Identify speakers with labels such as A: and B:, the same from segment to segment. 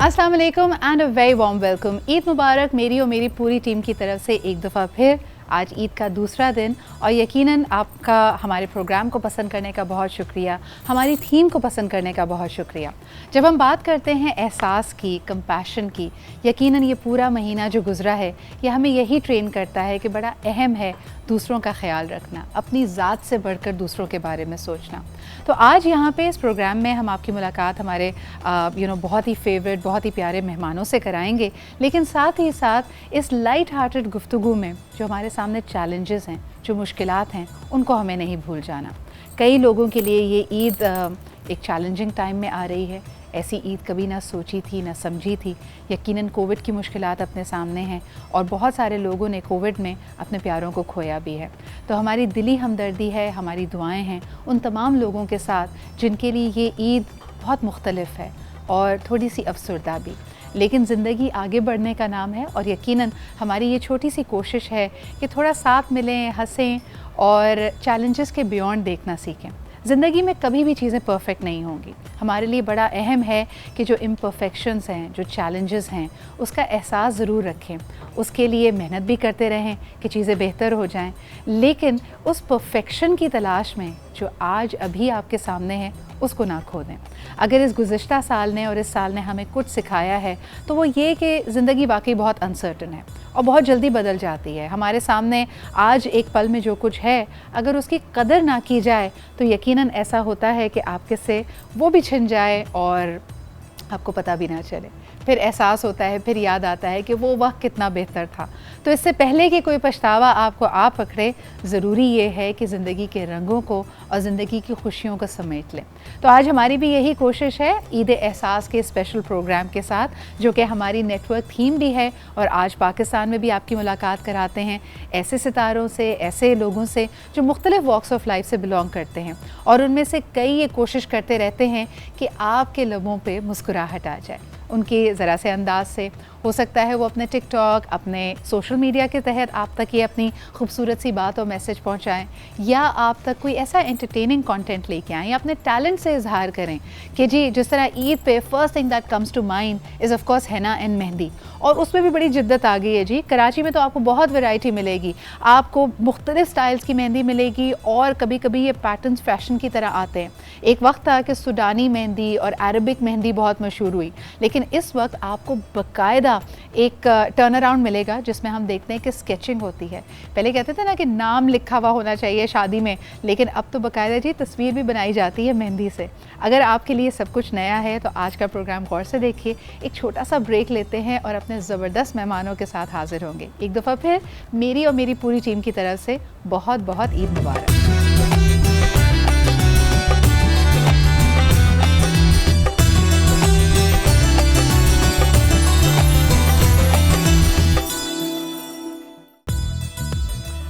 A: अस्सलाम वालेकुम and a very warm welcome. Eid मुबारक मेरी और मेरी पूरी टीम की तरफ से एक दफ़ा फिर। आज ईद का दूसरा दिन और यकीनन आपका हमारे प्रोग्राम को पसंद करने का बहुत शुक्रिया, हमारी थीम को पसंद करने का बहुत शुक्रिया। जब हम बात करते हैं एहसास की, कंपैशन की, यकीनन ये पूरा महीना जो गुज़रा है ये हमें यही ट्रेन करता है कि बड़ा अहम है दूसरों का ख्याल रखना, अपनी ज़ात से बढ़कर दूसरों के बारे में सोचना। तो आज यहाँ पे इस प्रोग्राम में हम आपकी मुलाकात हमारे बहुत ही फेवरेट, बहुत ही प्यारे मेहमानों से कराएंगे, लेकिन साथ ही साथ इस लाइट हार्टेड गुफ्तगू में जो हमारे सामने चैलेंजेस हैं, जो मुश्किलात हैं, उनको हमें नहीं भूल जाना। कई लोगों के लिए ये ईद एक चैलेंजिंग टाइम में आ रही है। ऐसी ईद कभी ना सोची थी, ना समझी थी। यकीनन कोविड की मुश्किलात अपने सामने हैं और बहुत सारे लोगों ने कोविड में अपने प्यारों को खोया भी है। तो हमारी दिली हमदर्दी है, हमारी दुआएं हैं उन तमाम लोगों के साथ जिनके लिए ये ईद बहुत मुख्तलिफ है और थोड़ी सी अफसरदा भी। लेकिन ज़िंदगी आगे बढ़ने का नाम है और यकीनन हमारी ये छोटी सी कोशिश है कि थोड़ा साथ मिलें, हंसें और चैलेंजेस के बियॉन्ड देखना सीखें। ज़िंदगी में कभी भी चीज़ें परफेक्ट नहीं होंगी। हमारे लिए बड़ा अहम है कि जो इम्परफेक्शंस हैं, जो चैलेंजेस हैं, उसका एहसास ज़रूर रखें, उसके लिए मेहनत भी करते रहें कि चीज़ें बेहतर हो जाएं। लेकिन उस परफेक्शन की तलाश में जो आज अभी आपके सामने है उसको ना खो दें। अगर इस गुज़िश्ता साल ने और इस साल ने हमें कुछ सिखाया है तो वो ये कि ज़िंदगी वाकई बहुत अनसर्टन है और बहुत जल्दी बदल जाती है। हमारे सामने आज एक पल में जो कुछ है, अगर उसकी कदर ना की जाए तो यकीनन ऐसा होता है कि आपके से वो भी छिन जाए और आपको पता भी ना चले। फिर एहसास होता है, फिर याद आता है कि वो वक्त कितना बेहतर था। तो इससे पहले कि कोई पछतावा आपको आ पकड़े, ज़रूरी ये है कि ज़िंदगी के रंगों को और ज़िंदगी की खुशियों को समेट लें। तो आज हमारी भी यही कोशिश है ईद एहसास के स्पेशल प्रोग्राम के साथ, जो कि हमारी नेटवर्क थीम भी है। और आज पाकिस्तान में भी आपकी मुलाकात कराते हैं ऐसे सितारों से, ऐसे लोगों से जो मुख्तलिफ वॉक्स ऑफ लाइफ से बिलोंग करते हैं और उनमें से कई ये कोशिश करते रहते हैं कि आपके लबों पर मुस्कुराहट आ जाए। उनके ज़रा से अंदाज से हो सकता है वो अपने टिकटॉक, अपने सोशल मीडिया के तहत आप तक ये अपनी खूबसूरत सी बात और मैसेज पहुंचाएं, या आप तक कोई ऐसा एंटरटेनिंग कंटेंट लेके आएँ, या अपने टैलेंट से इजहार करें कि जी जिस तरह ईद पे first thing that comes to mind is of course henna and mehndi. और उसमें भी बड़ी जिद्दत आ गई है जी। कराची में तो आपको बहुत वैरायटी मिलेगी, आपको मुख्तलिफ स्टाइल्स की मेहंदी मिलेगी और कभी कभी ये पैटर्न्स फैशन की तरह आते हैं। एक वक्त था कि सुडानी मेहंदी और अरबिक मेहंदी बहुत मशहूर हुई, लेकिन इस वक्त आपको बाकायदा एक टर्न अराउंड मिलेगा जिसमें हम देखते हैं कि स्केचिंग होती है। पहले कहते थे ना कि नाम लिखा हुआ होना चाहिए शादी में, लेकिन अब तो बाकायदा जी तस्वीर भी बनाई जाती है मेहंदी से। अगर आपके लिए सब कुछ नया है तो आज का प्रोग्राम गौर से देखिए। एक छोटा सा ब्रेक लेते हैं और अपने ज़बरदस्त मेहमानों के साथ हाजिर होंगे। एक दफ़ा फिर मेरी और मेरी पूरी टीम की तरफ से बहुत बहुत ईद मुबारक।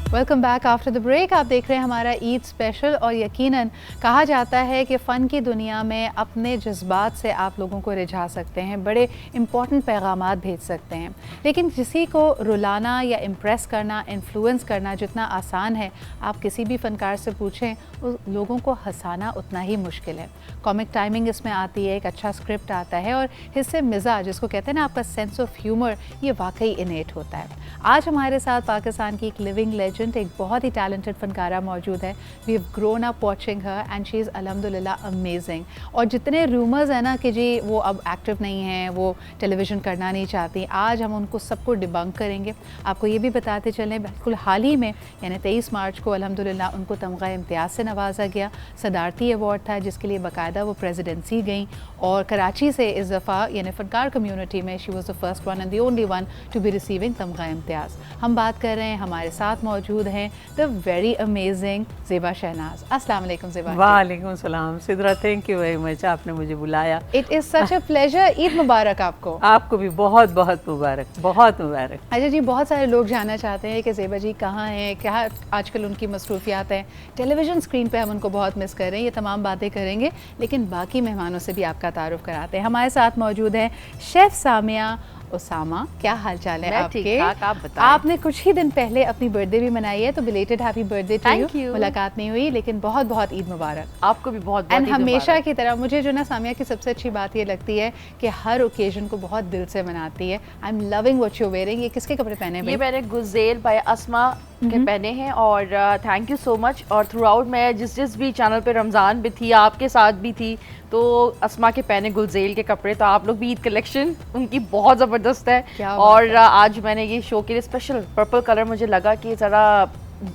A: Welcome back after the break. आप देख रहे हैं हमारा ईद स्पेशल और यकीनन कहा जाता है कि फ़न की दुनिया में अपने जज्बात से आप लोगों को रिझा सकते हैं, बड़े इंपॉर्टेंट पैगामात भेज सकते हैं। लेकिन किसी को रुलाना या इम्प्रेस करना, इन्फ्लुएंस करना जितना आसान है, आप किसी भी फ़नकार से पूछें, उस लोगों को हंसाना उतना ही मुश्किल है। कॉमिक टाइमिंग इसमें आती है, एक अच्छा स्क्रिप्ट आता है और हिस्से मिजाज जिसको कहते हैं ना, आपका सेंस ऑफ ह्यूमर, ये वाकई इनेट होता है। आज हमारे साथ पाकिस्तान की एक लिविंग लेजेंड, एक बहुत ही टैलेंटेड फनकारा मौजूद है। We have grown up watching her and she is अल्हम्दुलिल्लाह अमेजिंग। और जितने रूमर्स हैं ना कि जी वो अब एक्टिव नहीं हैं, वो टेलीविज़न करना नहीं चाहती, आज हम उनको सबको डिबंक करेंगे। आपको ये भी बताते चलें, बिल्कुल हाल ही में यानी 23 मार्च को अल्हम्दुलिल्लाह उनको तमगा इम्तियाज़ से नवाजा गया। सदारती अवार्ड था जिसके लिए बाकायदा वो प्रेसिडेंसी गई और कराची से इस दफ़ा यानी फनकार कम्यूनिटी में she was the first one and the only one to be receiving तमगा इम्तियाज़। हम बात कर रहे हैं, हमारे साथ मौजूद हैं the very amazing Zeba Shahnaz. अस्सलाम वालेकुम ज़ेबा।
B: वालेकुम सलाम Sidra, thank you very much, आपने मुझे बुलाया।
A: It is such a pleasure. Eid मुबारक आपको।
B: आपको भी बहुत बहुत मुबारक, बहुत मुबारक।
A: अच्छा जी, बहुत सारे लोग जानना चाहते हैं कि ज़ेबा जी कहाँ हैं, क्या आजकल उनकी मसरूफियात हैं। टेलीविज़न स्क्रीन पे हम उनको बहुत मिस कर रहे हैं, ये तमाम बातें करेंगे, लेकिन बाकी मेहमानों से भी आपका तारुफ कराते हैं। हमारे साथ मौजूद है शेफ़ सामिया उसामा, क्या हाल चाल है
C: मैं
A: आपके?
C: ठीक-ठाक, आप बताएं।
A: आपने कुछ ही दिन पहले अपनी बर्थडे भी मनाई है, तो belated happy birthday to
C: Thank
A: you.
C: you।
A: मुलाकात नहीं हुई लेकिन बहुत बहुत ईद मुबारक।
C: आपको भी बहुत
A: एंड
C: बहुत
A: हमेशा की तरह मुझे जो ना सामिया की सबसे अच्छी बात ये लगती है कि हर ओकेजन को बहुत दिल से मनाती है। I am loving what you wearing. ये किसके कपड़े पहने
C: ये
A: भाई?
C: मैंने गुज़ेल बाय अस्मा के पहने हैं और थैंक यू सो मच। और थ्रू आउट मैं जिस भी चैनल पे रमज़ान भी थी, आपके साथ भी थी, तो अस्मा के पहने गुलजेल के कपड़े, तो आप लोग भी ईद कलेक्शन उनकी बहुत ज़बरदस्त है।
A: क्या बात
C: और
A: है।
C: आज मैंने ये शो के लिए स्पेशल पर्पल कलर, मुझे लगा कि ज़रा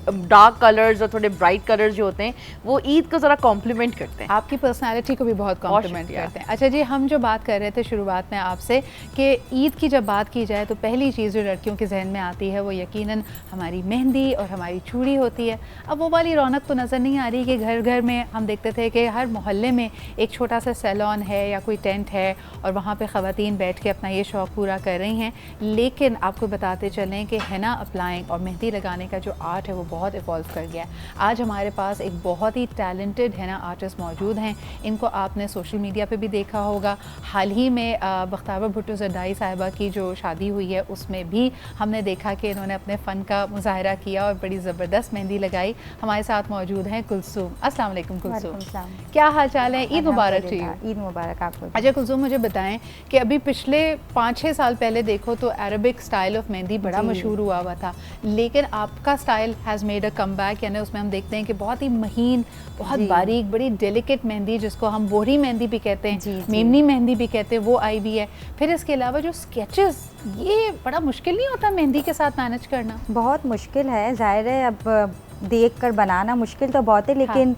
C: डार्क कलर्स और थोड़े ब्राइट कलर्स जो होते हैं वो ईद को ज़रा कॉम्प्लीमेंट करते हैं।
A: आपकी पर्सनालिटी को भी बहुत कॉम्प्लीमेंट
C: शुक्रिया।
A: करते हैं। अच्छा जी, हम जो बात कर रहे थे शुरुआत में आपसे कि ईद की जब बात की जाए तो पहली चीज़ जो लड़कियों के जहन में आती है वो यकीनन हमारी मेहंदी और हमारी चूड़ी होती है। अब वो वाली रौनक तो नज़र नहीं आ रही कि घर घर में हम देखते थे कि हर मोहल्ले में एक छोटा सा सैलून है या कोई टेंट है और वहाँ पे ख़वातीन बैठ के अपना ये शौक़ पूरा कर रही हैं। लेकिन आपको बताते चलें कि हेना अप्लाइंग और मेहंदी लगाने का जो आर्ट है वो बहुत इवॉल्व कर गया है। आज हमारे पास एक बहुत ही टैलेंटेड हेना आर्टिस्ट मौजूद हैं। इनको आपने सोशल मीडिया पे भी देखा होगा। हाल ही में बख्तावर भुट्टो ज़रदाई साहिबा की जो शादी हुई है उसमें भी हमने देखा कि इन्होंने अपने फ़न का मुजाहरा किया और बड़ी ज़बरदस्त मेहंदी लगाई। हमारे साथ मौजूद हैं कुलसूम। अस्सलाम वालेकुम कुलसूम, क्या हाल चाल है? ईद मुबारक टू यू।
D: ईद मुबारक आपको।
A: अच्छा कुलसूम, मुझे बताएं कि अभी पिछले 5-6 साल पहले देखो तो अरबिक स्टाइल ऑफ मेहंदी बड़ा
D: जी।
A: मशहूर हुआ था, लेकिन आपका style has made a come back. यानी उसमें हम देखते हैं कि बहुत ही महीन, बहुत
D: जी।
A: बारीक, बड़ी डेलिकेट मेहंदी जिसको हम बोहरी मेहंदी भी कहते हैं,
D: जी, जी।
A: मेमनी मेहंदी भी कहते हैं, वो आई भी है। फिर इसके अलावा जो स्केचेस, ये बड़ा मुश्किल नहीं होता मेहंदी के साथ मैनेज करना?
D: बहुत मुश्किल है, जाहिर है। अब देख कर बनाना मुश्किल तो बहुत है, लेकिन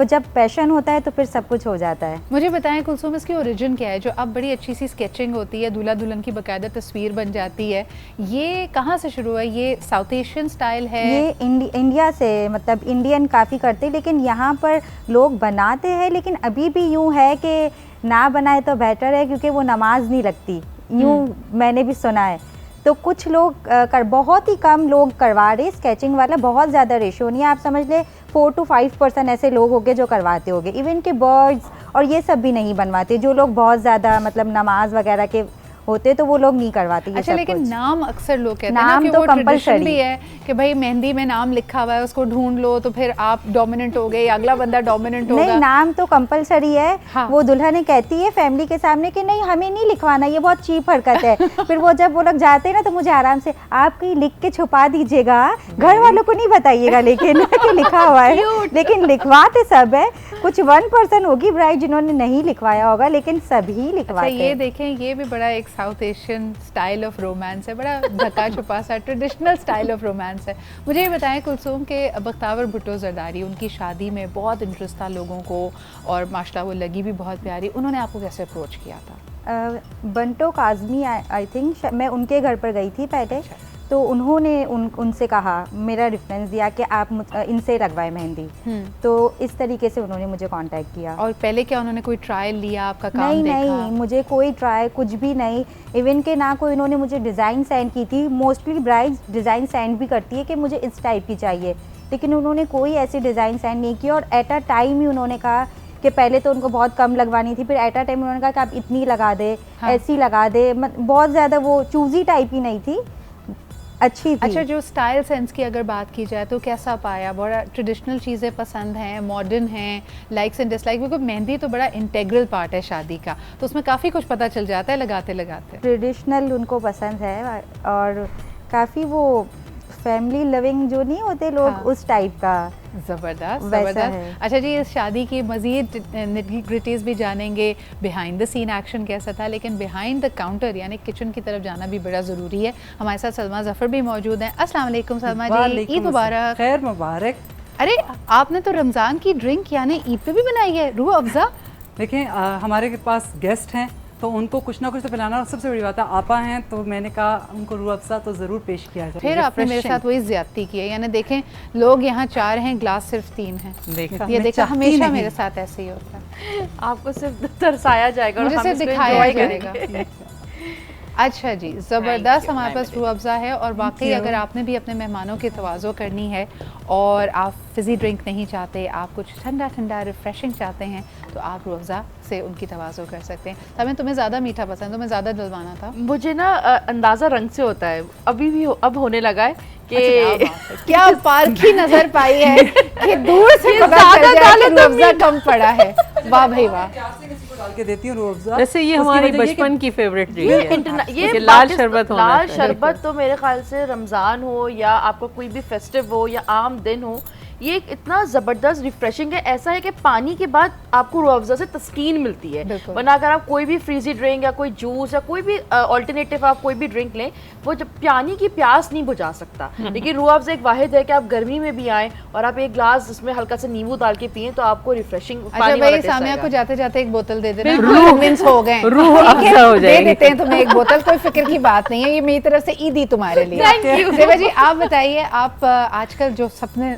D: जब पैशन होता है तो फिर सब कुछ हो जाता है।
A: मुझे बताएं कुलसूम, इसकी ओरिजिन क्या है? जो अब बड़ी अच्छी सी स्केचिंग होती है, दूल्हा दुल्हन की बाकायदा तस्वीर बन जाती है, ये कहाँ से शुरू है? ये साउथ एशियन स्टाइल है?
D: ये इंडिया से, मतलब इंडियन काफ़ी करते हैं, लेकिन यहाँ पर लोग बनाते हैं। लेकिन अभी भी यूँ है कि ना बनाए तो बेटर है, क्योंकि वो नमाज नहीं लगती, यूँ मैंने भी सुना है। तो कुछ लोग बहुत ही कम लोग करवा रहे स्केचिंग वाला, बहुत ज़्यादा रेशो नहीं है। आप समझ ले 4 to 5% ऐसे लोग होंगे जो करवाते होंगे। इवन के बर्ड्स और ये सब भी नहीं बनवाते। जो लोग बहुत ज़्यादा मतलब नमाज वगैरह के होते तो वो लोग नहीं करवाते ये
A: अच्छा,
D: सब
A: लेकिन
D: कुछ।
A: नाम अक्सर लोग कहते हैं
D: नाम
A: ना कि
D: तो
A: वो ट्रेडिशन
D: compulsory
A: भी है कि भाई मेहंदी में नाम लिखा हुआ है, उसको ढूंढ लो तो फिर आप डोमिनेंट हो गए या अगला बंदा डोमिनेंट होगा।
D: नहीं, नाम तो कंपलसरी है।
A: हाँ।
D: वो दुल्हन कहती है फैमिली के सामने कि नहीं हमें नहीं लिखवाना, ये बहुत चीप हरकत है। फिर वो जब वो लोग जाते हैं ना तो मुझे आराम से, आप कहीं लिख के छुपा दीजिएगा, घर वालों को नहीं बताइएगा लेकिन कि लिखा हुआ है। लेकिन लिखवाते सब है। कुछ 1% होगी ब्राइड जिन्होंने नहीं लिखवाया होगा, लेकिन सभी
A: अच्छा,
D: लिखवाते
A: ये
D: हैं।
A: देखें, ये भी बड़ा एक south Asian style of romance है, बड़ा ढका छुपा सा ट्रेडिशनल स्टाइल ऑफ रोमांस है। मुझे ये बताएं कुलसूम के बख्तावर भुट्टो ज़रदारी, उनकी शादी में बहुत इंटरेस्ट था लोगों को और माशाल्लाह वो लगी भी बहुत प्यारी। उन्होंने आपको कैसे अप्रोच किया था?
D: बंटो काज़मी, आई थिंक मैं उनके घर पर गई थी पहले। तो उन्होंने उनसे कहा, मेरा रेफरेंस दिया कि आप इनसे लगवाए मेहंदी। तो इस तरीके से उन्होंने मुझे कांटेक्ट किया।
A: और पहले क्या उन्होंने कोई ट्रायल लिया, आपका काम
D: नहीं
A: देखा?
D: नहीं, मुझे कोई ट्राई कुछ भी नहीं। इवन के ना कोई उन्होंने मुझे डिज़ाइन सेंड की थी। मोस्टली ब्राइड्स डिज़ाइन सेंड भी करती है कि मुझे इस टाइप की चाहिए, लेकिन उन्होंने कोई ऐसी डिज़ाइन सेंड नहीं की। और एट अ टाइम ही उन्होंने कहा कि पहले तो उनको बहुत कम लगवानी थी, फिर एट अ टाइम उन्होंने कहा कि आप इतनी लगा दे,
A: हाँ।
D: ऐसी लगा दे। बहुत ज़्यादा वो चूज़ी टाइप ही नहीं थी, अच्छी थी।
A: अच्छा, जो स्टाइल सेंस की अगर बात की जाए तो कैसा पाया? बड़ा ट्रेडिशनल चीज़ें पसंद हैं, मॉडर्न हैं, लाइक्स एंड डिसलाइक? क्योंकि मेहंदी तो बड़ा इंटेग्रल पार्ट है शादी का, तो उसमें काफ़ी कुछ पता चल जाता है लगाते लगाते।
D: ट्रेडिशनल उनको पसंद है और काफ़ी वो फैमिली लविंग जो नहीं होते लोग,
A: हाँ।
D: उस टाइप का
A: ज़बरदस्त
D: वैसा
A: ज़बरदस्त।
D: है।
A: अच्छा जी, इस शादी की मज़ीद निटी-ग्रिटीज़ भी जानेंगे, बिहाइंड द सीन एक्शन कैसा था, लेकिन बिहाइंड द काउंटर यानी किचन की तरफ जाना भी बड़ा ज़रूरी है। हमारे साथ सलमा ज़फ़र भी मौजूद हैं। अस्सलाम वालेकुम सलमा जी, ईद मुबारक।
B: खैर मुबारक।
A: अरे, आपने तो रमज़ान की ड्रिंक यानी ईद पे भी बनाई है, रूह अफ़ज़ा।
B: देखिए हमारे के पास गेस्ट हैं तो उनको कुछ ना कुछ तो पिलाना, और सबसे बड़ी बात है आपा हैं, तो मैंने कहा उनको रूह अफ़ज़ा तो ज़रूर पेश किया जाए।
A: फिर आपने मेरे साथ वही ज्यादती की है, यानी देखें लोग यहाँ 4 हैं, ग्लास सिर्फ 3 हैं।
B: देखा,
A: ये
B: मैं
A: देखा,
B: चाहती
A: हमेशा
B: नहीं।
A: मेरे साथ ऐसे ही होता है।
C: आपको सिर्फ तरसाया जाएगा और
A: मुझे
C: हम
A: सिर्फ
C: इसमें
A: दिखाया
C: enjoy
A: जाएगा।
C: करेंगे।
A: अच्छा जी, ज़बरदस्त हमारे पास
E: मैं
A: रूह अफ़ज़ा है। और वाकई अगर आपने भी अपने मेहमानों की तवाज़ो करनी है और आप फ़िज़ी ड्रिंक नहीं चाहते, आप कुछ ठंडा ठंडा रिफ़्रेशिंग चाहते हैं, तो आप रूह अफ़ज़ा से उनकी तवाज़ो कर सकते हैं। तमें तुम्हें ज़्यादा मीठा पसंद, तुम्हें ज़्यादा डलवाना था?
C: मुझे ना अंदाज़ा रंग से होता है, अभी भी अब होने लगा है कि
A: क्या पारखी नजर पाई है कि दूर से पता
C: ज़्यादा
A: चल जाए
C: डालो
A: कि
C: तो
A: रूह अफ़ज़ा कम पड़ा है। वाह भाई वाह।
B: किसी को डाल के देती हूँ रूह अफ़ज़ा।
E: वैसे ये
B: उसकी
E: हमारी
B: वजह ये कि
E: बचपन की फेवरेट ड्रिंक
C: ये
E: है
C: ये
E: कि लाल शरबत होना
C: लाल
E: चाहिए।
C: शरबत तो मेरे ख्याल से रमज़ान हो या आपका कोई भी फेस्टिव हो या आम दिन हो, ये एक इतना ज़बरदस्त रिफ्रेशिंग है। ऐसा है कि पानी के बाद आपको रूह अफ़ज़ा से तस्कीन मिलती है,
A: बिल्कुल।
C: वरना अगर आप कोई भी फ्रीजी ड्रिंक या कोई जूस या कोई भी अल्टरनेटिव आप कोई भी ड्रिंक लें, वो जब पानी की प्यास नहीं बुझा सकता। लेकिन रूह अफ़ज़ा एक वाहिद है कि आप गर्मी में भी आएँ और आप एक ग्लास इसमें हल्का सा नींबू डाल के पिए तो आपको रिफ्रेशिंग
A: अच्छा भाई, सामिया को जाते जाते एक बोतल दे देना, हम कन्विंस हो गए।
E: रूह
A: ठीक है,
E: अफ़ज़ा हो
A: दे
E: जाएगी।
A: देते हैं तुम्हें एक बोतल, कोई फिक्र की बात नहीं है, ये मेरी तरफ से ईदी तुम्हारे लिए।
C: Thank you।
A: सेवा जी आप बताइए, आप आजकल जो सबने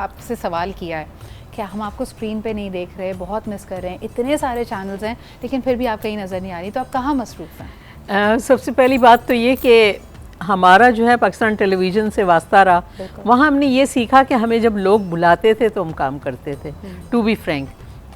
A: आपसे सवाल किया है कि हम आपको स्क्रीन पे नहीं देख रहे, बहुत मिस कर रहे हैं, इतने सारे चैनल्स हैं लेकिन फिर भी आप कहीं नज़र नहीं आ रही, तो आप कहाँ मसरूफ़ हैं?
E: सबसे पहली बात तो ये कि हमारा जो है पाकिस्तान टेलीविज़न से वास्ता रहा, वहाँ हमने ये सीखा कि हमें जब लोग बुलाते थे तो हम काम करते थे। टू बी फ्रैंक,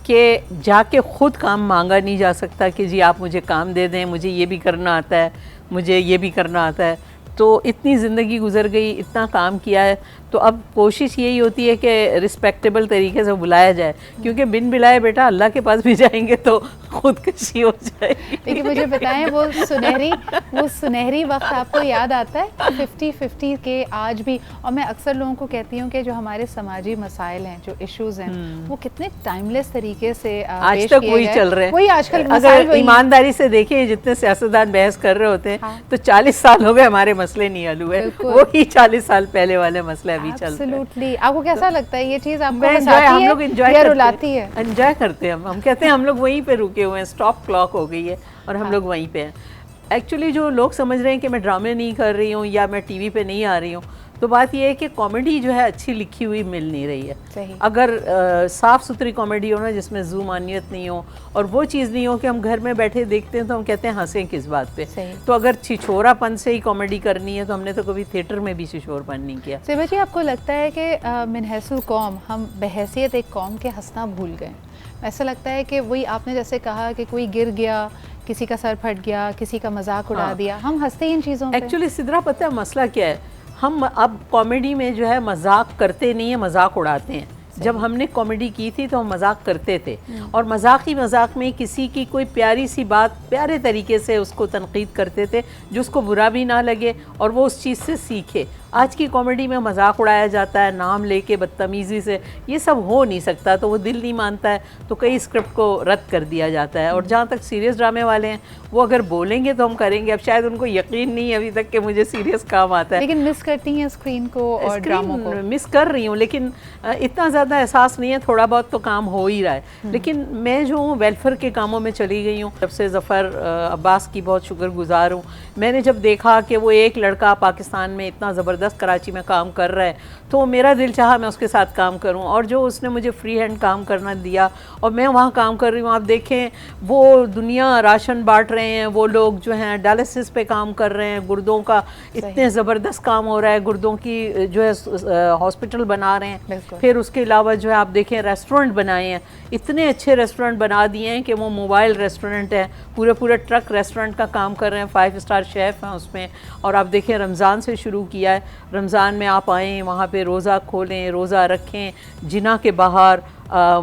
E: कि जाके ख़ुद काम मांगा नहीं जा सकता कि जी आप मुझे काम दे दें, मुझे ये भी करना आता है, मुझे ये भी करना आता है। तो इतनी ज़िंदगी गुजर गई, इतना काम किया है, तो अब कोशिश यही होती है कि रिस्पेक्टेबल तरीके से बुलाया जाए, क्योंकि बिन बुलाए बेटा अल्लाह के पास भी जाएंगे तो खुदकशी हो जाएगी।
A: लेकिन मुझे बताएं, वो सुनहरी वक्त आपको याद आता है 50-50 के आज भी? और मैं अक्सर लोगों को कहती हूँ कि जो हमारे समाजी मसाइल हैं, जो इश्यूज हैं, वो कितने टाइमलेस तरीके से
E: आज
A: पेश
E: तक
A: किए
E: वही
A: गए।
E: चल रहे हैं।
A: वही आजकल मसाइल
E: अगर
A: वही हैं।
E: ईमानदारी से देखें, जितने सियासतदान बहस कर रहे होते हैं,
A: हाँ।
E: तो 40 साल हो गए हमारे मसले नहीं हल हुए,
A: बिल्कुल।
E: वही 40 साल पहले वाले मसले अभी चल रहे हैं।
A: Absolutely। आपको कैसा लगता है ये चीज़? आपको
E: मैं
A: हंसाती
E: हम
A: है
E: लोग एंजॉय
A: या रुलाती है?
E: एंजॉय करते हैं हम कहते हैं हम लोग वहीं पे रुके हुए हैं, स्टॉप क्लॉक हो गई है और हम लोग वहीं पे हैं। एक्चुअली जो लोग समझ रहे हैं कि मैं ड्रामे नहीं कर रही हूँ या मैं टीवी पे नहीं आ रही हूँ, तो बात यह है कि कॉमेडी जो है अच्छी लिखी हुई मिल नहीं रही है।
A: सही।
E: अगर साफ़ सुथरी कॉमेडी हो ना, जिसमें ज़ूमानियत नहीं हो और वो चीज़ नहीं हो कि हम घर में बैठे देखते हैं तो हम कहते हैं हंसें किस बात पे।
A: सही।
E: तो अगर छिछोरापन से ही कॉमेडी करनी है तो हमने तो कभी थिएटर में भी छिछोरपन नहीं किया।
A: सेवा जी, आपको लगता है कि मिनहसुल कौम, हम बहैसियत एक कौम के हंसना भूल गए? ऐसा लगता है कि वही आपने जैसे कहा कि कोई गिर गया, किसी का सर फट गया, किसी का मजाक उड़ा दिया, हम हंसते ही इन चीज़ों पे।
E: एक्चुअली सिद्रा, पता है मसला क्या है, हम अब कॉमेडी में जो है मजाक करते नहीं है, मजाक उड़ाते हैं। जब हमने कॉमेडी की थी तो हम मजाक करते थे और मजाक ही मजाक में किसी की कोई प्यारी सी बात प्यारे तरीके से उसको तनकीद करते थे जो उसको बुरा भी ना लगे और वो उस चीज़ से सीखे। आज की कॉमेडी में मजाक उड़ाया जाता है, नाम लेके बदतमीज़ी से, ये सब हो नहीं सकता। तो वो दिल नहीं मानता है तो कई स्क्रिप्ट को रद्द कर दिया जाता है। और जहाँ तक सीरियस ड्रामे वाले हैं, वो अगर बोलेंगे तो हम करेंगे। अब शायद उनको यकीन नहीं है अभी तक कि मुझे सीरियस काम आता है,
A: लेकिन मिस करती हैं स्क्रीन को और ड्रामों को?
E: मिस कर रही हूँ, लेकिन इतना ज़्यादा एहसास नहीं है, थोड़ा बहुत तो काम हो ही रहा है। लेकिन मैं जो हूँ वेलफेयर के कामों में चली गई हूँ, जब से ज़फ़र अब्बास की बहुत शुक्रगुजार हूँ। मैंने जब देखा कि वो एक लड़का पाकिस्तान में इतना ज़बरदस्त कराची में काम कर रहा है तो मेरा दिल चाहा मैं उसके साथ काम करूं। और जो उसने मुझे फ्री हैंड काम करना दिया और मैं वहाँ काम कर रही हूँ। आप देखें, वो दुनिया राशन बांट रहे हैं, वो लोग जो हैं डायलिसिस पे काम कर रहे हैं, गुर्दों का इतने ज़बरदस्त काम हो रहा है, गुर्दों की जो है हॉस्पिटल बना रहे हैं। फिर उसके अलावा जो है आप देखें रेस्टोरेंट बनाए हैं, इतने अच्छे रेस्टोरेंट बना दिए हैं कि वो मोबाइल रेस्टोरेंट है, पूरे ट्रक रेस्टोरेंट का काम कर रहे हैं, 5 स्टार शेफ़ हैं उसमें। और आप देखें रमज़ान से शुरू किया है, रमज़ान में आप आएँ, वहाँ पे रोज़ा खोलें, रोज़ा रखें, जिना के बाहर,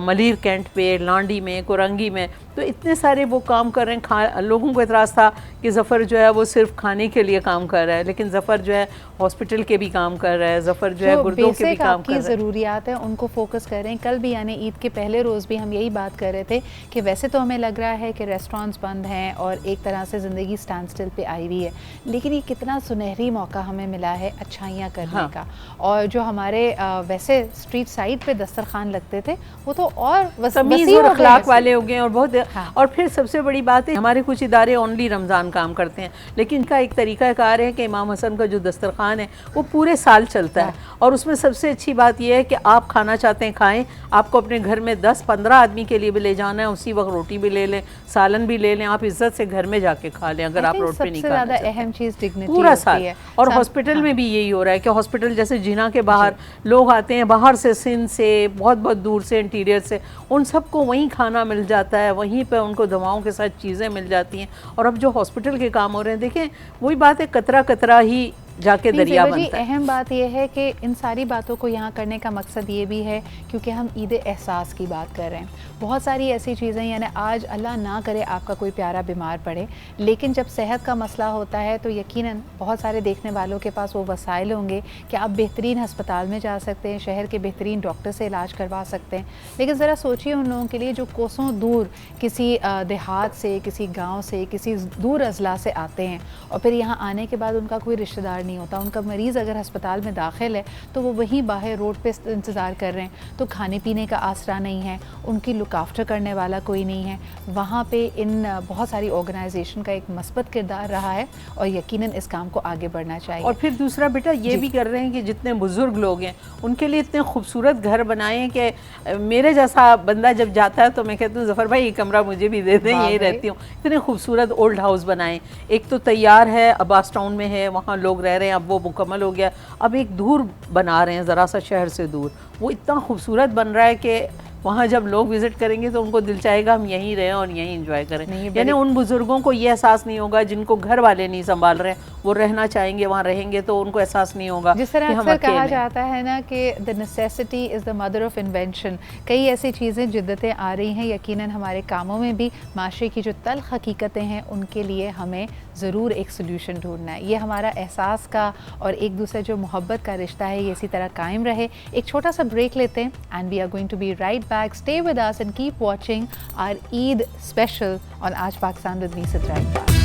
E: मलीर कैंट पे, लांडी में, कोरंगी में, तो इतने सारे वो काम कर रहे हैं। लोगों को एतराज़ था कि ज़फ़र जो है वो सिर्फ खाने के लिए काम कर रहा है, लेकिन ज़फ़र जो है हॉस्पिटल के भी काम कर रहा है, ज़फ़र जो है गुर्दों के भी काम कर रहा है।
A: ज़रूरियात है उनको फोकस करें। कल भी यानी ईद के पहले रोज़ भी हम यही बात कर रहे थे कि वैसे तो हमें लग रहा है कि रेस्टोरेंट्स बंद हैं और एक तरह से ज़िंदगी स्टैंड स्टिल पे आई हुई है, लेकिन ये कितना सुनहरी मौका हमें मिला है अच्छाइयाँ करने का। और जो हमारे वैसे स्ट्रीट साइड पे दस्तरखान लगते थे वो तो और
E: तमीज़ और अखलाक वाले हो गए और बहुत
A: हाँ।
E: और फिर सबसे बड़ी बात है, हमारे कुछ इदारे ओनली रमज़ान काम करते हैं, लेकिन इनका एक तरीक़ाकार है कि इमाम हसन का जो दस्तरखान है वो पूरे साल चलता है। और उसमें सबसे अच्छी बात यह है कि आप खाना चाहते हैं खाएं, आपको अपने घर में 10-15 आदमी के लिए भी ले जाना है, उसी वक्त रोटी भी ले लें, सालन भी ले लें, आप इज्जत से घर में जाके खा लें अगर आप रोड पे नहीं खाना चाहते।
A: अहम चीज़ डिग्निटी
E: पूरा साल। और हॉस्पिटल
A: हाँ।
E: में भी यही हो रहा है कि हॉस्पिटल जैसे जिना के बाहर लोग आते हैं, बाहर से, सिंध से, बहुत बहुत दूर से, इंटीरियर से, उन सबको वहीं खाना मिल जाता है, वहीं पे उनको दवाओं के साथ चीज़ें मिल जाती हैं। और अब जो हॉस्पिटल के काम हो रहे हैं, देखें वही बात है, कतरा कतरा ही जाके दरिया बनता है।
A: अहम बात यह है कि इन सारी बातों को यहाँ करने का मकसद ये भी है क्योंकि हम ईद एहसास की बात कर रहे हैं। बहुत सारी ऐसी चीज़ें, यानी आज अल्लाह ना करे आपका कोई प्यारा बीमार पड़े, लेकिन जब सेहत का मसला होता है तो यकीनन बहुत सारे देखने वालों के पास वो वसाइल होंगे कि आप बेहतरीन हस्पताल में जा सकते हैं, शहर के बेहतरीन डॉक्टर से इलाज करवा सकते हैं। लेकिन ज़रा सोचिए उन लोगों के लिए जो कोसों दूर किसी देहात से, किसी गाँव से, किसी दूर अजला से आते हैं और फिर यहाँ आने के बाद उनका कोई रिश्तेदार नहीं होता, उनका मरीज़ अगर अस्पताल में दाखिल है तो वो वहीं बाहर रोड पे इंतज़ार कर रहे हैं, तो खाने पीने का आसरा नहीं है, उनकी लुक आफ्टर करने वाला कोई नहीं है। वहाँ पे इन बहुत सारी ऑर्गेनाइजेशन का एक मस्बत किरदार रहा है और यकीनन इस काम को आगे बढ़ना चाहिए।
E: और फिर दूसरा बेटा ये भी कर रहे हैं कि जितने बुज़ुर्ग लोग हैं उनके लिए इतने खूबसूरत घर बनाए हैं कि मेरे जैसा बंदा जब जाता है तो मैं कहती हूँ ज़फ़र भाई ये कमरा मुझे भी दे दें, यही रहती हूँ। इतने खूबसूरत ओल्ड हाउस बनाए, एक तो तैयार है, अब्बास टाउन में है, वहाँ लोग रह रहे हैं, अब वो मुकम्मल हो गया, अब एक दूर बना रहे हैं ज़रा सा शहर से दूर, वो इतना खूबसूरत बन रहा है कि वहाँ जब लोग विज़िट करेंगे तो उनको दिल चाहेगा हम यहीं रहें और यहीं एंजॉय करें। यानी उन बुज़ुर्गों को ये एहसास नहीं होगा जिनको घर वाले नहीं संभाल रहे हैं, वो रहना चाहेंगे, वहाँ रहेंगे तो उनको एहसास नहीं होगा।
A: जिस तरह अक्सर कहा जाता है ना कि the necessity is the mother of invention, कई ऐसी चीज़ें जिद्दतें आ रही हैं, यकीनन हमारे कामों में भी माशरे की जो तल्ख हकीकतें हैं उनके लिए हमें ज़रूर एक सोल्यूशन ढूंढना है। ये हमारा एहसास का और एक दूसरे जो मोहब्बत का रिश्ता है ये इसी तरह कायम रहे। एक छोटा सा ब्रेक लेते हैं and we are going to be right back. Stay with us and keep watching our Eid special on Aaj Pakistan with me, Sidra Iqbal.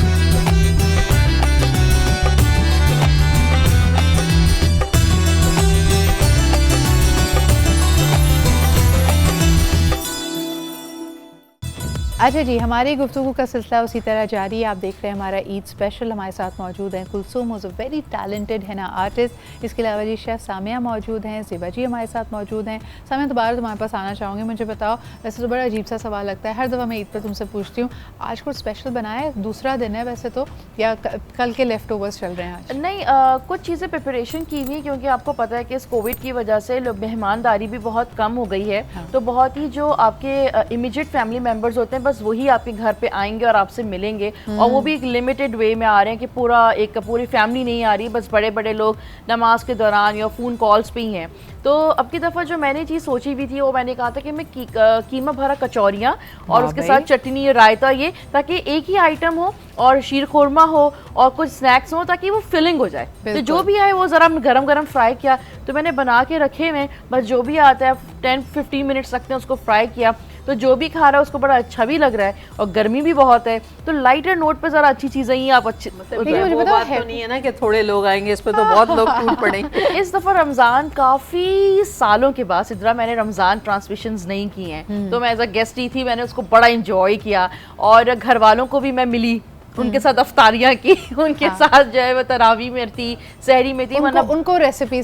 A: अच्छा जी, हमारी गुफ्तगू का सिलसिला उसी तरह जारी है। आप देख रहे हैं हमारा ईद स्पेशल। हमारे साथ मौजूद हैं Kulsoom, whose a very talented Hina artist. इसके अलावा जी शेफ़ सामिया मौजूद हैं, ज़िबा जी हमारे साथ मौजूद हैं। सामिया दोबारा तुम्हारे पास आना चाहूँगी, मुझे बताओ, वैसे तो बड़ा अजीब सा सवाल लगता है, हर दफ़ा मैं ईद पर तुमसे पूछती हूँ, आज कुछ स्पेशल बनाया है? दूसरा दिन है वैसे तो, या कल के लेफ्ट ओवर्स चल रहे हैं आज?
C: नहीं, कुछ चीज़ें प्रिपरेशन की हुई, क्योंकि आपको पता है कि इस कोविड की वजह से मेहमानदारी भी बहुत कम हो गई है। हाँ। तो बहुत ही जो आपके इमीडिएट फैमिली मेम्बर्स होते हैं बस वही आपके घर पे आएंगे और आपसे मिलेंगे, और वो भी एक लिमिटेड वे में आ रहे हैं कि पूरी फैमिली नहीं आ रही, बस बड़े बड़े लोग नमाज के दौरान या फ़ोन कॉल्स पे ही हैं। तो अब की दफ़ा जो मैंने चीज़ सोची हुई थी वो मैंने कहा था कि मैं कीमा भरा कचौरियाँ और उसके साथ चटनी, रायता, ये ताकि एक ही आइटम हो और शीर खुरमा हो और कुछ स्नैक्स हो ताकि वो फिलिंग हो जाए। तो जो भी आए वो ज़रा गरम गरम फ्राई किया, तो मैंने बना के रखे हुए, बस जो भी आता है 10-15 मिनट्स लगते हैं उसको फ्राई किया, तो जो भी खा रहा है उसको बड़ा अच्छा भी लग रहा है, और गर्मी भी बहुत है तो लाइटर नोट पे ज़रा अच्छी चीज़ें ही आप अच्छी।
E: मुझे वो बात तो नहीं है ना कि थोड़े लोग आएंगे, इस पे तो बहुत लोग टूट पड़ेंगे।
C: इस दफ़ा रमज़ान काफ़ी सालों के बाद सिद्रा मैंने रमज़ान ट्रांसमिशंस नहीं की हैं, तो मैं एज अ गेस्ट ही थी, मैंने उसको बड़ा इंजॉय किया और घर वालों को भी मैं मिली, उनके साथ अफ्तारियाँ की, उनके साथ जो है वो तरावी में थी, सहरी में थी,
A: उनको रेसिपी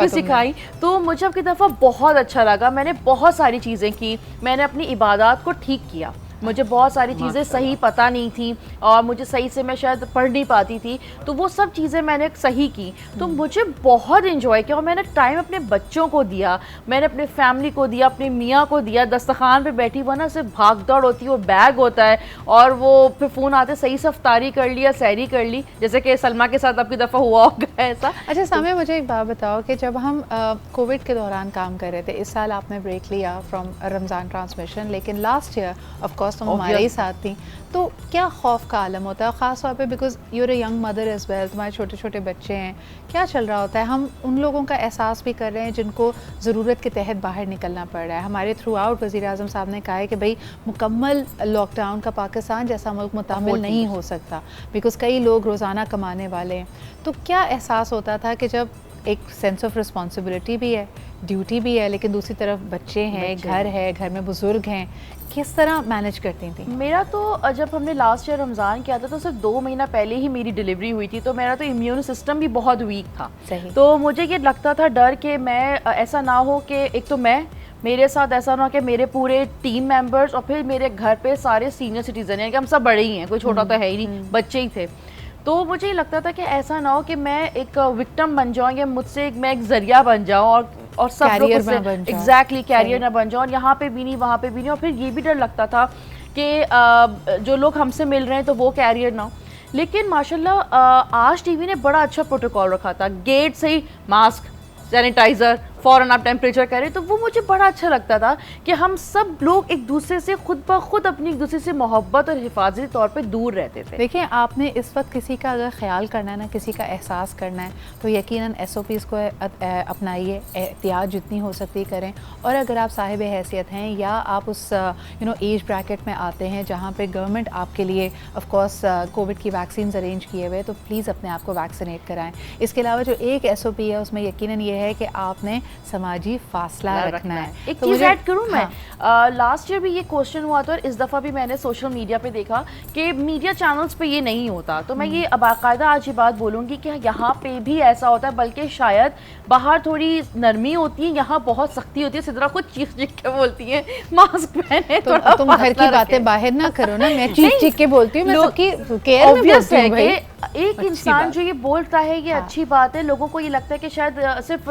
C: सिखाई। तो मुझे अब की दफ़ा बहुत अच्छा लगा, मैंने बहुत सारी चीज़ें की, मैंने अपनी इबादत को ठीक किया, मुझे बहुत सारी चीज़ें सही पता नहीं थी और मुझे सही से मैं शायद पढ़ नहीं पाती थी, तो वो सब चीज़ें मैंने सही की, तो मुझे बहुत इन्जॉय किया और मैंने टाइम अपने बच्चों को दिया, मैंने अपने फैमिली को दिया, अपने मियाँ को दिया, दस्तरखान पे बैठी वरना सिर्फ भाग दौड़ होती है, वो बैग होता है और वो फिर फ़ोन आते, सही से अफ्तारी कर लिया, सहरी कर ली, जैसे कि सलमा के साथ आपकी दफ़ा हुआ होगा ऐसा।
A: अच्छा सामिया, मुझे एक बात बताओ कि जब हम कोविड के दौरान काम कर रहे थे, इस साल आपने ब्रेक लिया फ्रॉम रमज़ान ट्रांसमिशन, लेकिन लास्ट ईयर ऑफ कोर्स तुम हमारे ही साथ थी, तो क्या खौफ का आलम होता है, ख़ास तौर पे because you're a young mother as well, तुम्हारे छोटे छोटे बच्चे हैं, क्या चल रहा होता है? हम उन लोगों का एहसास भी कर रहे हैं जिनको ज़रूरत के तहत बाहर निकलना पड़ रहा है। हमारे थ्रू आउट वज़ीर आज़म साहब ने कहा है कि भाई मुकम्मल लॉकडाउन का पाकिस्तान जैसा मुल्क मुतामिल नहीं हो सकता, बिकॉज़ कई लोग रोज़ाना कमाने वाले हैं। तो क्या एहसास होता था कि जब एक सेंस ऑफ रिस्पॉन्सिबिलिटी भी है ड्यूटी भी है लेकिन दूसरी तरफ बच्चे हैं, घर है, घर में बुजुर्ग हैं, किस तरह मैनेज करती थी?
C: मेरा तो जब हमने लास्ट ईयर रमज़ान किया था तो सिर्फ 2 महीना पहले ही मेरी डिलीवरी हुई थी, तो मेरा तो इम्यून सिस्टम भी बहुत वीक था।
A: सही।
C: तो मुझे ये लगता था डर कि मैं ऐसा ना हो कि एक तो मेरे साथ ऐसा ना हो कि मेरे पूरे टीम मेंबर्स और फिर मेरे घर पे सारे सीनियर सिटीजन हैं कि हम सब बड़े ही हैं, कोई छोटा तो है ही नहीं, बच्चे ही थे। तो मुझे ये लगता था कि ऐसा ना हो कि मैं एक विक्टिम बन जाऊँ या मुझसे मैं एक जरिया बन जाऊँ और सब लोग एग्जैक्टली कैरियर ना बन जाऊँ, और यहाँ पे भी नहीं वहाँ पे भी नहीं। और फिर ये भी डर लगता था कि जो लोग हमसे मिल रहे हैं तो वो कैरियर ना हो। लेकिन माशाल्लाह आज टीवी ने बड़ा अच्छा प्रोटोकॉल रखा था, गेट से ही मास्क, सैनिटाइज़र, फ़ौरन आप टेम्परेचर करें, तो वो मुझे बड़ा अच्छा लगता था कि हम सब लोग एक दूसरे से खुद ब खुद अपनी एक दूसरे से मोहब्बत और हिफाजती तौर पे दूर रहते थे।
A: देखिए, आपने इस वक्त किसी का अगर ख्याल करना है ना, किसी का एहसास करना है, तो यकीनन SOPs को अपनाइए, एहतियात जितनी हो सकती करें। और अगर आप साहिब हैसियत हैं या आप उस एज ब्रैकेट में आते हैं जहाँ पे गवर्नमेंट आपके लिए ऑफ कोर्स कोविड की वैक्सीन अरेंज किए हुए, तो प्लीज़ अपने आप को वैक्सीनेट कराएं। इसके अलावा जो एक SOP है उसमें यकीनन ये है कि आपने समाजी फासला रखना है।
C: एक
A: तो
C: चीज़ ऐड करूँ मैं,
A: हाँ।
C: लास्ट ईयर भी ये क्वेश्चन हुआ था और इस दफ़ा भी मैंने सोशल मीडिया पे देखा कि मीडिया चैनल्स पे ये नहीं होता, तो मैं ये बाकायदा आज ये बात बोलूँगी कि यहाँ पे भी ऐसा होता है, बल्कि शायद बाहर थोड़ी नरमी होती है, यहाँ बहुत सख्ती होती है। सिद्रा खुद चीख चीख के बोलती है मास्क पहने,
A: तो तुम घर की बातें बाहर ना करो ना, मैं चीख चीख के बोलती हूँ, मैं सबकी केयर में बोलती हूँ भाई।
C: एक इंसान जो ये बोलता है ये अच्छी बात है, लोगों को ये लगता है कि शायद सिर्फ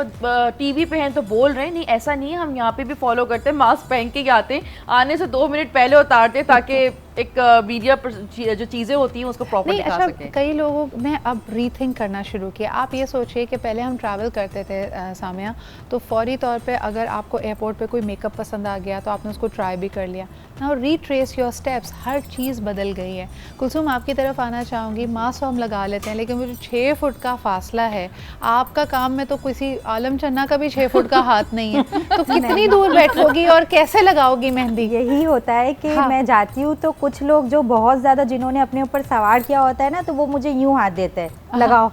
C: टीवी पे हैं तो बोल रहे हैं, नहीं ऐसा नहीं है। हम यहाँ पे भी फॉलो करते हैं, मास्क पहन के आते हैं, आने से 2 मिनट पहले उतारते हैं ताकि एक मीडिया पर जो चीज़ें होती हैं उसको प्रॉपर दिखा सकें।
A: कई लोगों ने अब रीथिंक करना शुरू किया। आप ये सोचिए कि पहले हम ट्रैवल करते थे सामिया, तो फौरी तौर पे अगर आपको एयरपोर्ट पे कोई मेकअप पसंद आ गया तो आपने उसको ट्राई भी कर लिया। नाउ रीट्रेस योर स्टेप्स, हर चीज़ बदल गई है। कुलसुम, आपकी तरफ आना चाहूँगी। मास्क हम लगा लेते हैं, लेकिन वो जो 6 फुट का फासला है, आपका काम में तो किसी आलम चन्ना का भी 6 फुट का हाथ नहीं है, तो कितनी दूर बैठोगी और कैसे लगाओगी मेहंदी?
D: यही होता है कि मैं जाती हूँ तो कुछ लोग जो बहुत ज़्यादा जिन्होंने अपने ऊपर सवार किया होता है ना, तो वो मुझे यूँ हाथ देते हैं, लगाओ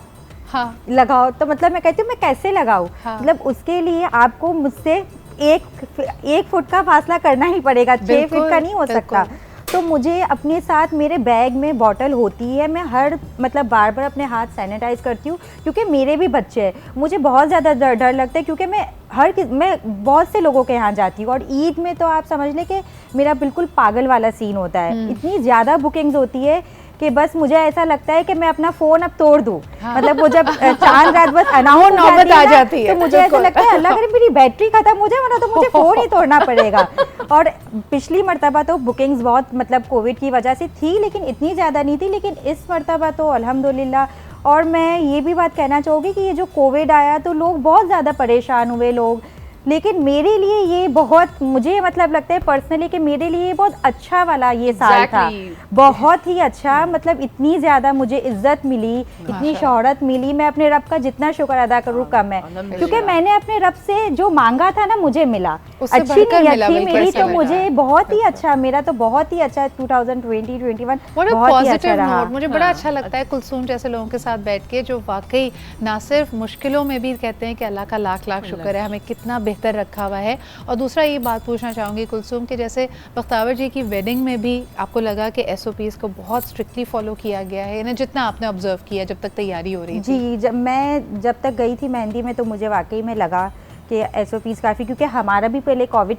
D: लगाओ। तो मतलब मैं कहती हूँ मैं कैसे लगाऊँ? मतलब उसके लिए आपको मुझसे एक फुट का फासला करना ही पड़ेगा, 6 फीट का नहीं हो सकता। तो मुझे अपने साथ मेरे बैग में बॉटल होती है, मैं हर मतलब बार बार अपने हाथ सैनिटाइज करती हूँ, क्योंकि मेरे भी बच्चे हैं। मुझे बहुत ज़्यादा डर लगता है, क्योंकि मैं बहुत से लोगों के यहाँ जाती हूँ, और ईद में तो आप समझ लें कि मेरा बिल्कुल पागल वाला सीन होता है। इतनी ज़्यादा बुकिंग्स होती है कि बस मुझे ऐसा लगता है कि मैं अपना फ़ोन अब तोड़ दूँ। मतलब वो जब चांद रात बस अनाउंस नौबत आ जाती है, तो मुझे ऐसा लगता है अल्लाह करे मेरी बैटरी खत्म हो जाए, वरना तो मुझे फ़ोन ही तोड़ना पड़ेगा। और पिछली मर्तबा तो बुकिंग्स बहुत मतलब कोविड की वजह से थी, लेकिन इतनी ज़्यादा नहीं थी, लेकिन इस मर्तबा तो अल्हम्दुलिल्लाह। और मैं ये भी बात कहना चाहूँगी कि ये जो कोविड आया तो लोग बहुत ज़्यादा परेशान हुए लोग, लेकिन मेरे लिए ये बहुत, मुझे मतलब लगता है पर्सनली कि मेरे लिए बहुत अच्छा वाला ये साल था, बहुत ही अच्छा। मतलब इतनी ज़्यादा मुझे इज्जत मिली, इतनी शोहरत मिली, मैं अपने रब का जितना शुक्र अदा करूँ कम है, क्योंकि मैंने अपने रब से जो मांगा था ना मुझे मिला, अच्छी नीयत थी मेरी, तो मुझे बहुत ही अच्छा, मेरा तो बहुत ही अच्छा 2020-21 बहुत ही अच्छा रहा।
A: मुझे बड़ा अच्छा लगता है कुलसूम जैसे लोगों के साथ बैठ के, जो वाकई ना सिर्फ मुश्किलों में भी कहते हैं कि अल्लाह का लाख लाख शुक्र है, हमें कितना बेहतर रखा हुआ है। और दूसरा ये बात पूछना चाहूँगी कुलसूम कि जैसे बख्तावर जी की वेडिंग में भी आपको लगा कि SOPs को बहुत स्ट्रिक्टली फॉलो किया गया है ना, जितना आपने ऑब्जर्व किया जब तक तैयारी हो रही थी?
D: जी, जब तक गई थी मेहंदी में तो मुझे वाकई में लगा कि SOPs काफ़ी, क्योंकि हमारा भी पहले कोविड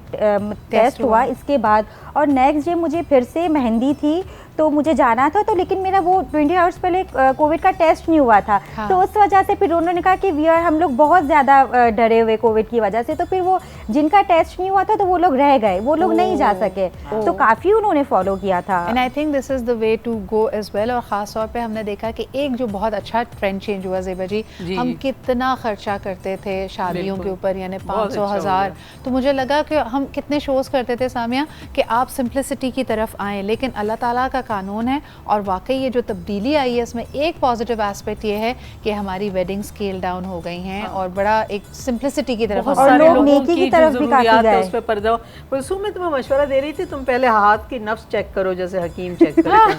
D: टेस्ट हुआ इसके बाद, और नेक्स्ट डे मुझे फिर से मेहंदी थी तो मुझे जाना था, तो लेकिन मेरा वो 20 आवर्स पहले कोविड का टेस्ट नहीं हुआ था। तो उस वजह से फिर उन्होंने कहा कि हम लोग बहुत ज़्यादा डरे हुए कोविड की वजह से, तो फिर वो जिनका टेस्ट नहीं हुआ था तो वो लोग रह गए, वो लोग नहीं जा सके, तो काफ़ी उन्होंने फॉलो किया था।
A: And I think this is the way to go as well. और ख़ास तौर पे हमने देखा कि एक जो बहुत अच्छा ट्रेंड चेंज हुआ ज़ेबा जी, हम कितना खर्चा करते थे शादियों के ऊपर, यानी 500,000, तो मुझे लगा कि हम कितने शोज़ करते थे सामिया कि आप सिंप्लिसिटी की तरफ आएँ, लेकिन अल्लाह ताला का कानून है और वाकई ये जो तब्दीली आई है इसमें एक पॉजिटिव एस्पेक्ट ये है कि हमारी वेडिंग स्केल डाउन हो गई हैं और बड़ा एक सिंप्लिसिटी की तरफ
E: बहुत
A: हम-
E: सारे
D: लोग
E: लोगों
D: नेकी की तरफ भी काफी
E: ज़रूरियात है,
D: गए।
E: उस पे पर्दा। कुलसूम में तुम्हें मशवरा दे रही थी, तुम पहले हाथ की नफ्स चेक करो जैसे हकीम चेक करते हैं।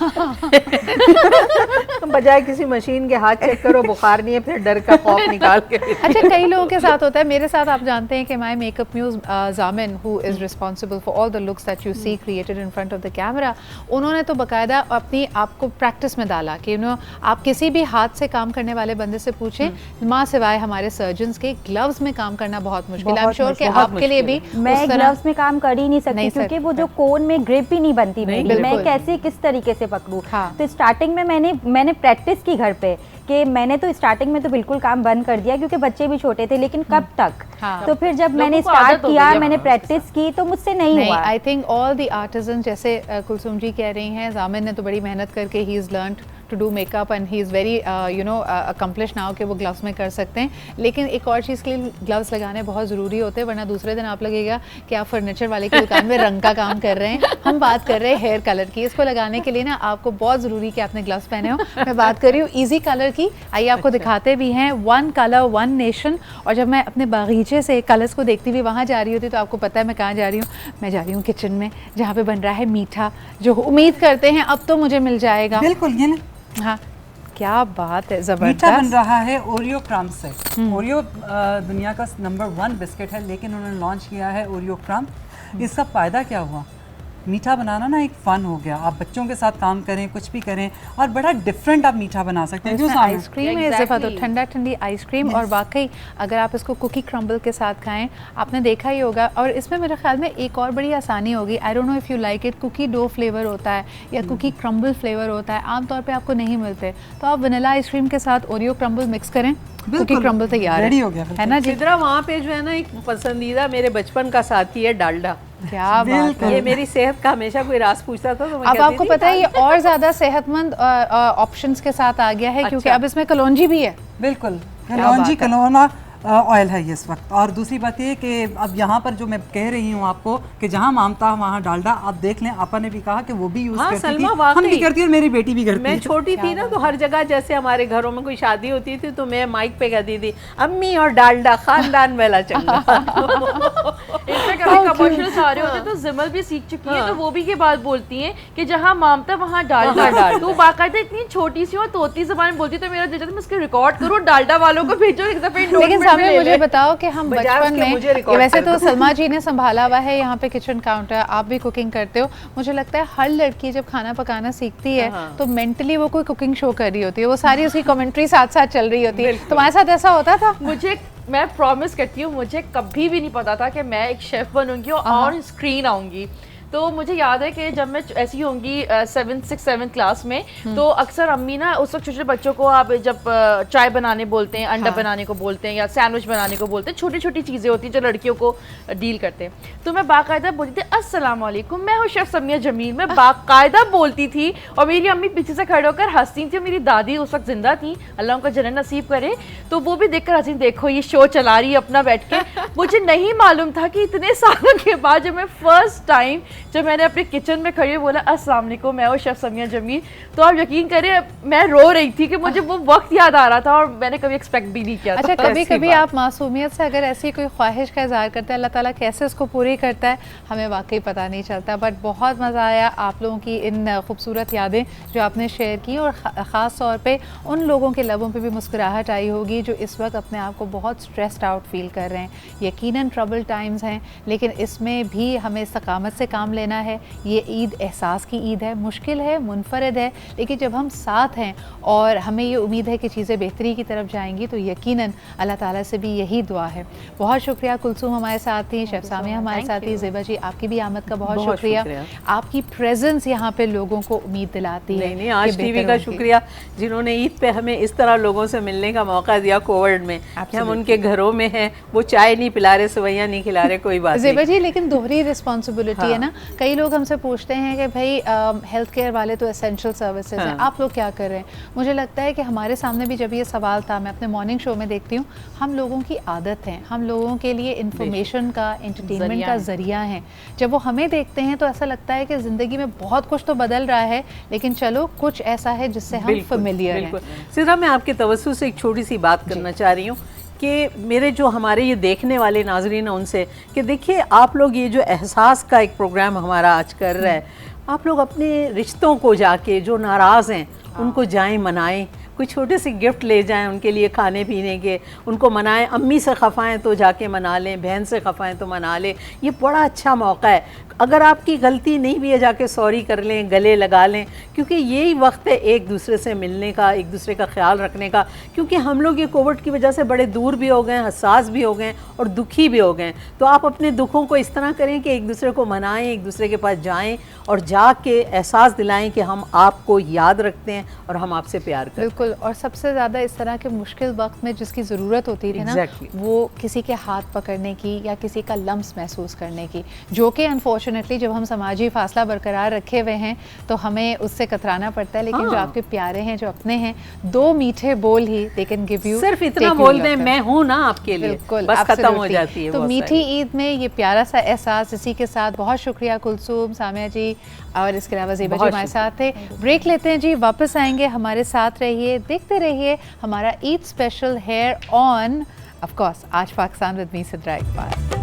E: तुम बजाय किसी मशीन के हाथ चेक करो, बुखार नहीं है फिर डर का खौफ निकाल के।
A: अच्छा, कई लोगों के साथ होता है, मेरे साथ आप जानते हैं कि my makeup muse Jamin who is responsible for all the looks that you see created in front of the camera, उन्होंने तो बाकायदा अपनी आपको प्रैक्टिस में डाला कि आप किसी भी हाथ से काम करने वाले बंदे से पूछें, माँ सिवाय हमारे सर्जन्स के ग्लव्स में काम करना बहुत मुश्किल है। आई एम श्योर कि आपके लिए भी
D: मैं
A: उस तरह
D: ग्लव्स में काम कर ही नहीं सकती
A: नहीं
D: क्योंकि
A: सकते।
D: वो जो कोन में ग्रिप ही नहीं बनती मेरी, मैं
A: बिल्कुल।
D: कैसे किस तरीके से पकड़ूं।
A: हाँ।
D: तो स्टार्टिंग में मैंने प्रैक्टिस की घर पे कि मैंने तो स्टार्टिंग में तो बिल्कुल काम बंद कर दिया क्योंकि बच्चे भी छोटे थे, लेकिन कब तक।
A: हाँ।
D: तो फिर जब
C: लोगों
D: मैंने
C: को
D: स्टार्ट
C: आदत हो
D: किया,
C: गई है
D: मैंने प्रैक्टिस की तो मुझसे नहीं हुआ।
A: I think all the artisan, जैसे कुलसूम जी कह रही हैं, जामिन ने तो बड़ी मेहनत करके he is learn to do makeup and he is very accomplish now कि वो ग्लव्स में कर सकते हैं। लेकिन एक और चीज़ के लिए ग्लव्स लगाने बहुत ज़रूरी होते हैं, वरना दूसरे दिन आप लगेगा कि आप फर्नीचर वाले की दुकान में रंग का काम कर रहे हैं। हम बात कर रहे हैं हेयर कलर की, इसको लगाने के लिए ना आपको बहुत ज़रूरी कि आपने ग्लव्स पहने हो। मैं बात कर रही हूँ ईजी कलर की, आइए आपको दिखाते भी हैं। One colour one nation. और जब मैं अपने बागीचे से कलर्स को देखती हुई वहाँ जा रही होती तो आपको पता है मैं कहाँ जा रही हूँ, मैं जा रही हूँ किचन में जहाँ पे बन रहा है मीठा, जो उम्मीद करते हैं अब तो मुझे मिल जाएगा।
B: बिल्कुल, ये ना
A: हाँ, क्या बात है,
B: मीठा
A: ज़बरदस्त।
B: बन रहा है ओरियो क्रम्ब से। ओरियो दुनिया का नंबर 1 बिस्किट है, लेकिन उन्होंने लॉन्च किया है ओरियो क्रम्ब। इसका फ़ायदा क्या हुआ? मीठा बनाना ना एक फ़न हो गया। आप बच्चों के साथ काम करें, कुछ भी करें, और बड़ा डिफरेंट आप मीठा बना सकते हैं। जो सामने
A: आइसक्रीम है इस दफ़ा तो ठंडा ठंडी आइसक्रीम, और वाकई अगर आप इसको कुकी क्रम्बल के साथ खाएं, आपने देखा ही होगा। और इसमें मेरे ख्याल में एक और बड़ी आसानी होगी, I don't know if you like it, cookie dough flavour होता है या कुकी क्रम्बल फ्लेवर होता है, आमतौर पे आपको नहीं मिलते, तो आप वनीला आइसक्रीम के साथ ओरियो क्रम्बल मिक्स करें, कुकी क्रम्बल तैयार
B: रेडी हो गया,
A: है ना जी।
E: सिद्रा, वहाँ पे जो है ना एक पसंदीदा मेरे बचपन का साथी है डालडा।
A: क्या बात है।
E: ये मेरी सेहत का हमेशा कोई राज पूछता था तो मैं
A: अब
E: कहती
A: आपको
E: थी,
A: पता है ये और ज़्यादा सेहतमंद ऑप्शंस के साथ आ गया है, क्योंकि
E: अच्छा।
A: अब इसमें कलौंजी भी है।
B: बिल्कुल
A: क्या
B: कलौंजी
A: बात है।
B: कलोना ऑयल है ये इस वक्त। और दूसरी बात ये कि अब यहाँ पर जो मैं कह रही हूँ आपको कि जहाँ मामता वहाँ डालडा, आप देख लें, आपा ने भी कहा कि वो भी यूज़
E: हाँ,
B: करती थी,
E: सलमा,
B: हम भी
E: वाकई।
B: करती है और मेरी बेटी भी करती
E: मैं
B: है।
E: छोटी थी ना तो हर जगह जैसे हमारे घरों में कोई शादी होती थी तो मैं माइक पे कहती थी, अम्मी और डालडा खानदान वाला चंगा।
C: इनफैक्ट अभी कमर्शियल्स आ रहे होते तो जिमल भी सीख चुकी है, तो वो भी ये बात बोलती हैं कि जहाँ मामता वहाँ डालडा। तो बाकायदा इतनी छोटी सी और तोती ज़बान में बोलती, तो मेरा दिल चाहता है मैं इसके रिकॉर्ड करूँ, डालडा वालों को भेजो एक दफे
A: लेकिन
C: नोटबुक में
A: सामने
C: ले
A: मुझे
C: ले।
A: बताओ कि हम
E: बजाय
A: बचपन
E: उसके
A: में,
E: मुझे रिकॉर्ड
A: वैसे
E: कर
A: तो
E: दो।
A: सलमा जी ने संभाला हुआ है यहाँ पे किचन काउंटर, आप भी कुकिंग करते हो, मुझे लगता है हर लड़की जब खाना पकाना सीखती है तो मेंटली वो कोई कुकिंग शो कर रही होती है, वो सारी उसकी कमेंट्री साथ साथ चल रही होती है। तुम्हारे साथ ऐसा होता था?
C: मैं प्रॉमिस करती हूँ, मुझे कभी भी नहीं पता था कि मैं एक शेफ बनूंगी और ऑन स्क्रीन आऊंगी। तो मुझे याद है कि जब मैं ऐसी होंगी 7th क्लास में, तो अक्सर अम्मी ना उस वक्त छोटे बच्चों को आप जब चाय बनाने बोलते हैं, अंडा बनाने को बोलते हैं या सैंडविच बनाने को बोलते हैं, छोटी छोटी चीज़ें होती हैं जो लड़कियों को डील करते हैं, तो मैं बाकायदा बोलती थी अस्सलाम वालेकुम, मैं हूँ शेफ समिया जमील। मैं बाकायदा बोलती थी और मेरी अम्मी पीछे से खड़े होकर हंसती थी। मेरी दादी उस वक्त जिंदा थी, अल्लाह उनका जन्नत नसीब करे, तो वो भी देखकर हंसी, देखो ये शो चला रही है अपना बैठ के। मुझे नहीं मालूम था कि इतने सालों के बाद जब मैं फर्स्ट टाइम जब मैंने अपने किचन में खड़ी बोला अस्सलाम वालेकुम, मैं हूँ शेफ समिया जमील, तो आप यकीन करें मैं रो रही थी कि मुझे वो वक्त याद आ रहा था और मैंने कभी एक्सपेक्ट भी नहीं किया था।
A: अच्छा, कभी कभी आप मासूमियत से अगर ऐसी कोई ख्वाहिश का इज़हार करते हैं, अल्लाह ताला कैसे उसको पूरी करता है हमें वाकई पता नहीं चलता। बट बहुत मज़ा आया आप लोगों की इन खूबसूरत यादें जो आपने शेयर की, और ख़ास तौर पे उन लोगों के लबों पे भी मुस्कुराहट आई होगी जो इस वक्त अपने आप को बहुत स्ट्रेस्ड आउट फील कर रहे हैं। यकीनन ट्रबल टाइम्स हैं, लेकिन इसमें भी हमें इस्तकामत से काम लेना है। ये ईद एहसास की ईद है, मुश्किल है, मुनफरद है, लेकिन जब हम साथ हैं और हमें ये उम्मीद है कि चीज़ें बेहतरी की तरफ जाएंगी, तो यकीनन अल्लाह ताला से भी यही दुआ है। बहुत शुक्रिया कुलसूम हमारे साथ थी, शेफ सामिया हमारे साथ थी, ज़ेबा जी आपकी भी आमद का बहुत शुक्रिया। आपकी प्रेजेंस यहाँ पे लोगों को उम्मीद दिलाती है।
E: नहीं, आज टीवी का शुक्रिया जिन्होंने ईद पे हमें इस तरह लोगों से मिलने का मौका दिया कोविड में, कि हम उनके घरों में हैं, वो चाय नहीं पिला रहे, सवैयाँ नहीं खिला रहे, कोई बात
A: ज़ेबा जी, लेकिन दोहरी रिस्पॉन्सिबिलिटी है ना, कई लोग हमसे पूछते हैं कि भाई हेल्थ केयर वाले तो एसेंशियल सर्विसेज हैं, आप लोग क्या कर रहे हैं? मुझे लगता है कि हमारे सामने भी जब ये सवाल था, मैं अपने मॉर्निंग शो में देखती हूँ, हम लोगों की आदत है, हम लोगों के लिए इंफॉर्मेशन का, एंटरटेनमेंट का ज़रिया है। जब वो हमें देखते हैं तो ऐसा लगता है कि ज़िंदगी में बहुत कुछ तो बदल रहा है, लेकिन चलो कुछ ऐसा है जिससे हम फेमिलियर हैं।
E: सिरा, मैं आपके तवज्जो से एक छोटी सी बात करना चाह रही हूँ कि मेरे जो हमारे ये देखने वाले नाजरीन हैं उनसे कि देखिए, आप लोग ये जो एहसास का एक प्रोग्राम हमारा आज कर रहा है, आप लोग अपने रिश्तों को जाके, जो नाराज़ हैं उनको जाएं मनाएं, कोई छोटे से गिफ्ट ले जाएं उनके लिए खाने पीने के, उनको मनाएं। अम्मी से खफाएं तो जाके मना लें, बहन से खफाएं तो मना लें। ये बड़ा अच्छा मौका है। अगर आपकी गलती नहीं भी है, जाके सॉरी कर लें, गले लगा लें, क्योंकि यही वक्त है एक दूसरे से मिलने का, एक दूसरे का ख्याल रखने का। क्योंकि हम लोग ये कोविड की वजह से बड़े दूर भी हो गए, हसास भी हो गए और दुखी भी हो गए। तो आप अपने दुखों को इस तरह करें कि एक दूसरे को मनाएं, एक दूसरे के पास जाएं और जाके एहसास दिलाएं कि हम आपको याद रखते हैं और हम आपसे प्यार करते हैं।
A: बिल्कुल। और सबसे ज़्यादा इस तरह के मुश्किल वक्त में जिसकी ज़रूरत होती है ना, वो किसी के हाथ पकड़ने की या किसी का लम्स महसूस करने की, जो कि अनफॉर्चुनेटली जब हम समाजी फासला बरकरार रखे हुए हैं तो हमें उससे कतराना पड़ता है। लेकिन जो आपके प्यारे हैं, जो अपने हैं, 2 मीठे बोल ही दे कैन गिव यू,
E: सिर्फ इतना बोल दें, मैं हूँ ना आपके लिए,
A: बिल्कुल,
E: बस खत्म हो जाती है।
A: तो मीठी ईद में ये प्यारा सा एहसास, इसी के साथ बहुत शुक्रिया कुलसूम, सामिया जी और इसके अलावा ज़ेबा जी हमारे साथ थे। ब्रेक लेते हैं जी, वापस आएंगे, हमारे साथ रहिए, देखते रहिए हमारा Eid special here on of course Aaj Pakistan with me Sidra Iqbal.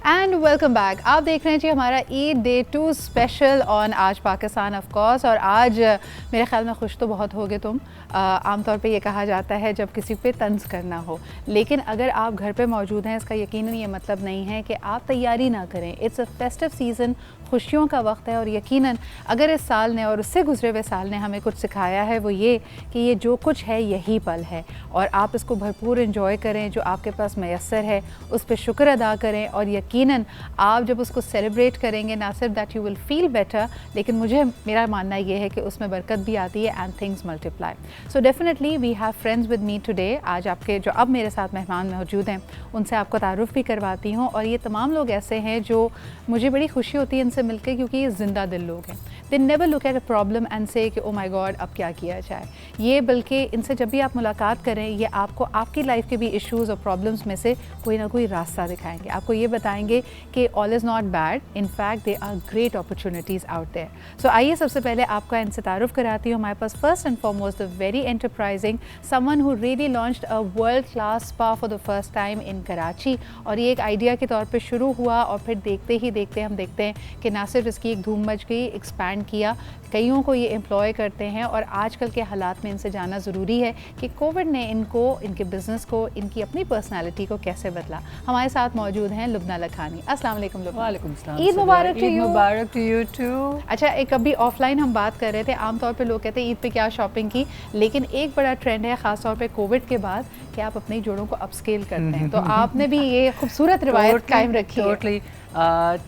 A: And welcome back. आप देख रहे हैं जी हमारा ईद डे 2 स्पेशल ऑन आज पाकिस्तान ऑफ कोर्स। और आज मेरे ख्याल में खुश तो बहुत होगे तुम। आमतौर पे ये कहा जाता है जब किसी पे तंज करना हो, लेकिन अगर आप घर पे मौजूद हैं इसका यकीनन ये मतलब नहीं है कि आप तैयारी ना करें। इट्स अ फेस्टिव सीज़न, खुशियों का वक्त है। और यकीनन अगर इस साल ने और उससे गुजरे हुए साल ने हमें कुछ सिखाया है वो ये कि ये जो कुछ है यही पल है और आप इसको भरपूर इंजॉय करें। जो आपके पास मैसर है उस पर शुक्र अदा करें और यकीनन आप जब उसको सेलिब्रेट करेंगे ना सिर्फ that you will feel better, लेकिन मेरा मानना ये है कि उसमें बरकत भी आती है and things multiply. So definitely we have friends with me today. आज आपके जो अब मेरे साथ मेहमान मौजूद हैं उनसे आपको तारुफ भी करवाती हूँ। और ये तमाम लोग ऐसे हैं जो मुझे बड़ी खुशी होती है इनसे मिलकर, क्योंकि ये ज़िंदा दिल लोग हैं। They never look at a problem and से कि ओ माई गॉड अब क्या किया जाए। ये बल्कि इनसे जब भी आप मुलाकात करें ये आपको आपकी लाइफ के भी इश्यूज़ और प्रॉब्लम्स में से कोई ना कोई रास्ता दिखाएंगे, आपको ये बताएंगे कि all is not bad, in fact they are great opportunities out there. So आइए सबसे पहले आपका इनसे तारुफ कराती हूँ। हमारे पास first and foremost the very enterprising someone who really launched a world class spa for the first time in Karachi. और ये एक आइडिया के तौर पे शुरू हुआ और फिर देखते ही देखते हम देखते हैं कि ना सिर्फ इसकी एक धूम मच गई, एक्सपैंड किया, कईयों को ये एम्प्लॉय करते हैं। और आजकल के हालात में इनसे जानना ज़रूरी है कि कोविड ने इनको, इनके बिज़नेस को, इनकी अपनी पर्सनालिटी को कैसे बदला। हमारे साथ मौजूद हैं लुबना लखानी। अस्सलाम वालेकुम लुबना।
B: वालेकुम सलाम।
A: ईद मुबारक to you.
B: Eid Mubarak to you too.
A: अच्छा, एक अभी ऑफलाइन हम बात कर रहे थे, आमतौर पे लोग कहते हैं ईद पे क्या शॉपिंग की, लेकिन एक बड़ा ट्रेंड है ख़ासतौर पे कोविड के बाद कि आप अपने जोड़ों को अपस्केल करते हैं। तो आपने भी ये खूबसूरत रिवायत कायम रखी है।
F: Totally.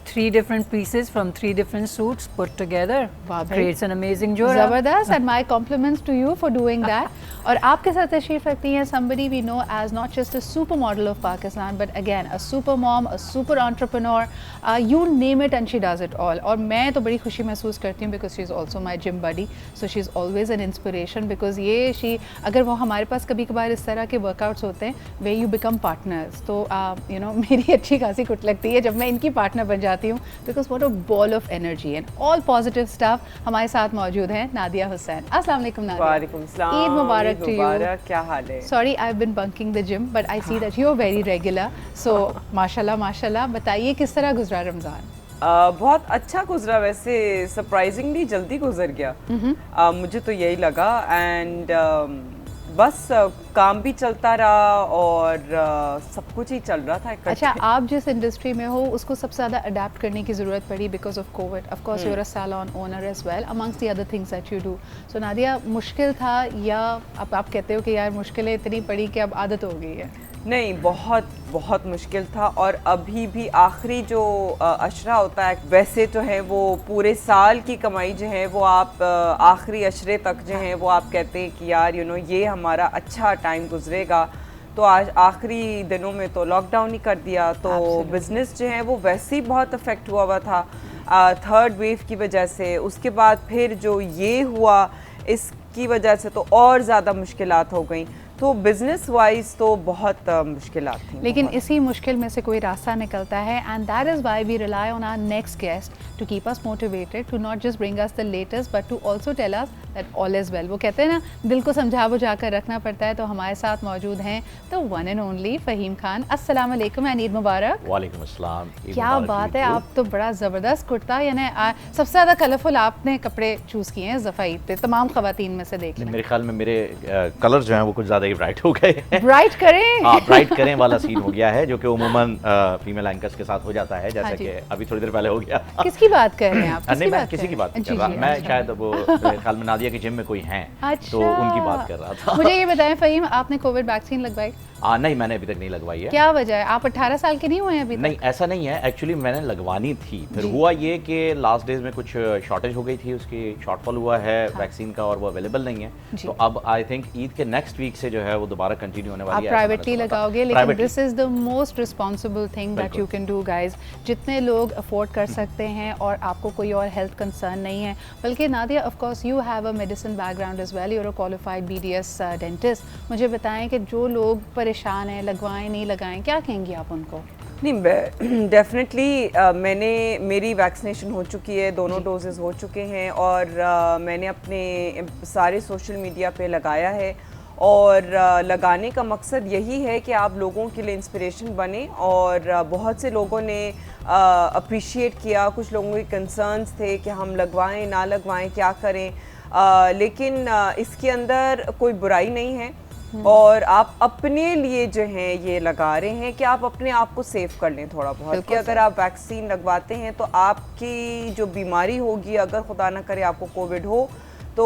F: 3 different pieces from 3 different suits put together creates an amazing jora.
A: ज़बरदस्त, and my compliments to you for doing that. और आपके साथ तशरीफ रखती हैं somebody we know as not just a supermodel of Pakistan but again a super mom, a super entrepreneur, you name it and she does it all. और मैं तो बड़ी खुशी महसूस करती हूँ because she is also my gym buddy, so she is always an inspiration because ये अगर वो हमारे पास कभी कभार इस तरह के वर्कआउट्स होते हैं where you become partners, तो you know मेरी अच्छी खासी कुट लगती है जब मैं इनकी पार्टनर बन जाती हूँ because what a ball of energy and all positive stuff। हमारे साथ मौजूद हैं नादिया हुसैन। अस्सलाम वालेकुम नादिया।
G: वालेकुम सलाम।
A: ईद मुबारक to you।
G: क्या हाल है?
A: Sorry, I've been bunking the gym, but I see that you're very regular. So माशाल्लाह माशाल्लाह। बताइए किस तरह गुजरा रमज़ान?
G: बहुत अच्छा गुजरा, वैसे सरप्राइजिंगली जल्दी गुजर गया। मुझे तो यही लगा एंड बस काम भी चलता रहा और सब कुछ ही चल रहा था।
A: अच्छा, आप जिस इंडस्ट्री में हो उसको सबसे ज़्यादा अडेप्ट करने की ज़रूरत पड़ी because of Covid. Of course you are a salon owner as well amongst the other things that you do. So Nadia, मुश्किल था या अब आप कहते हो कि यार मुश्किलें इतनी पड़ी कि अब आदत हो गई है?
G: नहीं, बहुत बहुत मुश्किल था। और अभी भी आखिरी जो अशरा होता है, वैसे तो है वो पूरे साल की कमाई जो है वो आप आखिरी अशरे तक जो है वो आप कहते हैं कि यार ये हमारा अच्छा टाइम गुजरेगा। तो आज आखिरी दिनों में तो लॉकडाउन ही कर दिया, तो बिज़नेस जो है वो वैसे ही बहुत अफेक्ट हुआ था थर्ड वेव की वजह से। उसके बाद फिर जो ये हुआ इसकी वजह से तो और ज़्यादा मुश्किलात हो गई। तो बिजनेस वाइज तो बहुत मुश्किलात थी।
A: लेकिन इसी मुश्किल में से कोई रास्ता निकलता है, and that is why we rely on our next guest to keep us motivated, to not just bring us the latest but to also tell us that all is well. वो कहते हैं ना, दिल को समझा बुझा कर रखना पड़ता है। तो हमारे साथ मौजूद हैं तो one and only Faheem Khan. अस्सलाम वालेकुम एंड ईद मुबारक।
H: वालेकुम अस्सलाम।
A: क्या बात है, आप तो बड़ा ज़बरदस्त कुर्ता, यानी सबसे ज़्यादा कलरफुल आपने कपड़े चूज़ किए हैं इस दफ़ा ईद पे, तमाम ख़वातीन में से देख लें।
H: मेरे ख्याल में मेरे कलर जो हैं वो कुछ ज़्यादा ही ब्राइट हो गए हैं।
A: ब्राइट करें
H: हाँ, ब्राइट करें वाला सीन हो गया है, जो कि उमूमन फीमेल एंकर्स के साथ हो जाता है, जैसा कि अभी थोड़ी देर पहले हो गया।
A: किसकी बात कर रहे हैं आप?
H: नहीं, मैं किसी की बात नहीं कर रहा, मैं शायद वो मेरे ख्याल में नादिया के जिम में कोई हैं, तो उनकी बात कर रहा था।
A: मुझे ये बताएं फ़हीम, आपने कोविड वैक्सीन लगवाई?
H: नहीं, मैंने अभी तक नहीं लगवाई है।
A: क्या वजह है, आप 18 साल के नहीं हुए हैं अभी तक?
H: नहीं, ऐसा नहीं है, एक्चुअली मैंने लगवानी थी, फिर हुआ ये कि लास्ट डेज में कुछ शॉर्टेज हो गई थी, उसकी शॉर्टफॉल हुआ है वैक्सीन का और वो अवेलेबल नहीं है। तो अब आई थिंक ईद के नेक्स्ट वीक से जो है वो दोबारा कंटिन्यू होने वाली है।
A: आप प्राइवेटली लगाओगे, लेकिन this is the most responsible thing that you can do guys. जितने लोग अफोर्ड कर सकते हैं और आपको कोई और हेल्थ कंसर्न नहीं है, बल्कि Nadia of course you have a medicine background as well, you are a qualified BDS dentist. मुझे बताएं कि जो लोग परेशान हैं, लगवाएं नहीं लगाएं, क्या कहेंगी आप उनको?
G: नहीं, डेफिनेटली मेरी वैक्सीनेशन हो चुकी है, दोनों डोजेस हो चुके हैं और मैंने अपने सारे सोशल मीडिया पे लगाया है। और लगाने का मकसद यही है कि आप लोगों के लिए इंस्पिरेशन बने। और बहुत से लोगों ने अप्रिशिएट किया, कुछ लोगों के कंसर्न्स थे कि हम लगवाएं ना लगवाएं, क्या करें, लेकिन इसके अंदर कोई बुराई नहीं है। और आप अपने लिए जो है ये लगा रहे हैं कि आप अपने आप को सेव कर लें थोड़ा बहुत, कि अगर आप वैक्सीन लगवाते हैं तो आपकी जो बीमारी होगी, अगर खुदा ना करे आपको कोविड हो, तो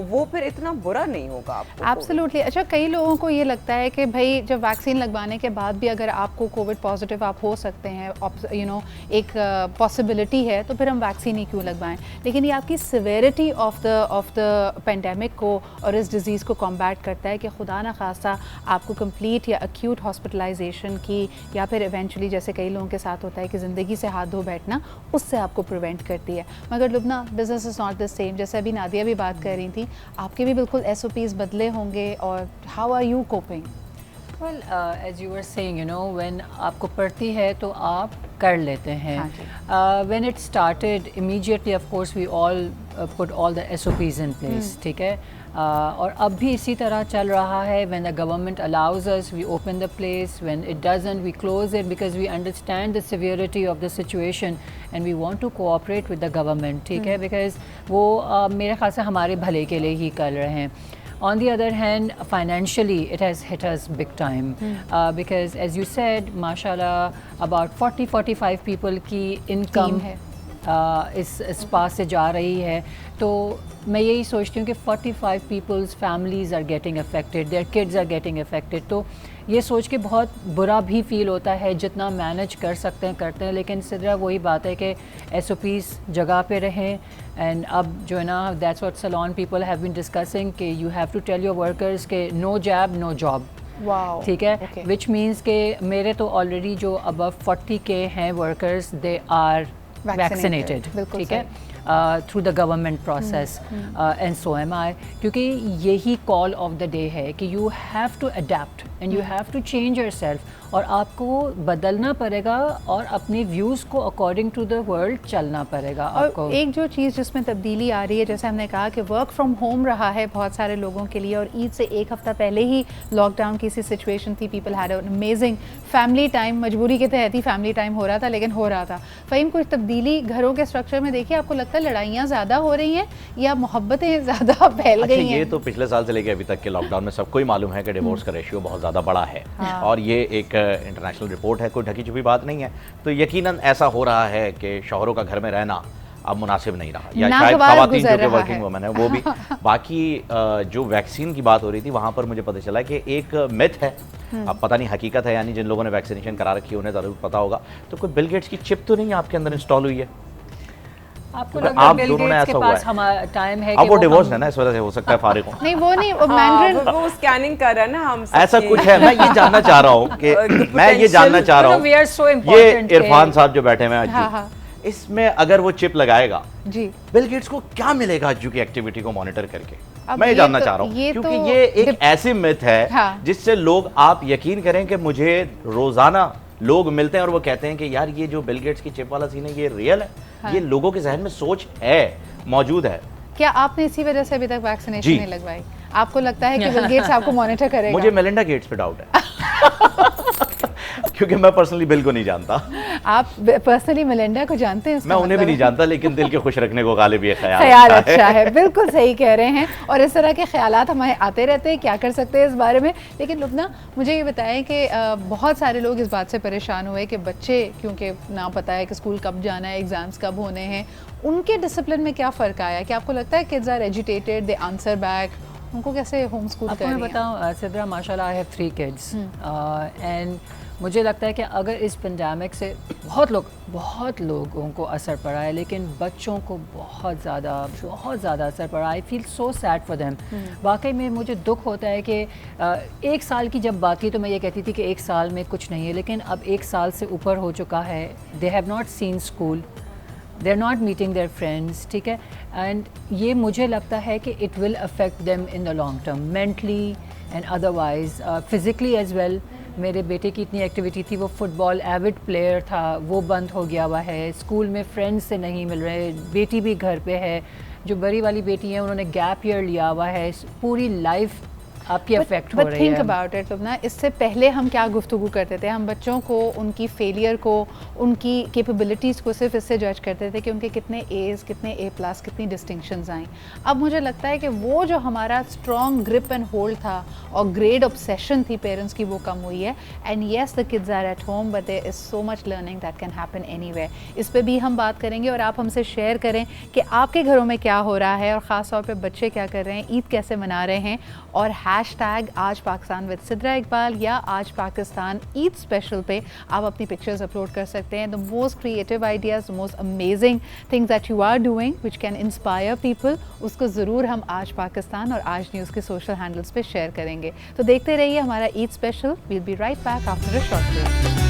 G: वो फिर इतना बुरा नहीं होगा आपको।
A: एब्सोल्युटली। अच्छा, कई लोगों को ये लगता है कि भाई जब वैक्सीन लगवाने के बाद भी अगर आपको कोविड पॉजिटिव आप हो सकते हैं, एक पॉसिबिलिटी है, तो फिर हम वैक्सीन ही क्यों लगवाएं। लेकिन ये आपकी सिवेरिटी ऑफ द पेंडेमिक को और इस डिज़ीज़ को कॉम्बैट करता है कि खुदा न खास्ता आपको कंप्लीट या एक्यूट हॉस्पिटलाइजेशन की, या फिर इवेंचुअली जैसे कई लोगों के साथ होता है कि ज़िंदगी से हाथ धो बैठना, उससे आपको प्रिवेंट करती है। मगर Lubna, business is not the same. जैसे अभी नादिया भी बात कर रही थी, आपके भी बिल्कुल SOPs बदले होंगे, और how are you coping?
F: Well, as you were saying, when आपको पड़ती है तो आप कर लेते हैं. When it started, immediately of course we all put all the SOPs in place, ठीक है. और अब भी इसी तरह चल रहा है. When the government allows us, we open the place. When it doesn't, we close it because we understand the severity of the situation and we want to cooperate with the government, ठीक है, because वो मेरे ख्याल से हमारे भले के लिए ही कर रहे हैं. On the other hand, financially it has hit us big time because as you said, mashallah, about 40-45 people की income इस पास से जा रही है. तो मैं यही सोचती हूँ कि 45 people's families are getting affected, their kids are getting affected. तो ये सोच के बहुत बुरा भी फील होता है. जितना मैनेज कर सकते हैं करते हैं, लेकिन सिर्फ वही बात है कि SOPs जगह पे रहें. एंड अब जो है ना, that's what salon people have been discussing कि you have to tell your workers के नो जैब नो जॉब. ठीक है, विच मीन्स के मेरे तो ऑलरेडी जो अबव 40 के हैं वर्कर्स, दे आर वैक्सीनेटेड, ठीक है, through the government process, and so am I. क्योंकि यही कॉल ऑफ द डे है कि you have to adapt and you have to change yourself. और आपको बदलना पड़ेगा और अपने व्यूज़ को अकॉर्डिंग टू द वर्ल्ड चलना पड़ेगा आपको.
A: और एक जो चीज़ जिसमें तब्दीली आ रही है, जैसे हमने कहा कि वर्क फ्रॉम होम रहा है बहुत सारे लोगों के लिए, और ईद से एक हफ़्ता पहले ही लॉकडाउन की सी सिचुएशन थी. People had an amazing family time, मजबूरी के तहत ही फैमिली टाइम हो रहा था, लेकिन हो रहा था. फ़हीम, कुछ तब्दीली घरों के स्ट्रक्चर में देखिए, आपको लगता है लड़ाइयाँ ज़्यादा हो रही हैं या मोहब्बतें ज़्यादा फैल गई हैं?
H: ये तो पिछले साल से लेकर अभी तक के लॉकडाउन में सबको ही मालूम है कि डिवोर्स का रेशियो बहुत ज़्यादा बड़ा है. और ये एक इंटरनेशनल रिपोर्ट है, कोई ढकी छुपी बात नहीं है. तो यकीनन ऐसा हो रहा है कि शौहरों का घर में रहना अब मुनासिब नहीं रहा, या शायद
A: नागवार
H: खवातीन
A: गुजर
H: जो कि
A: रहा
H: वर्किंग
A: है।
H: वुमेन है वो भी। बाकी जो वैक्सीन की बात हो रही थी वहाँ पर मुझे पता चला कि एक मिथ है, अब पता नहीं हकीकत है, यानी जिन लोगों ने वैक्सीनेशन करा रखी है उन्हें ज़रूर पता होगा, तो कोई बिल गेट्स की चिप तो नहीं आपके अंदर इंस्टॉल हुई है?
F: आपको
H: तो
F: लगता
H: आप
F: है बिल
H: दोनों ने
F: गेट्स के
H: ऐसा हुआ
F: पास
H: है?
F: हमारा टाइम है
H: अब
F: कि
H: वो
F: हम-
H: डिवोर्स है ना, इस वजह से हो सकता है फारिग हो।
A: नहीं वो नहीं, वो
G: हाँ,
A: मैंड्रिन
G: वो स्कैनिंग कर रहा है ना हम
H: ऐसा
G: सबकी।
H: कुछ है, मैं ये जानना चाह रहा हूँ कि मैं ये जानना चाह रहा
F: We are so
H: हूँ,
F: important
H: ये इरफान
F: कि-
H: साहब जो बैठे हुए हैं
A: हाँ,
H: अज्जू,
A: हाँ।
H: इसमें अगर वो चिप लगाएगा
A: जी।
H: बिल गेट्स को क्या मिलेगा अज्जू की एक्टिविटी को मॉनिटर करके?
A: अब
H: मैं ये
A: ये
H: जानना
A: तो-
H: चाह रहा हूँ,
A: ये
H: क्योंकि
A: तो
H: ये एक
A: डिप-
H: ऐसी मिथ है
A: हाँ।
H: जिससे लोग, आप यकीन करें कि मुझे रोजाना लोग मिलते हैं और वो कहते हैं कि यार ये जो बिल गेट्स की चिप वाला सीन है ये रियल है, ये लोगों के जहन में सोच है, मौजूद है।
A: क्या आपने इसी वजह से अभी तक वैक्सीनेशन
H: जी।
A: नहीं लगवाई? आपको लगता है कि बिल गेट्स आपको मॉनिटर करेगा?
H: मुझे मेलिंडा गेट्स पे डाउट है क्योंकि मैं पर्सनली बिल को नहीं जानता,
A: आप पर्सनली मेलिंडा को जानते हैं? इसका
H: मैं उन्हें भी
A: मतलब
H: नहीं जानता, लेकिन दिल के खुश रखने को गालिब ये
A: ख्याल अच्छा है। बिल्कुल सही कह रहे हैं, और इस तरह के ख्यालात हमें आते रहते हैं, क्या कर सकते हैं इस बारे में। लेकिन लुबना, मुझे ये बताएं कि बहुत सारे लोग इस बात से परेशान हुए कि बच्चे, क्योंकि ना पता है कि स्कूल कब जाना है, एग्जाम्स कब होने हैं, उनके डिसिप्लिन में क्या फ़र्क आया? कि आपको लगता है kids are educated, they answer back, उनको कैसे होम स्कूल कर
F: आपको
A: रही
F: मैं
A: हैं?
F: बताऊं सिद्रा, माशाल्लाह आई हैव 3 किड्स एंड मुझे लगता है कि अगर इस पेंडेमिक से बहुत लोगों को असर पड़ा है, लेकिन बच्चों को बहुत ज़्यादा असर पड़ा। I feel so sad for them. वाकई में मुझे दुख होता है कि 1 साल की जब बात थी तो मैं ये कहती थी कि 1 साल में कुछ नहीं है, लेकिन अब 1 साल से ऊपर हो चुका है। They have not seen school, they are not meeting their friends, ठीक है, एंड ये मुझे लगता है कि it will affect them in the long term, mentally and otherwise, physically as well. मेरे बेटे की इतनी एक्टिविटी थी, वो फुटबॉल एविड प्लेयर था, वो बंद हो गया हुआ है, स्कूल में फ्रेंड्स से नहीं मिल रहे, बेटी भी घर पे है, जो बड़ी वाली बेटी है उन्होंने गैप ईयर लिया हुआ है, पूरी लाइफ आपकी अफेक्ट हो रही
A: थिंक
F: है।
A: अबाउट इट लुबना, इससे पहले हम क्या गुफ्तगू करते थे? हम बच्चों को, उनकी फेलियर को, उनकी कैपेबिलिटीज़ को सिर्फ इससे जज करते थे कि उनके कितने एज, कितने A+, कितनी डिस्टिंक्शंस आई। अब मुझे लगता है कि वो जो हमारा स्ट्रॉन्ग ग्रिप एंड होल्ड था और ग्रेड ऑब्सेशन थी पेरेंट्स की, वो कम हुई है। And yes, the kids are at home, but there is so much learning that can happen anywhere. इस पर भी हम बात करेंगे और आप हमसे शेयर करें कि आपके घरों में क्या हो रहा है और ख़ास तौर पे बच्चे क्या कर रहे हैं, ईद कैसे मना रहे हैं। और हैशटैग आज पाकिस्तान विद सिद्रा इकबाल या आज पाकिस्तान ईद स्पेशल पे आप अपनी पिक्चर्स अपलोड कर सकते हैं। The most creative ideas, the most amazing things that you are doing which can inspire people, उसको ज़रूर हम आज पाकिस्तान और आज न्यूज़ के सोशल हैंडल्स पे शेयर करेंगे। तो देखते रहिए हमारा Eid special. We'll be right back after a short break.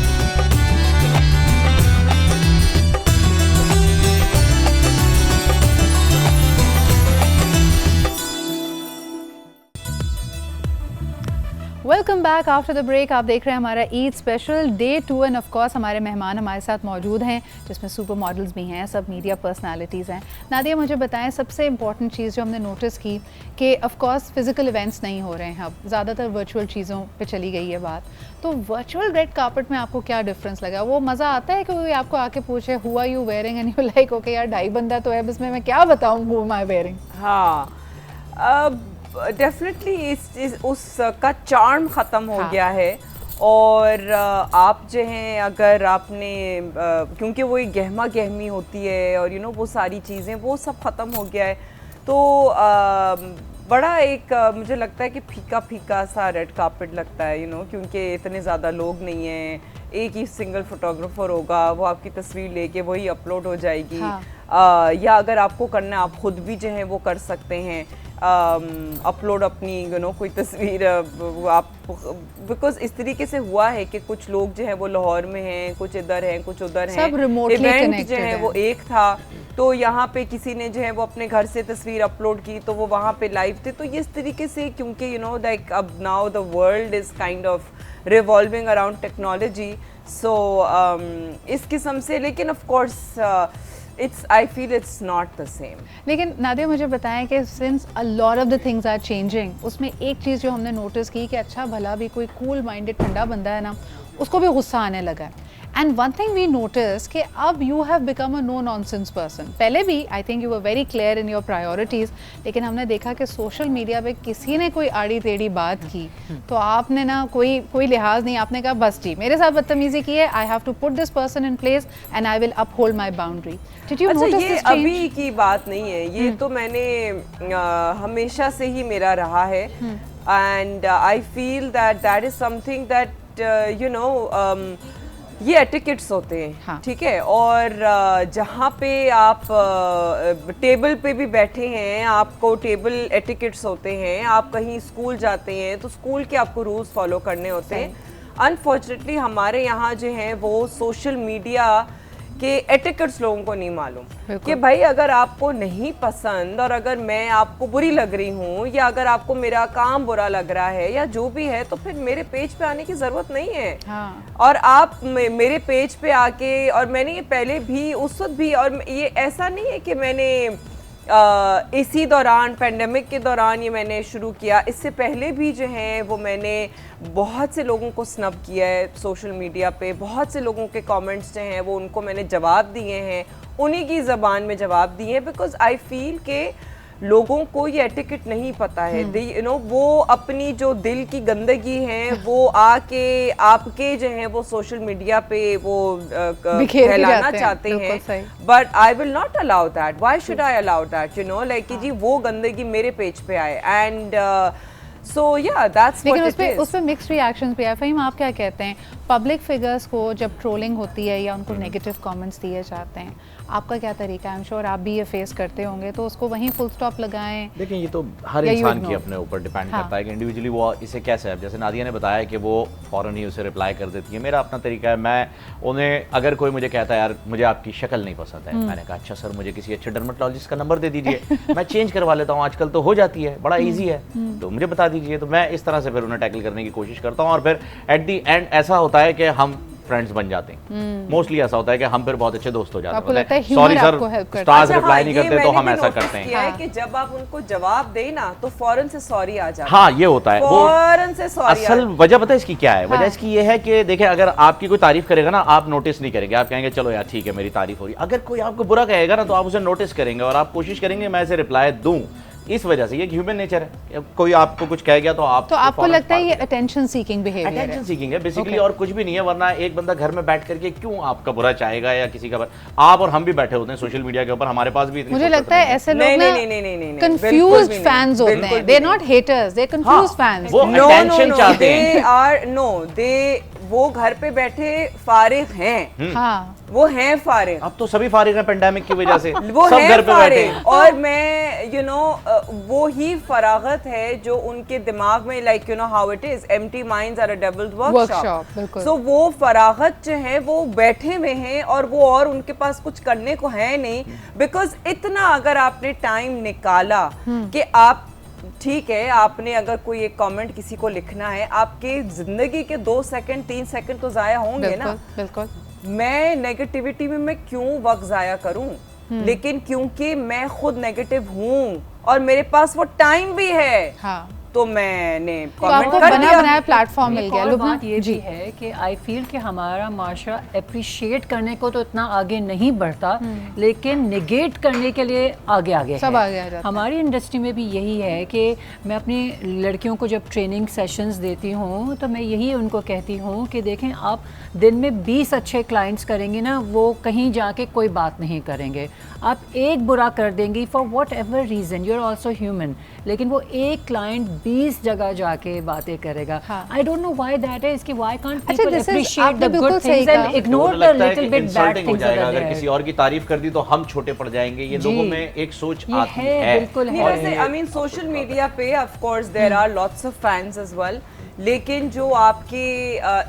A: Welcome back after the break. आप देख रहे हैं हमारा Eid special day 2 and of course हमारे मेहमान हमारे साथ मौजूद हैं, जिसमें सुपर मॉडल्स भी हैं, सब मीडिया पर्सनालिटीज़ हैं। नादिया, मुझे बताएं सबसे इम्पॉर्टेंट चीज़ जो हमने नोटिस की कि ऑफ कोर्स फिजिकल इवेंट्स नहीं हो रहे हैं, अब ज़्यादातर वर्चुअल चीज़ों पे चली गई है बात। तो वर्चुअल रेड कार्पेट में आपको क्या डिफरेंस लगा? वो मज़ा आता है कि कोई आपको आके पूछे who are you wearing and you like okay यार 2.5 बंदा तो है, बस मैं क्या बताऊँ हु एम आई वेयरिंग?
G: हाँ, डेफिनेटली उसका चार्म ख़त्म हो
A: हाँ।
G: गया है। और आप जो हैं, अगर आपने क्योंकि वो एक गहमा गहमी होती है और वो सारी चीज़ें, वो सब ख़त्म हो गया है, तो बड़ा एक मुझे लगता है कि फीका फीका सा रेड कार्पेट लगता है, क्योंकि इतने ज़्यादा लोग नहीं हैं, एक ही सिंगल फोटोग्राफर होगा, वो आपकी तस्वीर लेके वही अपलोड हो जाएगी।
A: हाँ।
G: या अगर आपको करना है, आप खुद भी जो है वो कर सकते हैं, अपलोड अपनी कोई तस्वीर आप, बिकॉज इस तरीके से हुआ है कि कुछ लोग जो है वो लाहौर में हैं, कुछ इधर हैं, कुछ उधर हैं,
A: सब remotely
G: इवेंट जो
A: connected
G: है
A: हैं।
G: वो एक था, तो यहाँ पे किसी ने जो है वो अपने घर से तस्वीर अपलोड की तो वो वहाँ पे लाइव थे। तो इस तरीके से, क्योंकि लाइक अब now the world is kind of revolving around technology, so इस किस्म से, लेकिन of course I feel it's not the same.
A: लेकिन नादिया, मुझे बताएं कि since a lot of the things are changing, उसमें एक चीज़ जो हमने नोटिस की कि अच्छा भला भी कोई कूल माइंडेड ठंडा बंदा है ना, उसको भी गुस्सा आने लगा है। And one thing we notice कि अब you have become a no nonsense person. पहले भी I think you were very clear in your priorities, लेकिन हमने देखा कि सोशल मीडिया पे किसी ने कोई आड़ी टेढ़ी बात की तो आपने ना कोई लिहाज नहीं, आपने कहा बस जी मेरे साथ बदतमीजी की है, I have to put this person in place and I will uphold my boundary. Did you
G: अच्छा,
A: नोटिस
G: ये
A: दिस चेंज?
G: अभी की बात नहीं है, ये तो मैंने हमेशा से ही मेरा रहा है. And I feel that is something that you know ये एटिकेट्स होते हैं.
A: हाँ.
G: ठीक है. और जहाँ पे आप टेबल पे भी बैठे हैं, आपको टेबल एटिकेट्स होते हैं. आप कहीं स्कूल जाते हैं तो स्कूल के आपको रूल्स फॉलो करने होते हैं. अनफॉर्चुनेटली हमारे यहाँ जो है वो सोशल मीडिया के एटिकेट्स लोगों को नहीं मालूम कि भाई अगर आपको नहीं पसंद और अगर मैं आपको बुरी लग रही हूँ या अगर आपको मेरा काम बुरा लग रहा है या जो भी है, तो फिर मेरे पेज पे आने की ज़रूरत नहीं है.
A: हाँ.
G: और आप मेरे पेज पे आके, और मैंने ये पहले भी उस वक्त भी, और ये ऐसा नहीं है कि मैंने इसी दौरान पेंडेमिक के दौरान ये मैंने शुरू किया. इससे पहले भी जो है वो मैंने बहुत से लोगों को स्नब किया है सोशल मीडिया पे. बहुत से लोगों के कमेंट्स जो हैं वो उनको मैंने जवाब दिए हैं, उन्हीं की ज़बान में जवाब दिए हैं. बिकॉज आई फील के लोगों को ये एटिकेट नहीं पता है. यू नो वो अपनी जो दिल की गंदगी है वो आके आपके जो है वो सोशल मीडिया पे वो फैलाना चाहते हैं. But I will not allow that. Why should I allow that? You know like कि जी वो गंदगी मेरे पेज पे आए. एंड सो या दैट्स व्हाट इट इज.
A: उस पे मिक्स्ड रिएक्शंस भी है. फ़हीम, आप क्या कहते हैं, पब्लिक फिगर्स को जब ट्रोलिंग होती है या उनको नेगेटिव कमेंट्स दिए जाते हैं, आपका क्या तरीका है? आई एम श्योर आप भी ये फेस करते होंगे, तो उसको वहीं फुल स्टॉप लगाएं?
H: देखिए, ये तो हर इंसान के अपने ऊपर डिपेंड करता है कि इंडिविजुअली वो इसे कैसे है. जैसे नादिया ने बताया कि वो फ़ौरन ही उसे रिप्लाई कर देती है. मेरा अपना तरीका है, मैं उन्हें, अगर कोई मुझे कहता है यार मुझे आपकी शक्ल नहीं पसंद है, मैंने कहा अच्छा सर मुझे किसी अच्छे डर्मेटोलॉजिस्ट का नंबर दे दीजिए, मैं चेंज करवा लेता हूँ. आजकल तो हो जाती है, बड़ा ईजी है, तो मुझे बता दीजिए. तो मैं इस तरह से फिर उन्हें टैकल करने की कोशिश करता हूँ. और फिर एट दी एंड ऐसा होता है कि हम फ्रेंड्स बन जाते हैं. मोस्टली ऐसा होता है कि हम फिर बहुत अच्छे दोस्त हो जाते हैं. सॉरी सर, स्टार्स रिप्लाई नहीं करते तो हम ऐसा करते हैं
G: कि जब आप उनको जवाब देना तो फौरन से सॉरी आ जाता है.
H: हाँ, ये होता है.
G: फौरन से सॉरी.
H: असल वजह पता है इसकी क्या है? वजह इसकी ये है कि देखिए, अगर आपकी कोई तारीफ करेगा ना, आप नोटिस नहीं करेंगे. आप कहेंगे चलो यार ठीक है मेरी तारीफ हो रही. अगर कोई आपको बुरा कहेगा ना तो आप उसे नोटिस करेंगे और आप कोशिश करेंगे मैं इसे रिप्लाई दूं. इस वजह से ये ह्यूमन नेचर है. कोई आपको कुछ कह गया तो
A: आपको लगता है ये अटेंशन सीकिंग बिहेवियर है?
H: अटेंशन सीकिंग है बेसिकली, और कुछ भी नहीं है. वरना एक बंदा घर में बैठ करके क्यों आपका बुरा चाहेगा या किसी का. आप और हम भी बैठे होते हैं सोशल मीडिया के ऊपर, हमारे पास भी इतनी,
A: मुझे लगता है ऐसे लोग ना कंफ्यूज्ड फैंस होते हैं. They are not haters, they confused fans.
H: वो अटेंशन चाहते
G: हैं. वो घर पे बैठे फारिग हैं.
A: हाँ,
G: वो हैं फारिग.
H: अब तो सभी फारिग हैं पेंडेमिक की वजह से.
G: वो
H: सब घर पे बैठे हैं.
G: और मैं यू नो वो ही फरागत है जो उनके दिमाग में, like you know how it is, empty minds are a devil's workshop. So वो फरागत जो है वो बैठे हुए हैं और वो और उनके पास कुछ करने को है नहीं. बिकॉज इतना अगर आपने टाइम निकाला कि आप, ठीक है, आपने अगर कोई एक कमेंट किसी को लिखना है, आपके जिंदगी के 2 सेकंड 3 सेकंड तो जाया होंगे ना.
A: बिल्कुल.
G: मैं नेगेटिविटी में मैं क्यों वक्त जाया करूं? लेकिन क्योंकि मैं खुद नेगेटिव हूं और मेरे पास वो टाइम भी है. हाँ. तो मैंने
A: कमेंट कर दिया. बनाया प्लेटफॉर्म मिल गया.
F: बात ये भी है कि आई फील कि हमारा माशरा अप्रिशिएट करने को तो इतना आगे नहीं बढ़ता, लेकिन निगेट करने के लिए आगे
A: सब आगे आ जाता है.
F: हमारी इंडस्ट्री में भी यही है कि मैं अपनी लड़कियों को जब ट्रेनिंग सेशंस देती हूँ तो मैं यही उनको कहती हूँ कि देखें, आप दिन में 20 अच्छे क्लाइंट्स करेंगे ना, वो कहीं जाके कोई बात नहीं करेंगे. आप एक बुरा कर देंगी for whatever reason, you are also human, लेकिन वो एक क्लाइंट 20 जगह जाके बातें करेगा. I don't know why that is, कि why can't people appreciate the good things and ignore the little bit bad things.
H: अगर किसी और की तारीफ कर दी तो हम छोटे पड़ जाएंगे. ये लोगों में एक सोच आती है.
F: बिल्कुल है.
G: वैसे आई मीन सोशल मीडिया पे of course there are lots of fans as well, लेकिन जो आपके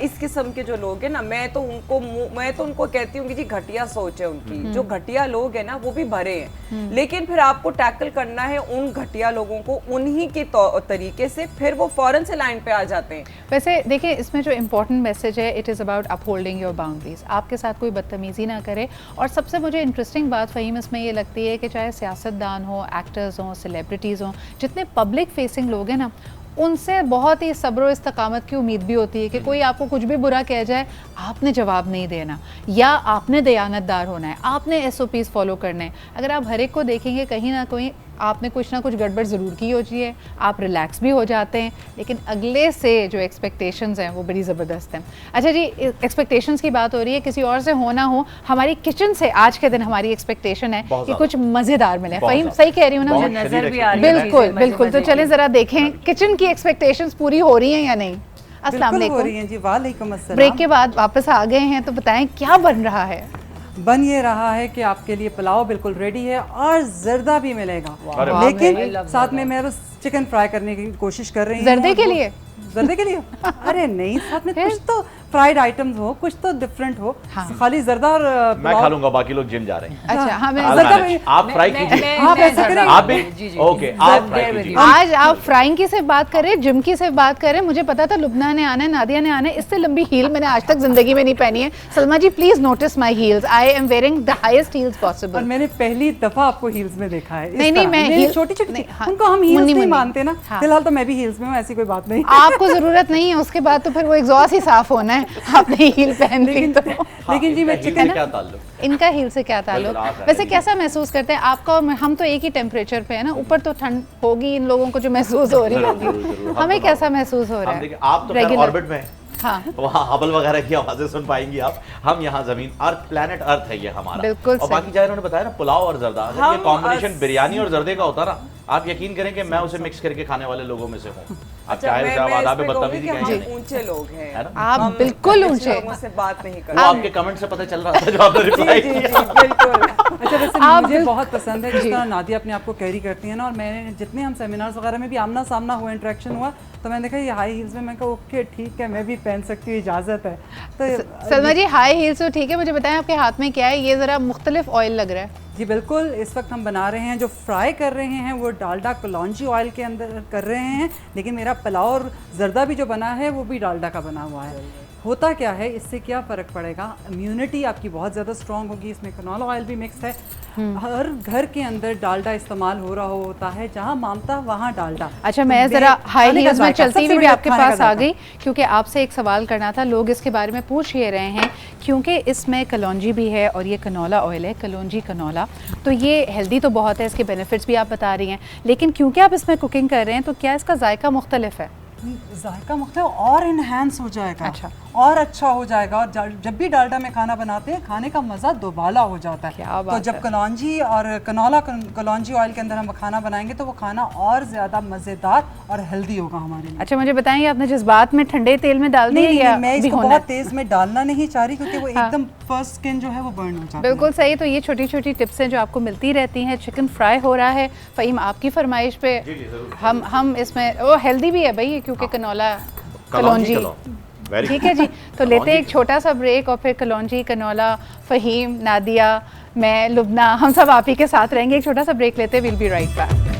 G: इस किस्म के जो लोग हैं ना, मैं तो उनको कहती हूँ कि जी घटिया सोच है उनकी. जो घटिया लोग हैं ना वो भी भरे हैं, लेकिन फिर आपको टैकल करना है उन घटिया लोगों को उन्हीं के तरीके से, फिर वो फौरन से लाइन पे आ जाते हैं.
A: वैसे देखिए, इसमें जो इम्पोर्टेंट मैसेज है, it is about upholding your boundaries. आपके साथ कोई बदतमीजी ना करे. और सबसे मुझे इंटरेस्टिंग बात फ़हीम इसमें ये लगती है कि चाहे सियासतदान हो, एक्टर्स हों, सेलिब्रिटीज़ हों, जितने पब्लिक फेसिंग लोग हैं ना, उनसे बहुत ही सब्र इस्तकामत की उम्मीद भी होती है कि कोई आपको कुछ भी बुरा कह जाए, आपने जवाब नहीं देना, या आपने दयानतदार होना है, आपने SOPs फॉलो करने हैं। अगर आप हर एक को देखेंगे, कहीं ना कहीं आपने कुछ ना कुछ गड़बड़ ज़रूर की होती है, आप रिलैक्स भी हो जाते हैं, लेकिन अगले से जो एक्सपेक्टेशंस हैं वो बड़ी ज़बरदस्त हैं। अच्छा जी, एक्सपेक्टेशंस की बात हो रही है, किसी और से हो ना हो, हमारी किचन से आज के दिन हमारी एक्सपेक्टेशन है कि कुछ मज़ेदार मिले। फ़हीम, सही कह रही हूँ ना?
F: मुझे नजर भी आ रही है
A: बिल्कुल
F: चीज़ें
A: बिल्कुल। तो
F: मज़े
A: चलें
F: की।
A: ज़रा देखें किचन की एक्सपेक्टेशंस पूरी हो रही हैं या नहीं। अस्सलाम
B: बिल्कुल हो रही
A: वालेकुम।
B: हैं जी, वालेकुम अस्सलाम।
A: ब्रेक के बाद वापस आ गए हैं, तो बताएं क्या बन रहा है?
B: बन ये रहा है कि आपके लिए पुलाव बिल्कुल रेडी है और जर्दा भी मिलेगा,
H: अरे वाह।
B: लेकिन साथ में मैं बस चिकन फ्राई करने की कोशिश कर रही हूँ।
A: जर्दे के लिए?
B: जर्दे के लिए? अरे नहीं, साथ में कुछ तो फ्राइड आइटम्स हो, कुछ तो डिफरेंट हो।
A: हाँ।
B: खाली जर्दा और
H: मैं
B: पुलाव-
H: खा लूंगा, बाकी लोग जिम जा रहे हैं।
A: अच्छा, हाँ, मैं
H: I'll
B: जर्दा
H: manage.
B: भी-
H: आप फ्राई कीजिए।
B: आप ऐसा करें?
H: आप भी?
F: जी, जी,
H: ओके,
F: जी।
H: आप
F: There
H: फ्राई
F: with
H: कीजिए।
F: you.
A: आज आप फ्राइंग की सिर्फ बात करें, जिम की सिर्फ बात करें। मुझे पता था लुबना ने आना है, नादिया ने आना है, इससे लंबी हील मैंने आज तक जिंदगी में नहीं पहनी है। Salma ji please notice my heels, I am wearing the highest heels
B: और
A: पॉसिबल।
B: मैंने पहली दफा आपको हील्स में देखा है। इस
A: नहीं, नहीं,
B: तरह।
A: मैं
B: मेरी
A: heel-
B: छोटी छोटी
A: नहीं,
B: चीज़-
A: हाँ,
B: उनको हम हील्स
A: मुन्नी
B: नहीं
A: मुन्नी।
B: मानते ना।
A: हाँ।
B: फिलहाल तो मैं भी हील्स में हूँ, ऐसी कोई बात नहीं।
A: आपको जरूरत नहीं है, उसके बाद तो फिर वो एग्जॉस्ट ही साफ होना है, आपने हील पहन ली तो।
B: लेकिन जी मैं
H: इनका
B: चिकन
H: क्या ताल्लुक?
A: इनका हील से क्या ताल्लुक?
H: बिल्कुल, आप
A: वैसे
H: हैं।
A: कैसा महसूस करते हैं आपका और हम तो एक ही टेम्परेचर पे है ना, ऊपर तो ठंड होगी इन लोगों को जो महसूस हो रही
H: जरूर,
A: होगी,
H: जरूर, जरूर। हम
A: हमें
H: तो
A: कैसा महसूस हो रहा
H: हम
A: है?
H: देखिए, आप तो खैर
A: Regular।
H: ऑर्बिट में हैं।
A: हाँ,
H: वहाँ हबल वगैरह की आवाजें सुन पाएंगी आप। हम यहाँ जमीन, अर्थ, प्लेनेट अर्थ है ये हमारा।
A: बिल्कुल
H: और
A: सही।
H: बाकी जहाँ इन्होंने बताया ना पुलाव और जर्दा, अगर ये
G: हम,
H: कॉम्बिनेशन बिरयानी और जर्दे का होता ना, आप यकीन करें कि मैं उसे मिक्स करके खाने वाले लोगों में से हूँ। आप
G: अच्छा,
H: चाहे उसे आप
G: मैं
H: आदाब
G: इस पे कहूंगी
H: बदतमीजी
G: कि
H: कहेंगे।
G: हम ऊंचे लोग हैं,
H: है ना?
A: आप
G: हम
A: बिल्कुल
G: नीचे
A: ऊंचे।
G: लोगों से बात नहीं
H: वो
G: करते।
H: आपके कमेंट से पता चल रहा था जो आपने रिप्लाई
G: जी, जी,
H: किया।
G: जी, बिल्कुल।
B: अच्छा, वैसे
A: आप
B: मुझे
A: बिल-
B: बहुत पसंद है जिस तरह नादिया अपने आप को कैरी करती है ना, और मैंने जितने हम सेमिनार्स वगैरह में भी आमना सामना हुआ, इंटरेक्शन हुआ, तो मैंने देखा ये हाई हील्स में, मैं कहा ओके ठीक है, मैं भी पहन सकती हूँ, इजाज़त है। तो
A: सलमा जी हाई हील्स तो ठीक है, मुझे बताएं आपके हाथ में क्या है? ये ज़रा मुख्तलिफ ऑयल लग रहा है।
B: जी बिल्कुल, इस वक्त हम बना रहे हैं, जो फ्राई कर रहे हैं वो डालडा कलौंजी ऑयल के अंदर कर रहे हैं, लेकिन मेरा पुलाव और जर्दा भी जो बना है वो भी डालडा का बना हुआ है। होता क्या है, इससे क्या फ़र्क पड़ेगा, इम्यूनिटी आपकी बहुत ज़्यादा स्ट्रॉन्ग होगी। इसमें कनोला ऑयल भी मिक्स है। हर घर के अंदर डालडा इस्तेमाल हो रहा होता है, जहाँ मामता वहाँ डालडा।
A: अच्छा, मैं ज़रा हाई
B: खाने का
A: हील्स में
B: जायका,
A: चलती
B: सबसे
A: हुई भी
B: बढ़िया
A: आपके
B: खाने का
A: पास आ
B: जायका।
A: गई, क्योंकि आपसे एक सवाल करना था। लोग इसके बारे में पूछ ये रहे हैं, क्योंकि इसमें कलौंजी भी है और ये कनोला ऑयल है, कलौंजी कनोला, तो ये हेल्दी तो बहुत है, इसके बेनिफिट्स भी आप बता रही हैं, लेकिन क्योंकि आप इसमें कुकिंग कर रहे हैं तो क्या इसका जायका मुख्तलिफ है?
B: जायका मुख्तलिफ और इन्हेंस हो जाएगा,
A: अच्छा।
B: और अच्छा हो जाएगा। और जब भी डालडा में खाना बनाते हैं, खाने का मज़ा दोबाला हो जाता है।
A: क्या
B: तो
A: बात
B: जब
A: है।
B: कलौंजी और कलौंजी ऑयल के अंदर हम खाना बनाएंगे तो वो खाना और ज़्यादा मज़ेदार और हेल्दी होगा हमारे लिए।
A: अच्छा, मुझे बताएंगे आपने जज्बात में ठंडे तेल में डाल दिया
B: नहीं,
A: या
B: मैं इसको
A: भिगोना
B: बहुत
A: है?
B: तेज़ में डालना नहीं चाह रही, क्योंकि वो
A: हाँ।
B: एकदम फर्स्ट स्किन जो है वो बर्न हो जाती है।
A: बिल्कुल सही। तो ये छोटी छोटी टिप्स हैं जो आपको मिलती रहती हैं। चिकन फ्राई हो रहा है, फ़हीम आपकी फरमाइश पे हम इसमें वो हेल्दी भी है भाई, क्योंकि कनोला कलौंजी। ठीक है जी, तो लेते हैं एक छोटा सा ब्रेक और फिर कलौंजी, कनोला, फ़हीम, नादिया, मैं, लुबना, हम सब आप ही के साथ रहेंगे। एक छोटा सा ब्रेक लेते हैं, will be right back.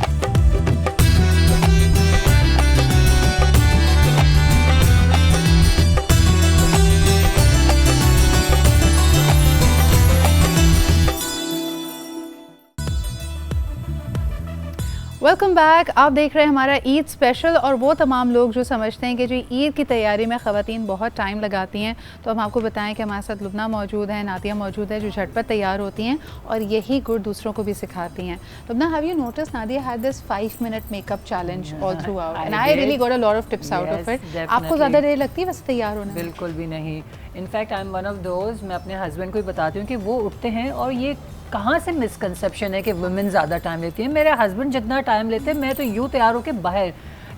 A: Welcome back. आप देख रहे हैं हमारा ईद स्पेशल, और वो तमाम लोग जो समझते हैं कि जो ईद की तैयारी में ख़वातीन बहुत टाइम लगाती हैं, तो हम आपको बताएं कि हमारे साथ लुबना मौजूद है, नातिया मौजूद है, जो झटपट तैयार होती हैं और यही गुड़ दूसरों को भी सिखाती हैं। Lubna, have you notice Nadia had this 5 minute makeup challenge all through out, and I really got a lot of tips out of it. आपको ज़्यादा देर लगती है वैसे तैयार होने में?
F: बिल्कुल भी नहीं। In fact I am one of those, मैं अपने हस्बैंड को ही बताती हूँ कि वो उठते हैं, और ये कहाँ से मिसकंसेप्शन है कि वुमेन ज़्यादा टाइम लेती है। मेरे हस्बैंड जितना टाइम लेते हैं, मैं तो यूँ तैयार होकर बाहर,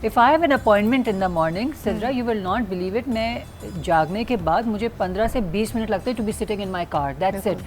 F: if I have an appointment in the morning, Sidra, you will not believe it, मैं जागने के बाद मुझे 15 से 20 मिनट लगते हैं to be sitting in my car, that's it.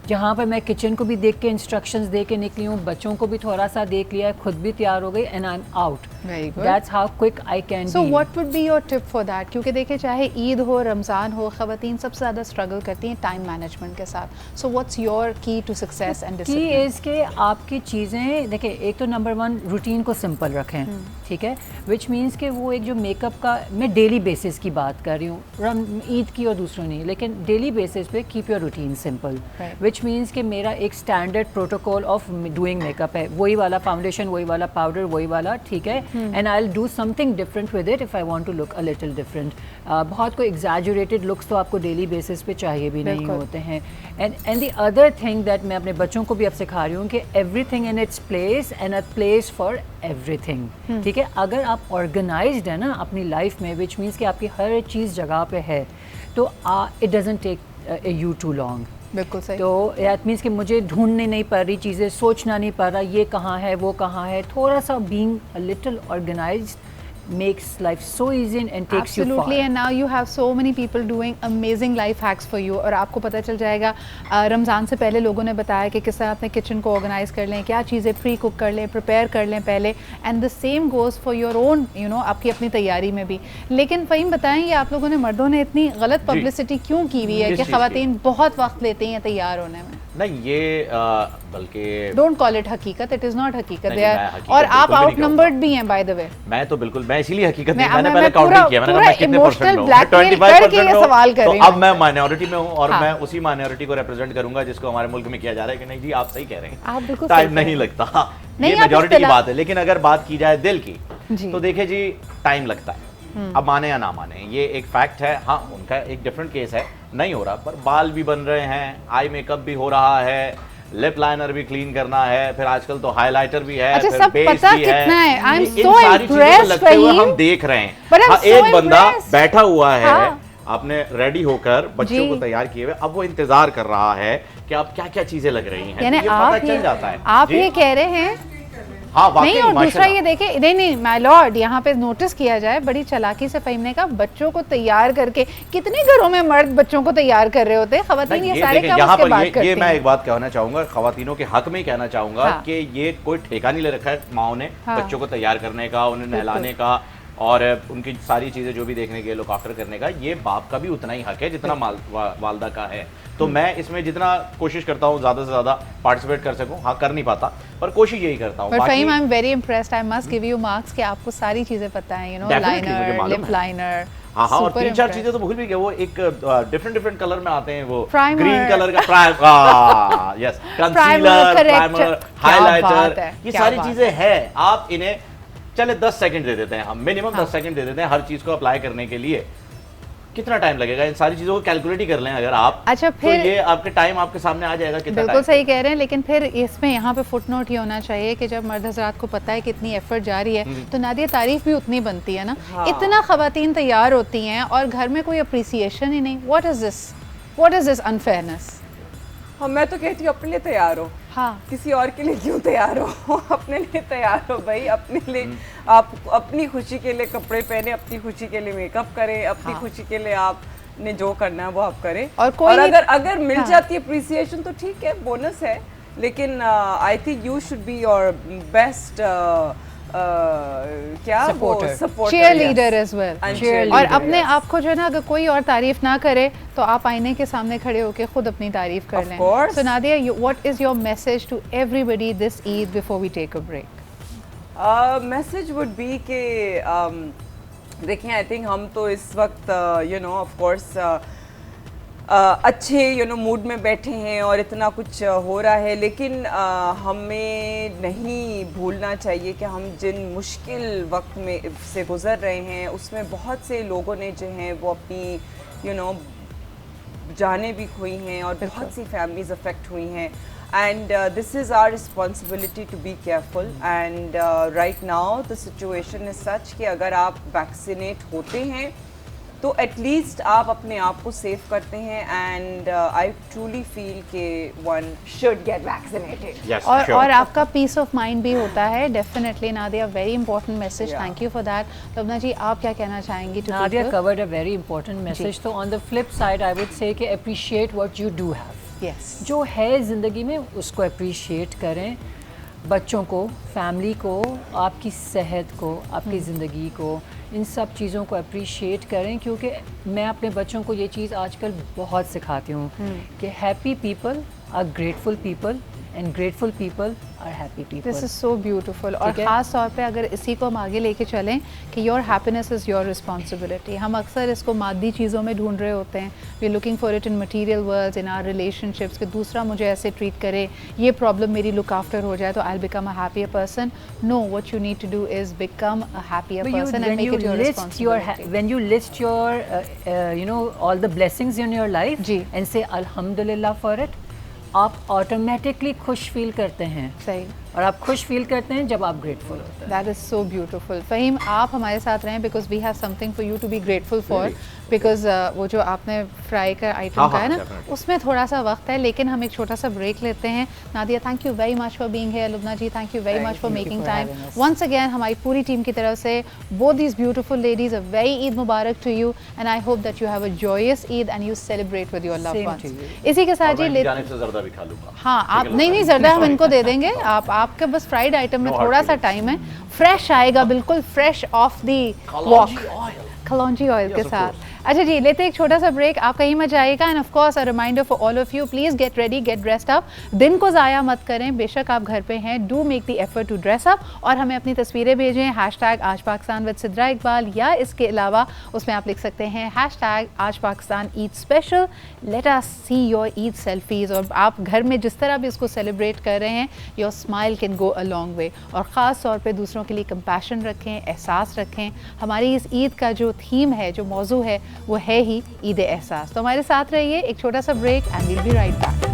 F: जहाँ पर मैं किचन को भी देख के इंस्ट्रक्शंस दे के निकली हूँ, बच्चों को भी थोड़ा सा देख लिया, खुद भी तैयार हो गई, and I am out.
A: Very good.
F: That's how quick I can
A: so what would be your tip for that? क्योंकि देखिए, चाहे ईद हो, रमज़ान हो, ख़वातीन सबसे ज़्यादा स्ट्रगल करती हैं टाइम मैनेजमेंट के साथ। सो व्हाट्स योर की टू सक्सेस एंड
F: की
A: डिसिप्लिन?
F: इज़ के आपकी चीज़ें देखिए, एक तो नंबर 1 रूटीन को सिंपल रखें, ठीक है, विच मीन्स कि वो एक जो मेकअप का, मैं डेली बेसिस की बात कर रही हूँ, ईद की और दूसरों नहीं, लेकिन डेली बेसिस पे keep your routine simple, which which means कि मेरा एक standard protocol of doing makeup है, वही वाला फाउंडेशन, वही वाला पाउडर, वही वाला, ठीक है, and I will do something different with it if I want to look a little different. बहुत कोई एग्जैजुरेटेड लुक्स तो आपको डेली बेसिस पे चाहिए भी नहीं होते हैं। And the other thing that मैं अपने बच्चों को भी अब सिखा रही हूँ कि everything in its place and a place for everything, ठीक है। अगर आप ऑर्गेनाइज्ड है ना अपनी लाइफ में, विच मीन्स कि आपकी हर चीज़ जगह पे है, तो it doesn't take you too long.
A: बिल्कुल सही।
F: तो दैट मीन्स कि मुझे ढूंढने नहीं पड़ रही चीज़ें, सोचना नहीं पड़ रहा ये कहाँ है वो कहाँ है। थोड़ा सा being a little organised makes life so easy and takes you far.
A: Absolutely, and now you have so many people doing amazing life hacks for you. और आपको पता चल जाएगा, रमज़ान से पहले लोगों ने बताया कि किस तरह अपने किचन को ऑर्गेनाइज कर लें, क्या चीज़ें प्री कुक कर लें, प्रिपेयर कर लें पहले, and the same goes for your own, you know, आपकी अपनी तैयारी में भी। लेकिन फ़हीम बताएं, ये आप लोगों ने, मर्दों ने इतनी गलत पब्लिसिटी क्यों की हुई है कि ख़वातीन बहुत वक्त लेती हैं तैयार होने में?
H: नहीं, ये बल्कि
A: डोंट कॉल इट हकीकत, इट इज़ नॉट हकीकत।
H: नहीं, मैं हकीकत
A: और आप
H: बिल्कुल भी नहीं
A: आउटनंबर्ड भी हैं बाय द वे।
H: मैं तो बिल्कुल, मैं इसीलिए हकीकत नहीं,
A: मैं
H: मैंने पहले काउंट नहीं किया, मैंने कहा मैं कितने परसेंट हूं, 25% हूं,
A: सवाल कर रही
H: तो
A: हूं।
H: अब मैं माइनॉरिटी में हूं और
A: हाँ।
H: मैं उसी माइनॉरिटी को रिप्रेजेंट करूंगा जिसको हमारे मुल्क में किया जा रहा है कि नहीं जी आप सही कह रहे हैं,
A: आप बिल्कुल
H: टाइम
A: सही
H: नहीं
A: कह
H: लगता,
A: नहीं,
H: ये
A: आप
H: मेजॉरिटी की
A: इस्तेला-
H: बात है। लेकिन अगर बात की जाए दिल की,
A: जी।
H: तो देखिए जी टाइम लगता है, अब माने या ना माने, ये एक फैक्ट है। हाँ, उनका एक डिफरेंट केस है, नहीं हो रहा, पर बाल भी बन रहे हैं, आई मेकअप भी हो रहा है, लिप लाइनर भी क्लीन करना है, फिर आजकल तो हाइलाइटर भी है,
A: अच्छा,
H: फिर
A: सब
H: बेस
A: पता
H: भी
A: कितना है। आई एम
H: इन
A: सो
H: सारी चीजों को
A: इम्प्रेस्ड
H: लगते हुए
A: फहीम,
H: हम देख रहे हैं।
A: But I'm
H: हाँ,
A: so
H: एक बंदा
A: impressed.
H: बैठा हुआ है,
A: हाँ।
H: आपने रेडी होकर बच्चों
A: जी।
H: को तैयार किए हुए, अब वो इंतजार कर रहा है कि अब क्या क्या चीजें लग रही हैं,
A: यानी
H: ये पता चल जाता है।
A: आप
H: जी।
A: ये कह रहे हैं।
H: हाँ, वाकई
A: नहीं, और दूसरा
H: माशाल्लाह।
A: ये देखे, नहीं माय लॉर्ड, यहाँ पे नोटिस किया जाए, बड़ी चालाकी से फ़हीम ने कहा बच्चों को तैयार करके, कितने घरों में मर्द बच्चों को तैयार कर रहे होते हैं, खवातीन
H: नहीं,
A: ये सारे
H: देखें,
A: काम
H: यहाँ
A: उसके
H: पर
A: बाद
H: ये
A: करती
H: मैं
A: हैं।
H: एक बात कहना चाहूंगा, खवातीनों के हक में ही कहना चाहूंगा
A: हाँ।
H: कि ये कोई ठेका नहीं ले रखा है माओ ने
A: हाँ।
H: बच्चों को तैयार करने का, उन्हें नहलाने का और उनकी सारी चीजें जो भी देखने के, लुक आफ्टर करने का, ये बाप का भी उतना ही हक है जितना वालदा का है। तो मैं इसमें जितना कोशिश करता हूँ ज़्यादा से ज़्यादा पार्टिसिपेट कर सकूँ, हाँ कर नहीं पाता, पर कोशिश यही करता हूँ।
A: But Faheem, I am very impressed, I must give you marks कि आपको सारी चीज़ें पता हैं, you know, liner, lip liner,
H: हाँ, और 3-4 चीजें तो भूल भी गए, वो एक डिफरेंट कलर में आते हैं, वो
A: Primer.
H: ग्रीन कलर का यस, कंसीलर, प्राइमर, हाइलाइटर, ये सारी चीजें हैं। आप इन्हें चले 10 सेकंड दे देते हैं, हम मिनिमम 10 सेकंड दे देते हैं हर चीज को अप्लाई करने के लिए। कितना टाइम लगेगा, इन सारी चीजों को कैलकुलेट ही कर लें अगर आप,
A: अच्छा,
H: तो
A: फिर
H: ये आपके टाइम आपके सामने आ जाएगा कितना
A: बिल्कुल
H: टाइम।
A: सही कह रहे हैं। लेकिन फिर इसमें यहाँ पे फुटनोट ये होना चाहिए कि जब मर्द हज़रात को पता है कि इतनी एफर्ट जा रही है, तो नादिया तारीफ भी उतनी बनती है ना। इतना खवातीन तैयार होती हैं और घर में कोई अप्रिसिएशन ही नहीं। What is this unfairness?
G: हाँ, मैं तो कहती हूँ अपने लिए तैयार हो,
A: हाँ,
G: किसी और के लिए क्यों तैयार हो? अपने लिए तैयार हो भाई, अपने लिए आप अपनी खुशी के लिए कपड़े पहने, अपनी खुशी के लिए मेकअप करें, अपनी खुशी के लिए आपने जो करना है वो आप करें।
A: और
G: अगर मिल जाती है अप्रिसिएशन तो ठीक है, बोनस है, लेकिन आई think you should be your best क्या supporter,
A: cheerleader as well।
G: cheerleader,
A: और अपने
G: yes.
A: आप को जो है ना, अगर कोई और तारीफ ना करे तो आप आईने के सामने खड़े होकर खुद अपनी तारीफ कर
G: Of
A: लें।
G: course.
A: So Nadia, what is your message to everybody this Eid before we take a break?
G: Message would be के देखिए, आई थिंक हम तो इस वक्त यू नो ऑफ कोर्स अच्छे यू नो मूड में बैठे हैं और इतना कुछ हो रहा है, लेकिन हमें नहीं भूलना चाहिए कि हम जिन मुश्किल वक्त में से गुज़र रहे हैं उसमें बहुत से लोगों ने जो हैं वो अपनी यू नो जानें भी खोई हैं और बहुत सी फैमिलीज अफेक्ट हुई हैं। And this is our responsibility to be careful. And right now the situation is such कि अगर आप वैक्सीनेट होते हैं तो एटलीस्ट आप अपने आप को सेव करते हैं। एंड आई ट्रूली फील के वन शुड गेट वैक्सीनेटेड।
A: और आपका पीस ऑफ माइंड भी होता है definitely. Nadia, very important message, thank you for that. Lubna ji, आप क्या कहना चाहेंगी?
F: Nadia covered a very important message. So on the flip side, I would say कि appreciate what you do have.
A: Yes.
F: जो है ज़िंदगी में उसको अप्रिशिएट करें, बच्चों को, फैमिली को, आपकी सेहत को, आपकी ज़िंदगी को, इन सब चीज़ों को अप्रिशिएट करें। क्योंकि मैं अपने बच्चों को ये चीज़ आजकल बहुत सिखाती हूँ कि happy people are grateful people and grateful people are happy people.
A: This is so beautiful. और
F: ठीक है?
A: ख़ास तौर पे अगर इसी को हम आगे लेके चलें कि your happiness is your responsibility. हम अक्सर इसको मादी चीज़ों में ढूंढ रहे होते हैं, we are looking for it in material worlds, in our relationships, कि दूसरा मुझे ऐसे ट्रीट करे, ये प्रॉब्लम मेरी लुक आफ्टर हो जाए तो I will become a happier person. No, what you need to do is become a happier
F: But
A: person and make it your responsibility.
F: when you list your all the blessings in your life
A: जी।
F: and say alhamdulillah for it, आप automatically खुश feel करते हैं।
A: सही,
F: और आप खुश feel करते हैं जब आप ग्रेटफुल होते हैं।
A: That is so beautiful. Faheem, आप हमारे साथ रहें because we have something for you to be grateful for, because वो जो आपने फ्राई का आइटम
H: हाँ,
A: का है ना,
H: definitely.
A: उसमें थोड़ा सा वक्त है, लेकिन हम एक छोटा सा ब्रेक लेते हैं। Nadia, thank you very much for being here. Lubna ji, thank you very much for making time. Once again हमारी पूरी टीम की तरफ से both these beautiful ladies a very Eid Mubarak to you and I hope that you have a joyous Eid and you celebrate with your loved
F: Same
A: ones.
F: to you.
A: इसी के साथ
H: और
A: जी
H: मैं जाने से ज़्यादा भी खा लूँगा।
A: हाँ, आप
H: ठीक है,
A: नहीं
H: लोग-
A: जर्दा हम
H: Sorry.
A: इनको दे देंगे। आपके बस फ्राइड आइटम में
H: No hard
A: थोड़ा सा
H: feelings.
A: टाइम है, फ्रेश आएगा, बिल्कुल fresh of the walk, kalonji oil के
H: Yes, of
A: साथ। अच्छा जी, लेते हैं एक छोटा सा ब्रेक, आप कहीं मत जाइएगा। And of course a reminder for all of you, please get ready, get dressed up. दिन को ज़ाया मत करें, बेशक आप घर पे हैं, do make the effort to dress up और हमें अपनी तस्वीरें भेजें हैशटैग आज पाकिस्तान विद सिद्रा इकबाल, या इसके अलावा उसमें आप लिख सकते हैं हैशटैग आज Pakistan Eid special. Let us see your Eid selfies. और आप घर में जिस तरह भी इसको सेलिब्रेट कर रहे हैं, your smile can go a long way. और ख़ास तौर पे दूसरों के लिए कंपैशन रखें, एहसास रखें। हमारी इस ईद का जो थीम है, जो मौजू है, वो है ही ईद एहसास। तो हमारे साथ रहिए, एक छोटा सा break and we'll be right back.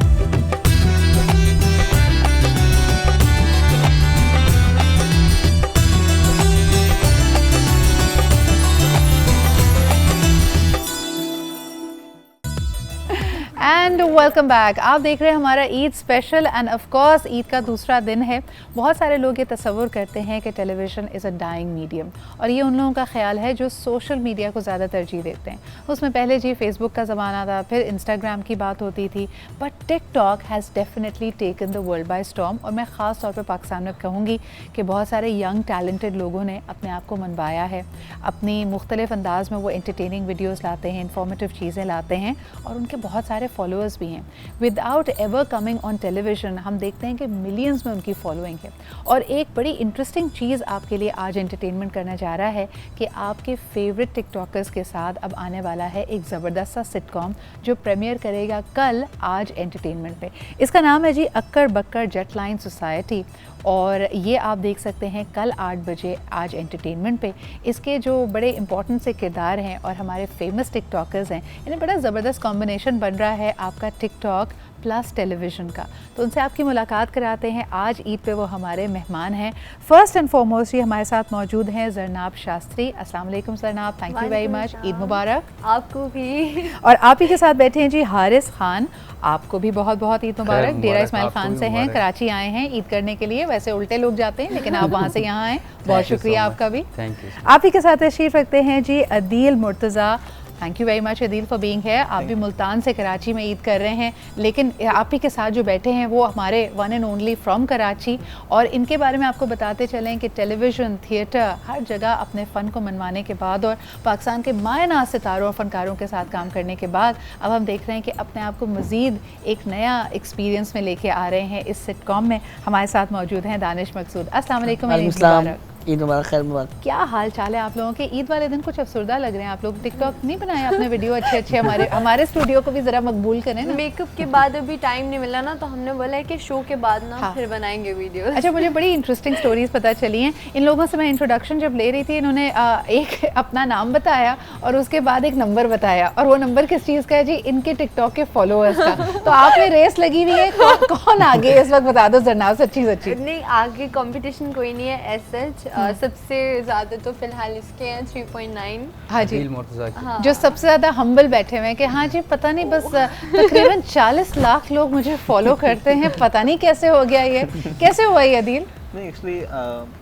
A: And welcome back. आप देख रहे हैं हमारा Eid special and of course Eid का दूसरा दिन है। बहुत सारे लोग ये तसव्वुर करते हैं कि television is a dying medium, और ये उन लोगों का ख्याल है जो सोशल मीडिया को ज़्यादा तरजीह देते हैं। उसमें पहले जी फेसबुक का ज़माना था, फिर इंस्टाग्राम की बात होती थी, but TikTok has definitely taken the world by storm. और मैं ख़ास तौर पर पाकिस्तान में कहूँगी कि बहुत सारे यंग टैलेंटेड लोगों ने अपने आप को मनवाया है। अपनी मुख्तलिफ अंदाज में वो एंटरटेनिंग वीडियोज़ लाते हैं, इन्फॉर्मेटिव चीज़ें लाते हैं, और उनके बहुत सारे फॉलोअर्स भी हैं। Without ever coming on television हम देखते हैं कि मिलियंस में उनकी फॉलोइंग है। और एक बड़ी इंटरेस्टिंग चीज़ आपके लिए आज एंटरटेनमेंट करना जा रहा है कि आपके फेवरेट टिकटॉकर्स के साथ अब आने वाला है एक ज़बरदस्त सा सिटकॉम जो प्रीमियर करेगा कल आज एंटरटेनमेंट पे। इसका नाम है जी अक्कर बक्कर जेटलाइन सोसाइटी, और ये आप देख सकते हैं कल 8 बजे आज एंटरटेनमेंट पे। इसके जो बड़े इंपॉर्टेंट से किरदार हैं और हमारे फेमस टिकटॉकर्स हैं, इन्हें बड़ा ज़बरदस्त कॉम्बिनेशन बन रहा है आपका टिकटॉक प्लस टेलीविज़न का। तो उनसे आपकी मुलाकात कराते हैं। आज ईद पे वो हमारे मेहमान हैं। फ़र्स्ट एंड फॉरमोस्ट ये हमारे साथ मौजूद हैं ज़रनाब शास्त्री। अस्सलाम वालेकुम Zarnab, thank you very much, Eid मुबारक।
C: आपको भी।
A: और आप ही के साथ बैठे हैं जी हारिस खान, आपको भी बहुत बहुत ईद मुबारक। डेरा इस्माइल खान से हैं, कराची आए हैं ईद करने के लिए। वैसे उल्टे लोग जाते हैं, लेकिन आप वहाँ से यहाँ आए, बहुत शुक्रिया आपका भी।
I: Thank you.
A: आप ही के साथ तशरीफ़ रखते हैं जी Adeel Murtaza. Thank you very much Adeel for being here. आप भी मुल्तान से कराची में ईद कर रहे हैं, लेकिन आप ही के साथ जो बैठे हैं वो हमारे one and only from Karachi. और इनके बारे में आपको बताते चलें कि टेलीविज़न, थिएटर, हर जगह अपने फ़न को मनवाने के बाद और पाकिस्तान के मायनाज़ सितारों और फ़नकारों के साथ काम करने के बाद अब हम देख रहे हैं कि अपने आप को मज़ीद एक नया एक्सपीरियंस में लेके आ रहे हैं। इस सिटकॉम में हमारे साथ मौजूद हैं दानिश मकसूद। अस्सलाम वालेकुम, ईद मुबारक।
I: ईद मुबारक, खैर मुबारक।
A: क्या हाल चाल है आप लोगों के? ईद वाले दिन कुछ अफसरदा लग रहे हैं आप लोग। टिकटॉक नहीं बनाए आपने वीडियो अच्छे अच्छे? हमारे स्टूडियो को भी ज़रा मकबूल करें ना।
J: मेकअप के बाद अभी टाइम नहीं मिला ना, तो हमने बोला है कि शो के बाद ना
A: हाँ।
J: फिर बनाएंगे वीडियो।
A: अच्छा, मुझे बड़ी इंटरेस्टिंग स्टोरीज पता चली हैं। इन लोगों से मैं इंट्रोडक्शन जब ले रही थी, इन्होंने एक अपना नाम बताया और उसके बाद एक नंबर बताया, और वो नंबर किस चीज़ का है जी? इनके टिकटॉक के फॉलोअर्स का। तो आप में रेस लगी हुई है, कौन आगे इस वक्त बता दो जरनाब, सच्ची सच्ची।
J: नहीं, आगे कंपटीशन कोई नहीं है एज सच। सबसे ज़्यादा तो फिलहाल इसके हैं 3.9।
A: हाँ जी,
I: अदील मुर्तज़ा की।
J: हाँ।
A: जो सबसे ज़्यादा हम्बल बैठे हुए हैं कि हाँ जी पता नहीं, बस तकरीबन 40 लाख लोग मुझे फॉलो करते हैं, पता नहीं कैसे हो गया ये। कैसे हुआ ये अदील?
K: नहीं, एक्चुअली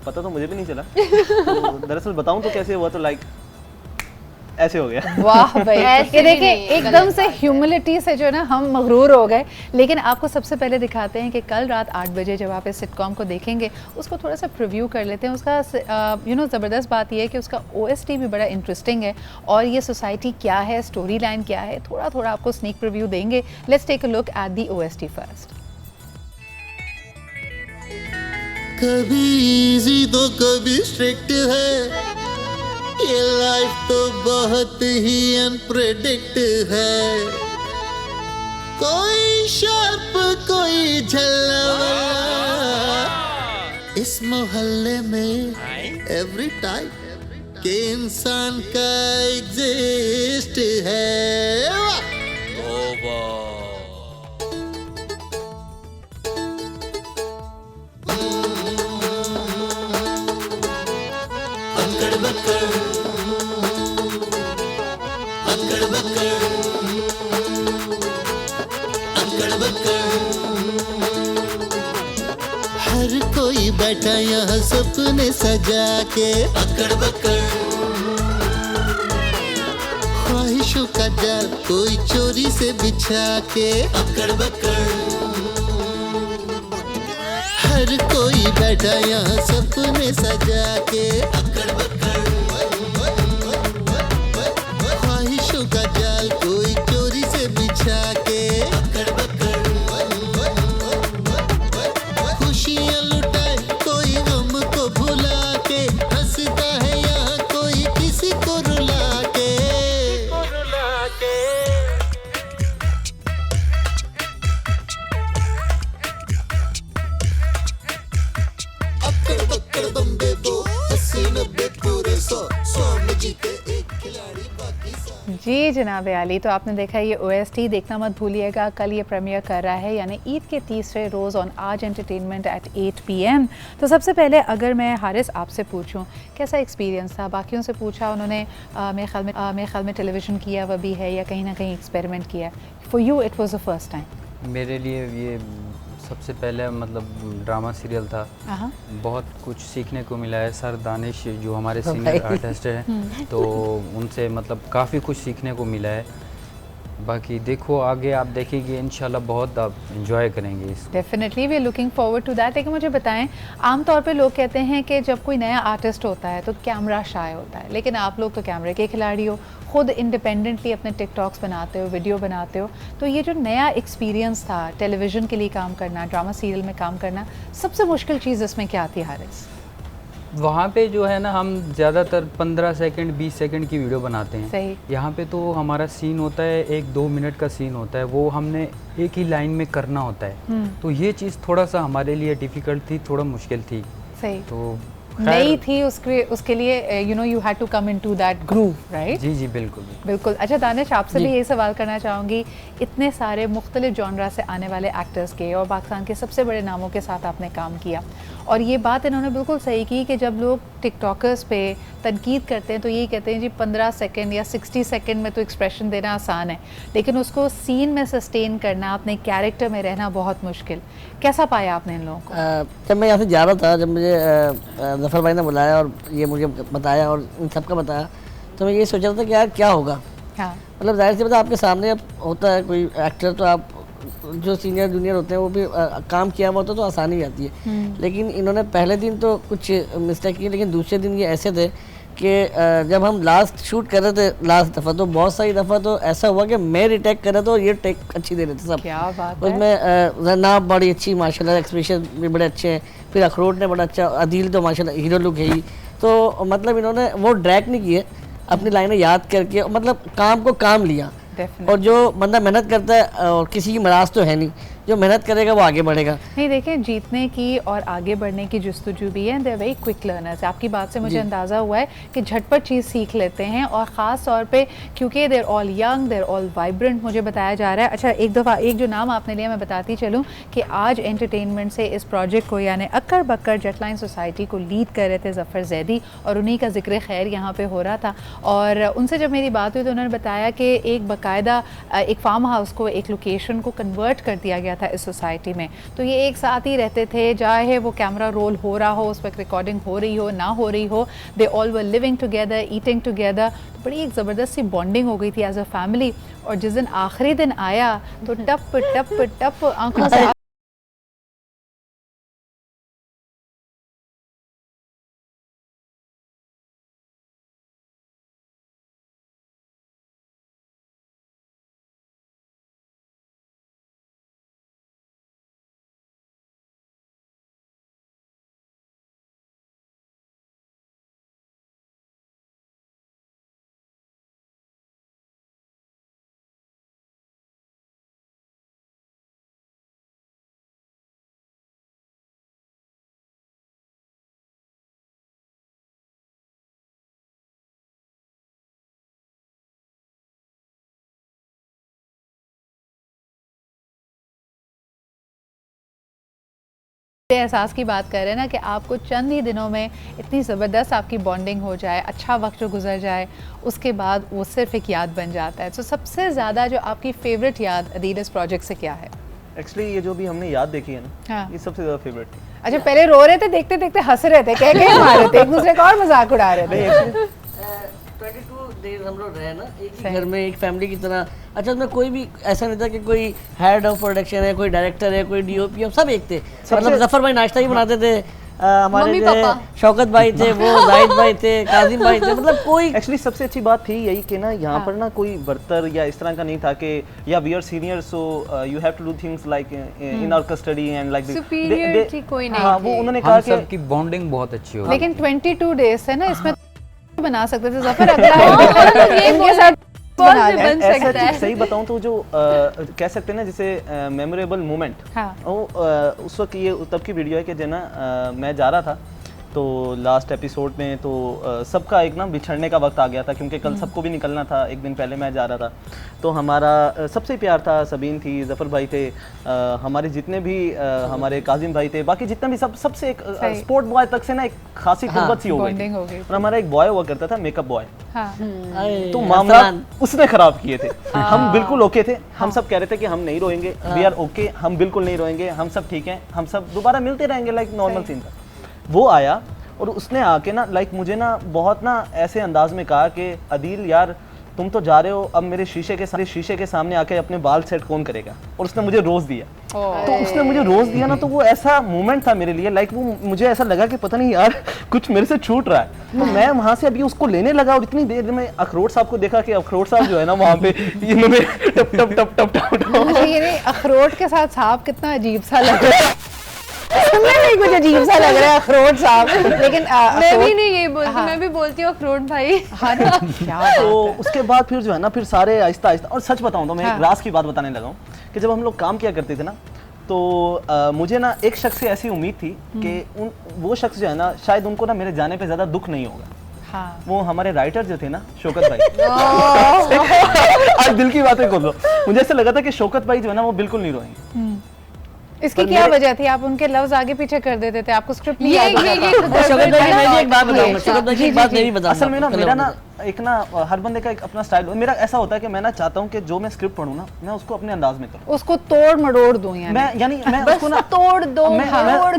K: पता तो मुझे भी नहीं चला। तो दरअसल बताऊं तो कैसे हुआ, तो लाइक ऐसे हो गया।
A: वाह भाई,
J: ऐसे
A: ये
J: भी
A: देखिए
J: नहीं,
A: एकदम
J: गलत
A: से ह्यूमिलिटी से जो है ना हम मगरूर हो गए। लेकिन आपको सबसे पहले दिखाते हैं कि कल रात 8 बजे जब आप इस सिटकॉम को देखेंगे, उसको थोड़ा सा प्रीव्यू कर लेते हैं। उसका ज़बरदस्त बात यह है कि उसका OST भी बड़ा इंटरेस्टिंग है, और ये सोसाइटी क्या है, स्टोरी लाइन क्या है, थोड़ा थोड़ा आपको स्नीक प्रीव्यू देंगे। Let's take a look at the OST first.
I: कभी इजी तो कभी स्ट्रिक्ट है, ये लाइफ तो बहुत ही अनप्रेडिक्ट है। कोई शार्प कोई झल्ला, इस मोहल्ले में एवरी टाइप के इंसान का एग्जिस्ट है। अक्कड़ बक्कड़ अक्कड़ बक्कड़ अक्कड़ बक्कड़, हर कोई बैठा यहाँ सपने सजा के। अक्कड़ बक्कड़ ख्वाहिशों का जाल कोई चोरी से बिछा के। अक्कड़ बक्कड़ हर कोई बैठा यहाँ सपने सजा के। अक्कड़ बक्कड़ ख्वाहिशों का जाल कोई चोरी से बिछा के। अक्कड़ बक्कड़ खुशियाँ लुटाए कोई गम को भुला के, हंसता है यहाँ कोई किसी को रुला के। अक्कड़ बक्कड़ बम्बे दो, 80-90 पूरे 100 में जीते एक खिलाड़ी बाकी 100।
A: जी जनाब आली, तो आपने देखा ये OST देखना मत भूलिएगा, कल ये प्रीमियर कर रहा है यानी ईद के तीसरे रोज़ ऑन आज एंटरटेनमेंट एट 8 PM। तो सबसे पहले अगर मैं हारिस आपसे पूछूं कैसा एक्सपीरियंस था? बाकियों से पूछा, उन्होंने मेरे ख्याल में टेलीविज़न किया हुआ भी है या कहीं ना कहीं एक्सपेरिमेंट किया है। For you it was the first time?
L: मेरे लिए ये सबसे पहले मतलब ड्रामा सीरियल था। बहुत कुछ सीखने को मिला है। सर दानिश जो हमारे सीनियर आर्टिस्ट हैं, तो उनसे मतलब काफ़ी कुछ सीखने को मिला है। बाकी देखो आगे आप देखेंगे इंशाल्लाह बहुत आप एंजॉय करेंगे इसको।
A: Definitely we are looking forward to that. लेकिन मुझे बताएं, आमतौर पे लोग कहते हैं कि जब कोई नया आर्टिस्ट होता है तो कैमरा शाय होता है, लेकिन आप लोग तो कैमरे के खिलाड़ी हो, खुद इंडिपेंडेंटली अपने टिकटॉक्स बनाते हो, वीडियो बनाते हो। तो ये जो नया एक्सपीरियंस था टेलीविज़न के लिए काम करना, ड्रामा सीरियल में काम करना, सबसे मुश्किल चीज़ इसमें क्या थी हारिस?
L: वहाँ पे जो है ना हम ज़्यादातर 15 सेकंड 20 सेकंड की वीडियो बनाते हैं।
A: सही।
L: यहाँ पे तो हमारा सीन होता है 1-2 मिनट का सीन होता है, वो हमने एक ही लाइन में करना होता है। तो ये चीज़ थोड़ा सा हमारे लिए डिफ़िकल्ट थी, थोड़ा मुश्किल थी।
A: सही।
L: तो
A: नई थी उसके लिए you know you had to come into that groove, right?
L: जी जी बिल्कुल
A: बिल्कुल। अच्छा दानिश, आपसे भी ये सवाल करना चाहूँगी, इतने सारे मुख्तलिफ जॉनरा से आने वाले एक्टर्स के और पाकिस्तान के सबसे बड़े नामों के साथ आपने काम किया, और ये बात इन्होंने बिल्कुल सही की कि जब लोग टिकटॉकर्स पे तनकीद करते हैं तो यही कहते हैं जी 15 सेकंड या 60 सेकंड में तो एक्सप्रेशन देना आसान है, लेकिन उसको सीन में सस्टेन करना, अपने कैरेक्टर में रहना बहुत मुश्किल। कैसा पाया आपने इन लोगों को?
M: जब मैं यहाँ से जा रहा था, जब मुझे जफ़र भाई ने बुलाया और ये मुझे बताया और इन सबका बताया, तो मैं ये सोच रहा था कि यार क्या होगा।
A: हाँ।
M: मतलब जाहिर सी बात आपके सामने अब होता है कोई एक्टर, तो आप जो सीनियर जूनियर होते हैं वो भी काम किया हुआ होता तो आसानी जाती है। लेकिन इन्होंने पहले दिन तो कुछ मिस्टेक की, लेकिन दूसरे दिन ये ऐसे थे कि जब हम लास्ट शूट कर रहे थे लास्ट दफ़ा, तो बहुत सारी दफ़ा तो ऐसा हुआ कि मैं रिटेक कर रहा था और ये टेक अच्छी दे रहे थे सब।
A: क्या बात है।
M: उसमें जनाब बड़ी अच्छी माशाल्लाह, एक्सप्रेशन भी बड़े अच्छे हैं, फिर अखरोट ने बड़ा अच्छा, अदील तो माशाल्लाह हीरो लुक है ही। तो मतलब इन्होंने वो ड्रैग नहीं किए, अपनी लाइनें याद करके मतलब काम को काम लिया। और जो बंदा मेहनत करता है और किसी की मराज तो है नहीं, जो मेहनत करेगा वो आगे बढ़ेगा।
A: नहीं देखें, जीतने की और आगे बढ़ने की जस्तजू भी है, दे वेरी क्विक लर्नर्स। आपकी बात से मुझे अंदाज़ा हुआ है कि झटपट चीज़ सीख लेते हैं, और ख़ास तौर पे क्योंकि देर ऑल यंग, देर ऑल वाइब्रेंट, मुझे बताया जा रहा है। अच्छा, एक दफ़ा एक जो नाम आपने लिया मैं बताती चलूँ कि आज एंटरटेनमेंट से इस प्रोजेक्ट को यानी अक्कड़ बक्कड़ जेटलाइन सोसाइटी को लीड कर रहे थे ज़फ़र ज़ैदी, और उन्हीं का जिक्र खैर यहाँ पर हो रहा था। और उनसे जब मेरी बात हुई तो उन्होंने बताया कि एक बाकायदा एक फार्म हाउस को, एक लोकेशन को कन्वर्ट कर दिया गया था इस सोसाइटी में। तो ये एक साथ ही रहते थे, चाहे वो कैमरा रोल हो रहा हो, उस पर रिकॉर्डिंग हो रही हो ना हो रही हो, they all were living together, eating together. तो बड़ी एक ज़बरदस्त सी बॉन्डिंग हो गई थी एज अ फैमिली। और जिस दिन आखिरी दिन आया तो टप टप टप आंखों से एहसास की बात कर रहे हैं ना कि आपको चंद ही दिनों में इतनी ज़बरदस्त आपकी बॉन्डिंग हो जाए, अच्छा वक्त गुजर जाए, उसके बाद वो सिर्फ एक याद बन जाता है। तो सबसे ज़्यादा जो आपकी फेवरेट याद एडिडास प्रोजेक्ट से क्या है?
K: एक्चुअली ये जो भी हमने याद देखी है ना,
A: हाँ।
K: ये सबसे ज़्यादा फेवरेट थी।
A: अच्छा, पहले रो रहे थे, देखते देखते हंस रहे थे, कह के मार रहे थे, एक दूसरे का और मजाक उड़ा रहे थे।
M: 22 डेज हम लोग रहे ना एक ही घर में, एक फैमिली की तरह। अच्छा, उसमें कोई भी ऐसा नहीं था कि कोई हेड ऑफ प्रोडक्शन है, कोई डायरेक्टर है, कोई डीओपी, हम सब एक थे। मतलब जफर भाई नाश्ता ही बनाते थे, हमारे जो है शौकत भाई थे, वो जाहिद भाई थे, काजिम भाई थे, मतलब कोई।
K: एक्चुअली सबसे अच्छी बात थी यही कि ना यहाँ पर ना कोई बर्तर या इस तरह का नहीं था कि या we are senior so you have to do things like in our custody and like
J: superiority कोई नहीं।
K: हाँ, वो उन्होंने कहा कि
L: सबकी बॉन्डिंग बहुत अच्छी हो।
A: लेकिन 22 डेज है ना, इसमें बना सकते थे जफर अगला इनके साथ बना ले।
K: ऐसा सही बताऊं तो जो कह सकते हैं ना जिसे मेमोरेबल मोमेंट, वो उस वक्त ये तब की वीडियो है कि जो ना मैं जा रहा था तो लास्ट एपिसोड में तो सबका एक ना बिछड़ने का वक्त आ गया था, क्योंकि कल सबको भी निकलना था, एक दिन पहले मैं जा रहा था। तो हमारा सबसे प्यार था, सबीन थी, जफर भाई थे, हमारे जितने भी हमारे काजिम भाई थे, बाकी जितना भी सबसे एक स्पोर्ट बॉय तक से ना एक खासी कुर्बत सी हो गई। और हमारा एक बॉय हुआ करता था, मेकअप बॉय, तो मामला उसने खराब किए थे। हम बिल्कुल ओके थे, हम सब कह रहे थे कि हम नहीं रोएंगे, वी आर ओके, हम बिल्कुल नहीं रोएंगे, हम सब ठीक हैं, हम सब दोबारा मिलते रहेंगे, लाइक नॉर्मल सीन था। वो आया और उसने आके ना लाइक मुझे ना बहुत ना ऐसे अंदाज में कहा कि अदील यार तुम तो जा रहे हो, अब मेरे शीशे के सामने आके अपने बाल सेट कौन करेगा। और उसने मुझे रोज दिया। तो उसने मुझे रोज दिया ना, तो वो ऐसा मोमेंट था मेरे लिए, लाइक वो मुझे ऐसा लगा कि पता नहीं यार कुछ मेरे से छूट रहा है। तो मैं वहां से अभी उसको लेने लगा और इतनी देर में अखरोट साहब को देखा कि अखरोट साहब जो है ना वहाँ पे इन्होंने टप टप टप टप टप।
A: अच्छा, ये अखरोट के साथ सांप कितना अजीब सा लग रहा है। नहीं, कुछ अजीब सा लग रहा है अखरोट साहब, लेकिन
J: मैं भी नहीं ये बोलती, मैं भी बोलती हूँ अखरोट भाई।
K: तो उसके बाद फिर जो है ना फिर सारे आहिस्ता आहिस्ता, और सच बताऊं तो मैं एक राज की बात बताने लगा हूँ कि जब हम लोग काम किया करते थे ना, तो मुझे ना एक शख्स से ऐसी उम्मीद थी कि वो शख्स जो है ना शायद उनको ना मेरे जाने पे ज्यादा दुख नहीं होगा। हाँ। वो हमारे राइटर जो थे ना शौकत भाई, आज दिल की बातें खोल लो, मुझे ऐसा लगा था कि शौकत भाई जो है ना वो बिल्कुल नहीं रोएंगे।
A: इसकी क्या वजह थी? आप उनके लफ्ज आगे पीछे कर देते थे, आपको स्क्रिप्ट नहीं याद
M: था।
K: असल में ना मेरा ना एक ना हर बंदे का एक अपना स्टाइल, मेरा ऐसा होता है कि मैं ना चाहता हूँ कि जो मैं स्क्रिप्ट पढ़ूँ ना मैं उसको अपने अंदाज में करूँ,
A: उसको तोड़ मरोड़ दूं,
K: यानी मैं उसको ना
J: तोड़ दो,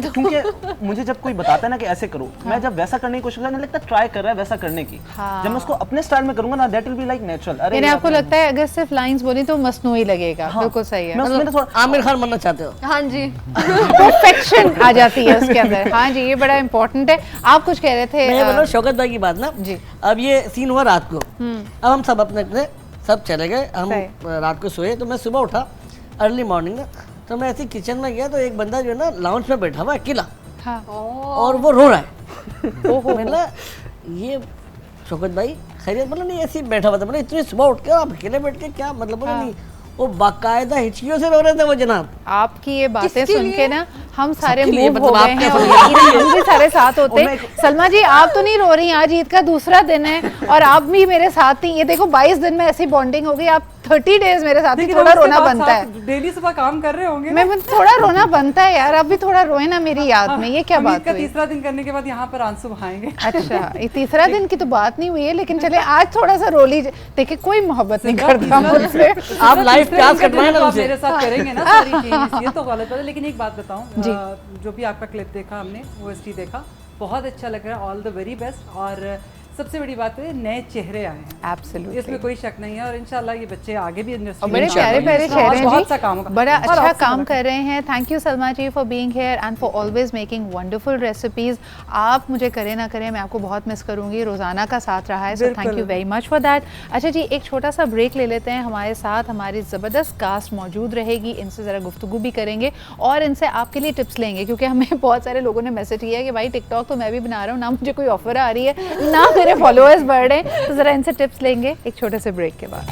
K: क्योंकि मुझे जब कोई बताता है ना कि ऐसे करो, मैं जब वैसा करने की कोशिश करने लगता है ट्राई कर रहा है वैसा करने की, जब मैं उसको अपने स्टाइल में करूंगा ना that will be like natural. अरे
A: यानी आपको लगता है अगर सिर्फ लाइंस बोली तो मसनूई लगेगा? बिल्कुल सही है।
K: मैं उसमें थोड़ा
M: आमिर खान बनना चाहते हो?
J: हाँ जी,
A: परफेक्शन आ जाती है उसके अंदर। हाँ जी, ये बड़ा इंपॉर्टेंट है। आप कुछ कह रहे थे?
M: मैं बोला शौकत भाई की बात ना जी। अब ये सीन हुआ रात को, अब हम सब अपने अपने सब चले गए, हम रात को सोए। तो मैं सुबह उठा अर्ली मॉर्निंग ना, तो मैं ऐसे किचन में गया तो एक बंदा जो है ना लाउंज में बैठा हुआ अकेला, और वो रो रहा है। मैंने ये शौकत भाई खैरियत? मतलब नहीं, ऐसे ही बैठा हुआ था। मतलब इतनी सुबह उठ के आप अकेले बैठ के क्या मतलब? बोला नहीं, वो बाकायदा हिचकियों से रो रहे थे वो जनाब।
A: आपकी ये बातें सुन के ना हम सारे मूव हो गए हैं, हम भी सारे साथ होते हैं। सलमा जी, आप तो नहीं रो रही, आज ईद का दूसरा दिन है और आप भी मेरे साथ थी। ये देखो 22 दिन में ऐसी बॉन्डिंग हो गई, आप 30 डेज मेरे साथ थी। थोड़ा रोना बनता है,
B: डेली सुबह काम कर रहे होंगे।
A: मैं थोड़ा रोना बनता है यार, आप भी थोड़ा रोए ना मेरी याद में। ये क्या बात
B: हुई? तीसरा दिन करने के बाद यहाँ पर आंसू बहाएंगे।
A: अच्छा, ये तीसरा दिन की तो बात नहीं हुई है, लेकिन चले आज थोड़ा सा रो लीजिए। देखिए कोई मोहब्बत नहीं करता मुझसे।
M: आप लाइव क्लास कटवाएं ना मुझसे,
B: मेरे साथ करेंगे ना सारी चीज़, ये तो गलत है। लेकिन एक बात बताऊं, जो भी आपका क्लिप देखा हमने, OST देखा, बहुत अच्छा लग रहा है। All the very best. और सबसे बड़ी बात है नए चेहरे आए हैं,
A: एब्सोल्युटली,
B: इसमें कोई शक नहीं है। और इंशाल्लाह ये बच्चे आगे भी इंडस्ट्री
A: में बड़े प्यारे प्यारे चेहरे हैं,
B: बहुत सा काम होगा,
A: बड़ा अच्छा काम कर रहे हैं। Thank you Salma ji for being here and for always making wonderful recipes. आप मुझे करें ना करें, मैं आपको बहुत मिस करूंगी, रोजाना का साथ रहा है, so thank you very much for that. अच्छा जी, एक छोटा सा ब्रेक ले लेते हैं। हमारे साथ हमारी ज़बरदस्त कास्ट मौजूद रहेगी, इनसे ज़रा गुफ्तगू भी करेंगे और इनसे आपके लिए टिप्स लेंगे, क्योंकि हमें बहुत सारे लोगों ने मैसेज किया है कि भाई टिकटॉक तो मैं भी बना रहा हूँ, ना मुझे कोई ऑफर आ रही है ना मेरे फॉलोअर्स बढ़ रहे हैं, तो ज़रा इनसे टिप्स लेंगे एक छोटे से ब्रेक के बाद।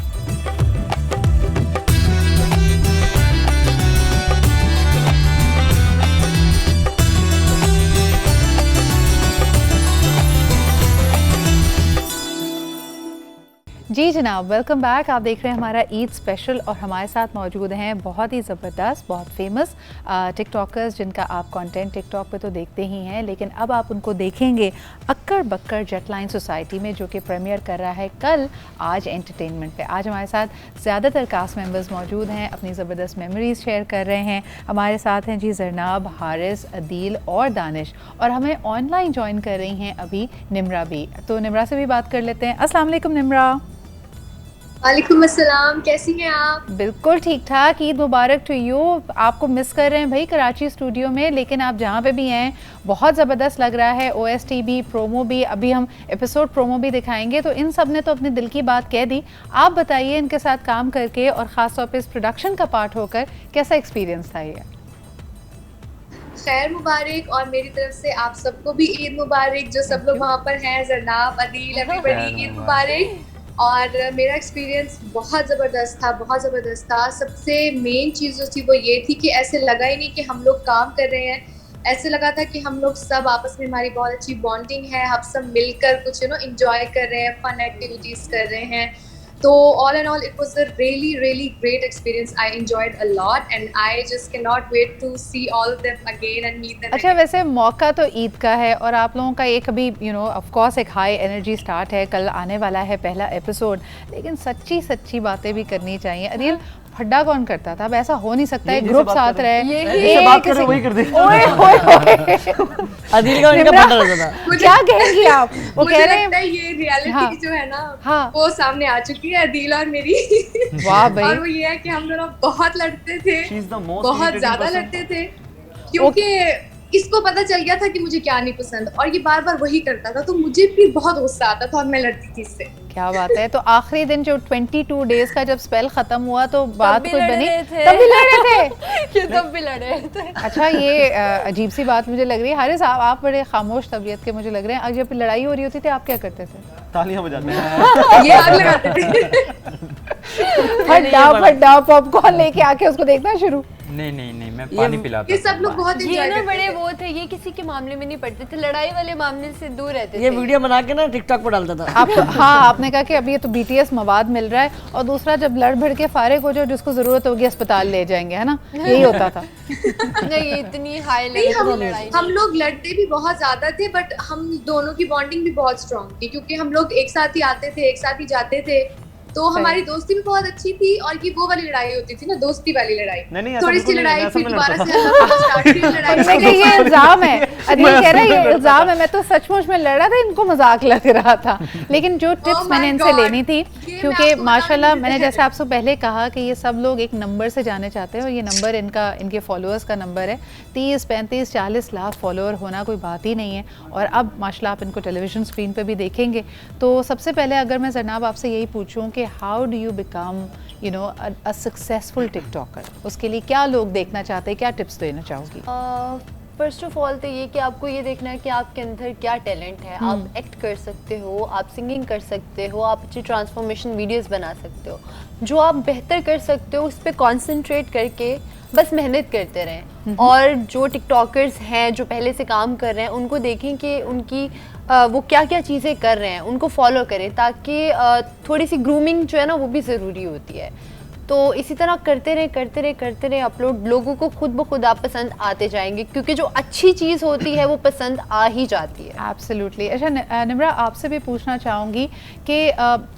A: जी जनाब, वेलकम बैक। आप देख रहे हैं हमारा ईद स्पेशल और हमारे साथ मौजूद हैं बहुत ही ज़बरदस्त, बहुत फेमस टिकटॉकर्स जिनका आप कंटेंट टिकटॉक पे तो देखते ही हैं, लेकिन अब आप उनको देखेंगे अक्कर बक्कर जेटलाइन सोसाइटी में, जो कि प्रीमियर कर रहा है कल आज एंटरटेनमेंट पे। आज हमारे साथ ज़्यादातर कास्ट मेंबर्स मौजूद हैं, अपनी ज़बरदस्त मेमोरीज़ शेयर कर रहे हैं। हमारे साथ हैं जी जरनाब, हारिस, अदील और दानिश, और हमें ऑनलाइन ज्वाइन कर रही हैं अभी निम्रा भी। तो निम्रा से भी बात कर लेते हैं। अस्सलाम वालेकुम निम्रा।
J: वालेकुम अस्सलाम, कैसी हैं आप?
A: बिल्कुल ठीक ठाक, ईद मुबारक टू यू। आपको मिस कर रहे हैं भाई कराची स्टूडियो में, लेकिन आप जहाँ पे भी हैं बहुत ज़बरदस्त लग रहा है। OST भी, प्रोमो भी, अभी हम एपिसोड प्रोमो भी दिखाएंगे, तो इन सब ने तो अपने दिल की बात कह दी। आप बताइए इनके साथ काम करके और ख़ास तौर पे इस प्रोडक्शन का पार्ट होकर कैसा एक्सपीरियंस था ये?
J: खैर मुबारक, और मेरी तरफ से आप सबको भी ईद मुबारक, जो सब लोग वहाँ पर हैं, जरनाब, अदील, एवरीबॉडी, ईद मुबारक। और मेरा एक्सपीरियंस बहुत ज़बरदस्त था। सबसे मेन चीज़ जो थी वो ये थी कि ऐसे लगा ही नहीं कि हम लोग काम कर रहे हैं, ऐसे लगा था कि हम लोग सब आपस में, हमारी बहुत अच्छी बॉन्डिंग है, हम सब मिलकर कुछ एंजॉय कर रहे हैं, फन एक्टिविटीज़ कर रहे हैं। तो all in all, it was a really great experience. I enjoyed a lot and I just cannot wait to see all of them again and meet them.
A: अच्छा, वैसे मौका तो ईद का है और आप लोगों का एक अभी ऑफ कोर्स एक हाई एनर्जी स्टार्ट है, कल आने वाला है पहला एपिसोड, लेकिन सच्ची बातें भी करनी चाहिए। अदील, फड्डा कौन करता था? अब ऐसा हो नहीं सकता है, ग्रुप साथ रहे,
K: वही कर दे।
M: अदील का उनका फड्डा रहता था।
A: क्या कहेंगी आप? वो कह रहे
J: हैं ये रियलिटी जो है ना, वो सामने आ चुकी है अदील और मेरी।
A: वाह भाई।
J: और वो ये है कि हम दोनों बहुत लड़ते थे, बहुत ज्यादा लड़ते थे, क्योंकि इसको पता चल गया था कि मुझे क्या नहीं पसंद, और ये बार बार वही करता था, तो मुझे फिर बहुत गुस्सा आता था और मैं लड़ती थी इससे।
A: क्या बात है। तो आखिरी दिन जो 22 डेज का जब स्पेल खत्म हुआ तो बात कुछ बनी? तब भी लड़ रहे थे।
J: तब भी लड़ रहे थे।
A: अच्छा, ये अजीब सी बात मुझे लग रही है। हारिस, आप बड़े खामोश तबीयत के मुझे लग रहे हैं। जब लड़ाई हो रही होती थी आप क्या करते थे?
K: तालियां बजाते
J: ये आग लगाते थे।
A: फड्डा पॉपकॉर्न लेके आके उसको देखना शुरू।
L: नहीं, मैं पानी पिलाता।
J: ये सब लोग बहुत
N: ये ना बड़े वो थे, ये किसी के मामले में नहीं पड़ते थे, लड़ाई वाले मामले से दूर रहते थे।
M: ये वीडियो बना के ना टिकटॉक पर डालता था।
A: हाँ, आपने कहा कि अभी ये तो BTS मवाद मिल रहा है, और दूसरा जब लड़ भिड़ के फारिग हो जाओ, जिसको जरूरत होगी अस्पताल ले जाएंगे, है ना? यही होता था।
N: नहीं, इतनी हाई लेवल की लड़ाई
J: हम लोग लड़ते भी बहुत ज्यादा थे, बट हम दोनों की बॉन्डिंग भी बहुत स्ट्रॉन्ग थी, क्योंकि हम लोग एक साथ ही आते थे, एक साथ ही जाते थे, तो हमारी दोस्ती भी बहुत अच्छी थी। और ये वो वाली लड़ाई होती थी ना, दोस्ती वाली लड़ाई, थोड़ी सी लड़ाई, फिर दोबारा से लड़ाई।
A: ये इल्जाम है, अदील कह रहा है ये इल्जाम है, मैं तो सचमुच में लड़ा था, इनको मजाक लग रहा था। लेकिन जो टिप्स मैंने इनसे लेनी थी, क्योंकि माशाल्लाह मैंने जैसे आपसे पहले कहा कि ये सब लोग एक नंबर से जाने चाहते हैं, और ये नंबर इनके फॉलोअर्स का नंबर है 30, 35, 40 लाख फॉलोअर होना कोई बात ही नहीं है। और अब माशाल्लाह आप इनको टेलीविज़न स्क्रीन पे भी देखेंगे। तो सबसे पहले अगर मैं जरनाब आपसे यही पूछूं कि how do you become a successful TikToker, उसके लिए क्या लोग देखना चाहते हैं, क्या टिप्स देना चाहोगी?
N: फर्स्ट ऑफ ऑल तो ये कि आपको ये देखना है कि आपके अंदर क्या टैलेंट है। आप एक्ट कर सकते हो, आप सिंगिंग कर सकते हो, आप अच्छी ट्रांसफॉर्मेशन वीडियोस बना सकते हो। जो आप बेहतर कर सकते हो उस पर कॉन्सेंट्रेट करके बस मेहनत करते रहें। और जो टिकटॉकर्स हैं जो पहले से काम कर रहे हैं, उनको देखें कि उनकी वो क्या क्या चीज़ें कर रहे हैं, उनको फॉलो करें, ताकि थोड़ी सी ग्रूमिंग जो है ना वो भी ज़रूरी होती है। तो इसी तरह करते रहे अपलोड, लोगों को खुद ब खुद आप पसंद आते जाएंगे, क्योंकि जो अच्छी चीज़ होती है वो पसंद आ ही जाती है।
A: एब्सोल्युटली। अच्छा निम्रा, आपसे भी पूछना चाहूँगी कि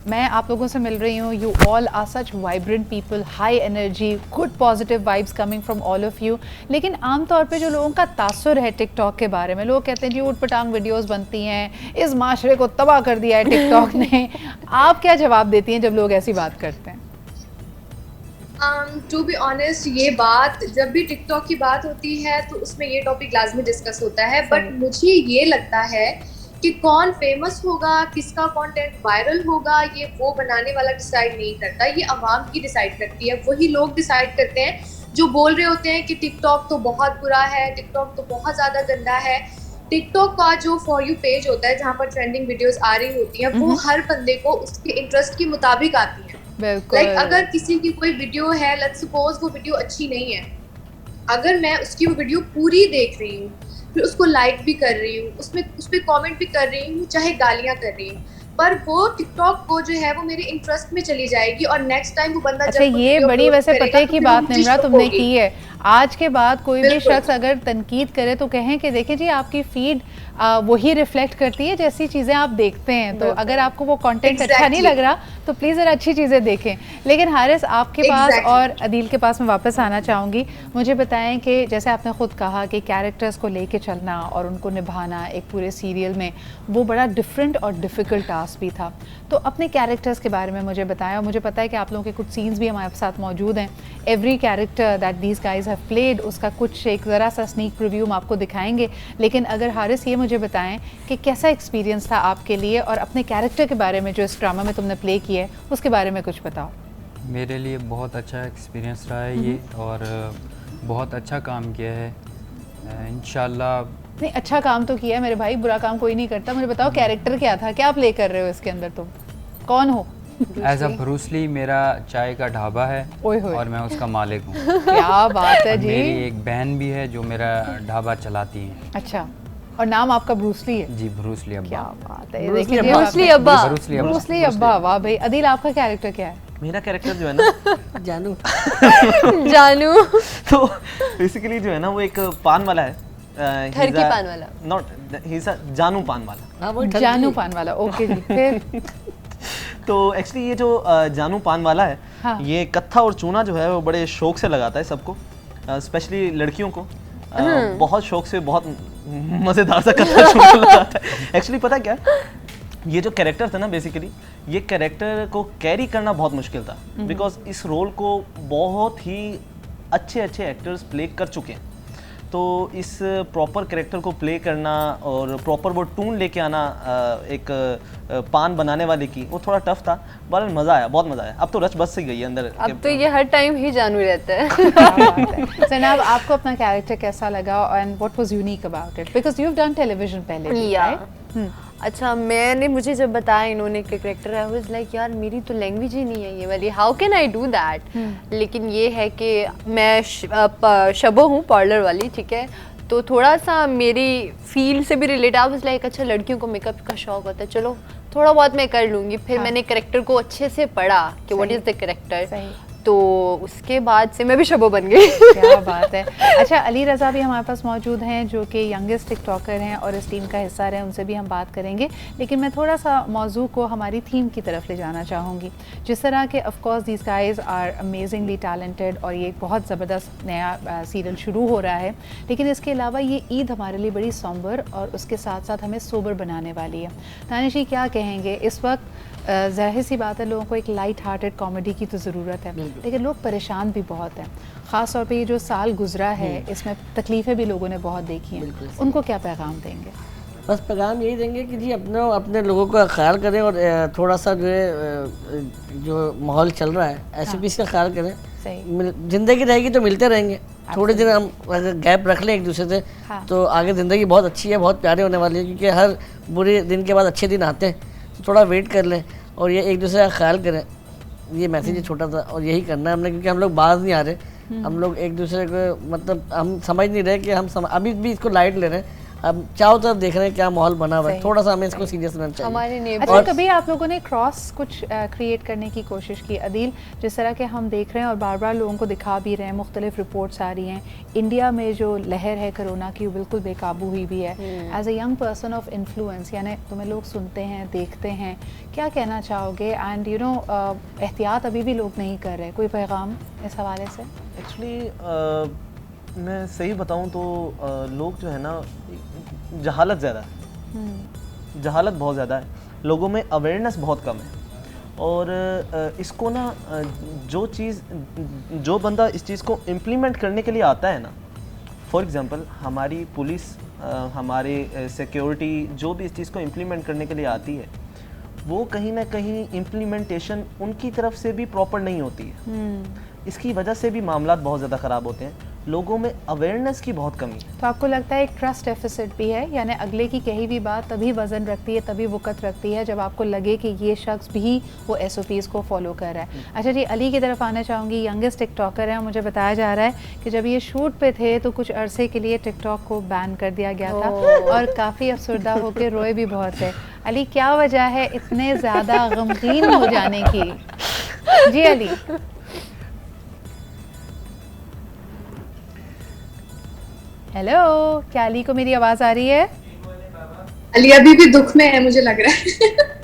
A: मैं आप लोगों से मिल रही हूँ, you all are such vibrant people, high energy, good positive vibes coming from all of you, लेकिन आमतौर पे जो लोगों का तासुर है टिकटॉक के बारे में, लोग कहते हैं जी ऊट पटांग वीडियोज़ बनती हैं, इस माशरे को तबाह कर दिया है टिकटॉक ने। आप क्या जवाब देती हैं जब लोग ऐसी बात करते हैं?
J: टू बी ऑनेस्ट, ये बात जब भी टिकटॉक की बात होती है तो उसमें ये टॉपिक लाजमी डिस्कस होता है, बट मुझे ये लगता है कि कौन फेमस होगा, किसका कंटेंट वायरल होगा, ये वो बनाने वाला डिसाइड नहीं करता, ये आवाम की डिसाइड करती है। वही लोग डिसाइड करते हैं जो बोल रहे होते हैं कि टिकटॉक तो बहुत बुरा है, टिकटॉक तो बहुत ज़्यादा गंदा है। टिकटॉक का जो फॉर यू पेज होता है, जहाँ पर ट्रेंडिंग वीडियोस आ रही होती हैं, वो हर बंदे को उसके इंटरेस्ट के मुताबिक आती है। लाइक अगर किसी की कोई वीडियो है, लेट्स सपोज वो वीडियो अच्छी नहीं है, अगर मैं उसकी वो वीडियो पूरी देख रही हूँ, फिर उसको लाइक भी कर रही हूँ, उस पर कमेंट भी कर रही हूँ, चाहे गालियाँ कर रही हूँ, पर वो टिकटॉक को जो है वो मेरे इंटरेस्ट में चली जाएगी और नेक्स्ट टाइम वो बंदा
A: अच्छा, ये बड़ी वैसे पते की बात निम्रा तुमने की है। आज के बाद कोई भी शख्स अगर तनकीद करे तो कहें कि देखिए जी आपकी फीड वही रिफ्लेक्ट करती है जैसी चीज़ें आप देखते हैं, तो अगर आपको वो कंटेंट अच्छा नहीं लग रहा तो प्लीज़ ज़रा अच्छी चीज़ें देखें। लेकिन हारिस आपके पास और अदील के पास मैं वापस आना चाहूँगी। मुझे बताएं कि जैसे आपने ख़ुद कहा कि कैरेक्टर्स को लेके चलना और उनको निभाना एक पूरे सीरियल में वो बड़ा डिफरेंट और डिफ़िकल्ट टास्क भी था, तो अपने कैरेक्टर्स के बारे में मुझे बताएं। और मुझे पता है कि आप लोगों के कुछ सीन्स भी हमारे साथ मौजूद हैं। Every character that these guys have played उसका कुछ एक ज़रा सा स्नीक प्रीव्यू हम आपको दिखाएंगे। लेकिन अगर हारिस ये मुझे बताएं कि कैसा एक्सपीरियंस था आपके लिए और अपने कैरेक्टर के बारे में जो इस ड्रामा में तुमने प्ले किया है उसके बारे में कुछ बताओ।
L: मेरे लिए बहुत अच्छा एक्सपीरियंस रहा है ये, और बहुत अच्छा काम किया है इंशाल्लाह।
A: नहीं, अच्छा काम तो किया है मेरे भाई, बुरा काम कोई नहीं करता। मुझे बताओ कैरेक्टर क्या था, क्या प्ले कर रहे हो इसके अंदर, तुम कौन हो?
L: एज अ ब्रूस ली मेरा चाय का ढाबा है और मैं उसका मालिक हूँ।
A: क्या बात है जी।
L: मेरी एक बहन भी है जो मेरा ढाबा चलाती है।
A: अच्छा, और नाम आपका ब्रूस ली है?
L: जी, ब्रूस ली अब्बा।
A: क्या बात है,
N: ब्रूस ली अब्बा।
A: ब्रूस ली अब्बा, वाह भाई। अदील आपका कैरेक्टर क्या है?
K: मेरा कैरेक्टर जो है ना
M: जानू
N: जानू
K: तो बेसिकली जो है ना वो एक पान वाला है,
N: ठरकी पान वाला,
K: नॉट ही इज अ जानू पान वाला।
M: हाँ, वो
A: जानू पान वाला, ओके जी। फिर
K: तो एक्चुअली ये जो जानू पान वाला है, हाँ। ये कत्था और चूना जो है वो बड़े शौक से लगाता है सबको, स्पेशली लड़कियों को बहुत शौक से, बहुत मज़ेदार सा कत्था चूना लगाता है। एक्चुअली पता क्या, ये जो कैरेक्टर था ना बेसिकली ये कैरेक्टर को कैरी करना बहुत मुश्किल था, बिकॉज इस रोल को बहुत ही अच्छे अच्छे एक्टर्स प्ले कर चुके हैं। तो इस प्रॉपर कैरेक्टर को प्ले करना और प्रॉपर वो टून लेके आना एक पान बनाने वाले की, वो थोड़ा टफ था, बट मज़ा आया, बहुत मज़ा आया। अब तो रच बस से गई है अंदर।
N: अब तो ये हर टाइम ही जानू रहता है।
A: जनाब, आपको अपना कैरेक्टर कैसा लगा and what was unique about it, because you have done television पहले?
N: अच्छा, मुझे जब बताया इन्होंने कि कैरेक्टर है, वाज लाइक यार मेरी तो लैंग्वेज ही नहीं है ये वाली, how can I do that. लेकिन ये है कि मैं शबो हूँ पार्लर वाली, ठीक है, तो थोड़ा सा मेरी फील्ड से भी रिलेटेड। आई वाज लाइक अच्छा लड़कियों को मेकअप का शौक होता है, चलो थोड़ा बहुत मैं कर लूँगी। फिर मैंने कैरेक्टर को अच्छे से पढ़ा कि व्हाट इज़ द कैरेक्टर, तो उसके बाद से मैं भी शबो बन गई।
A: क्या बात है। अच्छा, अली रज़ा भी हमारे पास मौजूद हैं जो कि यंगेस्ट टिकटॉकर हैं और इस टीम का हिस्सा रहे, उनसे भी हम बात करेंगे। लेकिन मैं थोड़ा सा मौजू को हमारी थीम की तरफ ले जाना चाहूँगी। जिस तरह के of course these guys are amazingly talented और ये एक बहुत ज़बरदस्त नया सीरियल शुरू हो रहा है, लेकिन इसके अलावा ये ईद हमारे लिए बड़ी सोबर और उसके साथ साथ हमें सोबर बनाने वाली है। दानिश जी, क्या कहेंगे? इस वक्त ज़ाहिर सी बात है लोगों को एक लाइट हार्टेड कॉमेडी की तो ज़रूरत है, लेकिन लोग परेशान भी बहुत हैं। ख़ास तौर पे ये जो साल गुजरा है इसमें तकलीफ़ें भी लोगों ने बहुत देखी हैं, उनको क्या पैगाम देंगे?
M: बस पैगाम यही देंगे कि जी अपने लोगों का ख्याल करें और थोड़ा सा जो है जो माहौल चल रहा है ऐसे भी इसका ख्याल करें। ज़िंदगी रहेगी तो मिलते रहेंगे, थोड़े दिन हम अगर गैप रख लें एक दूसरे से तो आगे ज़िंदगी बहुत अच्छी है, बहुत प्यारी होने वाली है, क्योंकि हर बुरे दिन के बाद अच्छे दिन आते हैं। तो थोड़ा वेट कर लें और ये एक दूसरे का ख्याल करें। ये मैसेज छोटा था और यही करना है हमने, क्योंकि हम लोग बाज नहीं आ रहे, हम लोग एक दूसरे को मतलब हम समझ नहीं रहे कि हम अभी भी इसको लाइट ले रहे हैं, अब चारों तरफ देख रहे हैं क्या माहौल बना हुआ है, थोड़ा सा हमें इसको सीरियस लेना चाहिए।
A: अच्छा, कभी आप लोगों ने क्रॉस कुछ क्रिएट करने की कोशिश की? अदील, जिस तरह के हम देख रहे हैं और बार बार लोगों को दिखा भी रहे हैं, मुख्तलिफ रिपोर्ट्स आ रही हैं, इंडिया में जो लहर है कोरोना की वो बिल्कुल बेकाबू हुई भी है। As a young person of influence, यानी तुम्हें लोग सुनते हैं, देखते हैं, क्या कहना चाहोगे? एंड यू नो एहतियात अभी भी लोग नहीं कर रहे, कोई पैगाम इस हवाले से?
K: एक्चुअली मैं सही बताऊं तो लोग जो है ना जहालत ज़्यादा है, जहालत बहुत ज़्यादा है, लोगों में अवेयरनेस बहुत कम है। और इसको ना जो बंदा इस चीज़ को इम्प्लीमेंट करने के लिए आता है ना, फॉर एग्ज़ाम्पल हमारी पुलिस, हमारे सिक्योरिटी जो भी इस चीज़ को इम्प्लीमेंट करने के लिए आती है, वो कहीं ना कहीं इम्प्लीमेंटेशन उनकी तरफ से भी प्रॉपर नहीं होती है। इसकी वजह से भी मामलात बहुत ज़्यादा ख़राब होते हैं। लोगों में अवेयरनेस की बहुत कमी है।
A: तो आपको लगता है एक ट्रस्ट डेफिसिट भी है, यानी अगले की कही हुई बात तभी वजन रखती है, तभी वक़्त रखती है जब आपको लगे कि ये शख्स भी वो SOPs को फॉलो कर रहा है। अच्छा जी, अली की तरफ आना चाहूँगी। यंगेस्ट टिकटॉकर है, मुझे बताया जा रहा है कि जब ये शूट पे थे तो कुछ अरसे के लिए टिकटॉक को बैन कर दिया गया था और काफ़ी अफसरदा होकर रोए भी बहुत थे। अली, क्या वजह है इतने ज़्यादा गमगीन हो जाने की? जी अली। हेलो, क्या अली को मेरी आवाज़ आ रही है?
J: अली अभी भी दुख में है मुझे लग रहा है।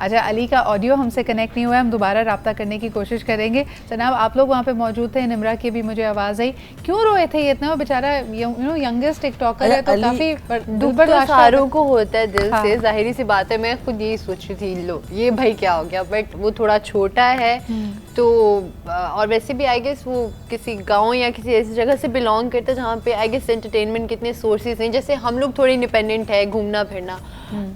A: अच्छा, अली का ऑडियो हमसे कनेक्ट नहीं हुआ है, हम दोबारा रब्ता करने की कोशिश करेंगे। जनाब, आप लोग वहाँ पे मौजूद थे, निम्रा की भी मुझे आवाज़ आई। क्यों रोए थे ये इतना? बेचारा यंगेस्ट टिकटॉकर है तो काफ़ी
N: दुख तो सारों को होता है दिल से, जाहिर सी बात है। मैं खुद यही सोच रही थी, लो ये भाई क्या हो गया, बट वो थोड़ा छोटा है तो और वैसे भी आई गेस वो किसी गांव या किसी ऐसी जगह से बिलोंग करता है जहाँ पे आई गेस एंटरटेनमेंट कितने सोर्सेज हैं। जैसे हम लोग थोड़े इंडिपेंडेंट है, घूमना फिरना,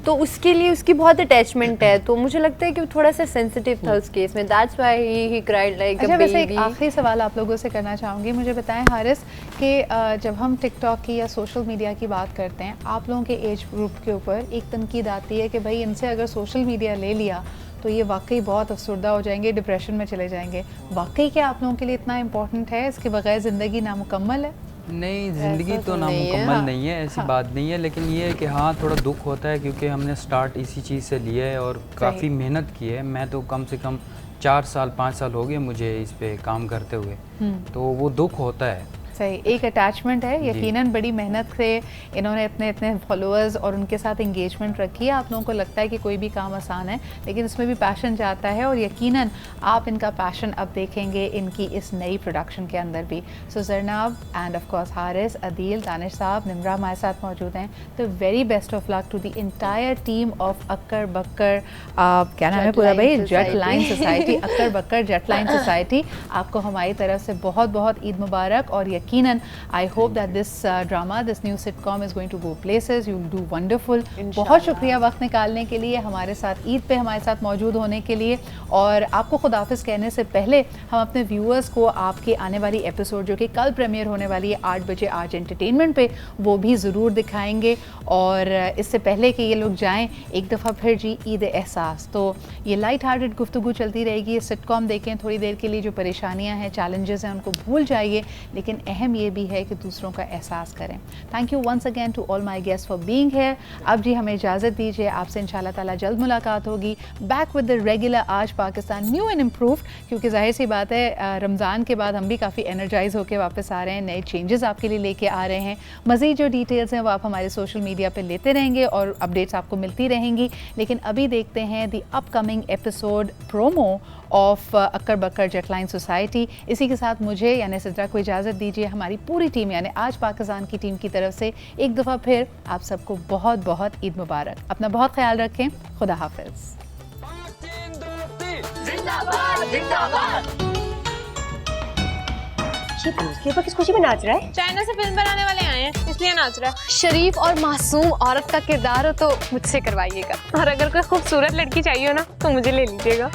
N: तो उसके लिए उसकी बहुत अटैचमेंट है। तो मुझे लगता है कि वो थोड़ा सा सेंसिटिव था उस केस में, that's why he cried like a baby.
A: वैसे एक आखिरी सवाल आप लोगों से करना चाहूँगी। मुझे बताएं हारिस कि जब हम टिकटॉक की या सोशल मीडिया की बात करते हैं, आप लोगों के एज ग्रुप के ऊपर एक तनकीद आती है कि भाई इनसे अगर सोशल मीडिया ले लिया तो ये वाकई बहुत अफसरदा हो जाएंगे, डिप्रेशन में चले जाएंगे। वाकई क्या आप लोगों के लिए इतना इम्पोर्टेंट है? इसके बगैर ज़िंदगी नामुकम्मल है?
L: नहीं, ज़िंदगी तो नामुकम्मल नहीं है, ऐसी बात नहीं है, लेकिन ये है कि हाँ थोड़ा दुख होता है क्योंकि हमने स्टार्ट इसी चीज़ से लिया है और काफ़ी मेहनत की है। मैं तो कम से कम 4 साल 5 साल हो गए मुझे इस पे काम करते हुए, तो वो दुख होता है।
A: सही, एक अटैचमेंट है यकीनन। बड़ी मेहनत से इन्होंने इतने फॉलोअर्स और उनके साथ एंगेजमेंट रखी है। आप लोगों को लगता है कि कोई भी काम आसान है, लेकिन इसमें भी पैशन जाता है और यकीनन आप इनका पैशन अब देखेंगे इनकी इस नई प्रोडक्शन के अंदर भी। So Zarnab and of course Haris, Adeel, Danish साहब, निम्रा हमारे साथ मौजूद हैं। तो very best of luck to the entire team of Akkar Bakkar, क्या नाम है पूरा भाई? जट लाइन सोसाइटी, अक्कर बक्कर जट लाइन सोसाइटी। आपको हमारी तरफ से बहुत बहुत ईद मुबारक और यकीनन I hope that this drama, this new sitcom is going to go places, you do wonderful. बहुत शुक्रिया वक्त निकालने के लिए, हमारे साथ ईद पे हमारे साथ मौजूद होने के लिए। और आपको खुदाफिज कहने से पहले हम अपने व्यूअर्स को आपकी आने वाली एपिसोड जो कि कल प्रीमियर होने वाली है 8 बजे आज एंटरटेनमेंट पे, वो भी ज़रूर दिखाएंगे। और इससे पहले कि ये लोग जाएँ, एक दफ़ा फिर जी ईद एहसास, तो ये लाइट हार्टेड गुफ्तगू चलती रहेगी। सिटकॉम देखें थोड़ी देर के लिए, जो परेशानियाँ हैं, चैलेंजेस हैं, उनको भूल जाइए, लेकिन अहम ये भी है कि दूसरों का एहसास करें। Thank you once again to all my guest for being here. अब जी हमें इजाज़त दीजिए, आपसे इंशाल्लाह ताला जल्द मुलाकात होगी। बैक विद द रेगुलर आज पाकिस्तान, न्यू एंड इम्प्रूव्ड, क्योंकि जाहिर सी बात है रमज़ान के बाद हम भी काफ़ी एनर्जाइज होकर वापस आ रहे हैं, नए चेंजेस आपके लिए लेके आ रहे हैं। मज़ीद जो डिटेल्स हैं वो आप हमारे सोशल मीडिया पर लेते रहेंगे और अपडेट्स आपको मिलती रहेंगी। लेकिन अभी देखते हैं the upcoming episode promo of Akkar Bakkar Jatt line society. इसी के साथ मुझे यानी सिद्रा को इजाज़त दीजिए। हमारी पूरी टीम यानी आज पाकिस्तान की टीम की तरफ से एक दफ़ा फिर आप सबको बहुत बहुत ईद मुबारक। अपना बहुत ख्याल रखें। खुदा हाफिज़।
O: ये पर किस खुशी में नाच रहा है?
P: चाइना से फिल्म बनाने वाले आए हैं इसलिए नाच रहा है।
O: शरीफ और मासूम औरत का किरदार हो तो मुझसे करवाइएगा,
P: और अगर कोई खूबसूरत लड़की चाहिए हो ना तो मुझे ले लीजिएगा।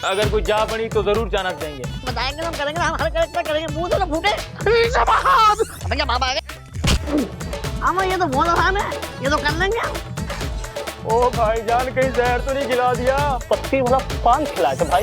Q: अगर कोई जा बनी तो जरूर जाना चाहेंगे।
M: बताएंगे हम करेंगे, हम हर करेक्टर करेंगे, मुंह तो ना फूटे। भैया बाबा आ गए। अम्मा ये तो बहुत आसान है, ये तो कर लेंगे।
Q: ओ भाईजान कहीं जहर तो नहीं खिला दिया?
M: पत्ती वाला पान खिलाया था भाई।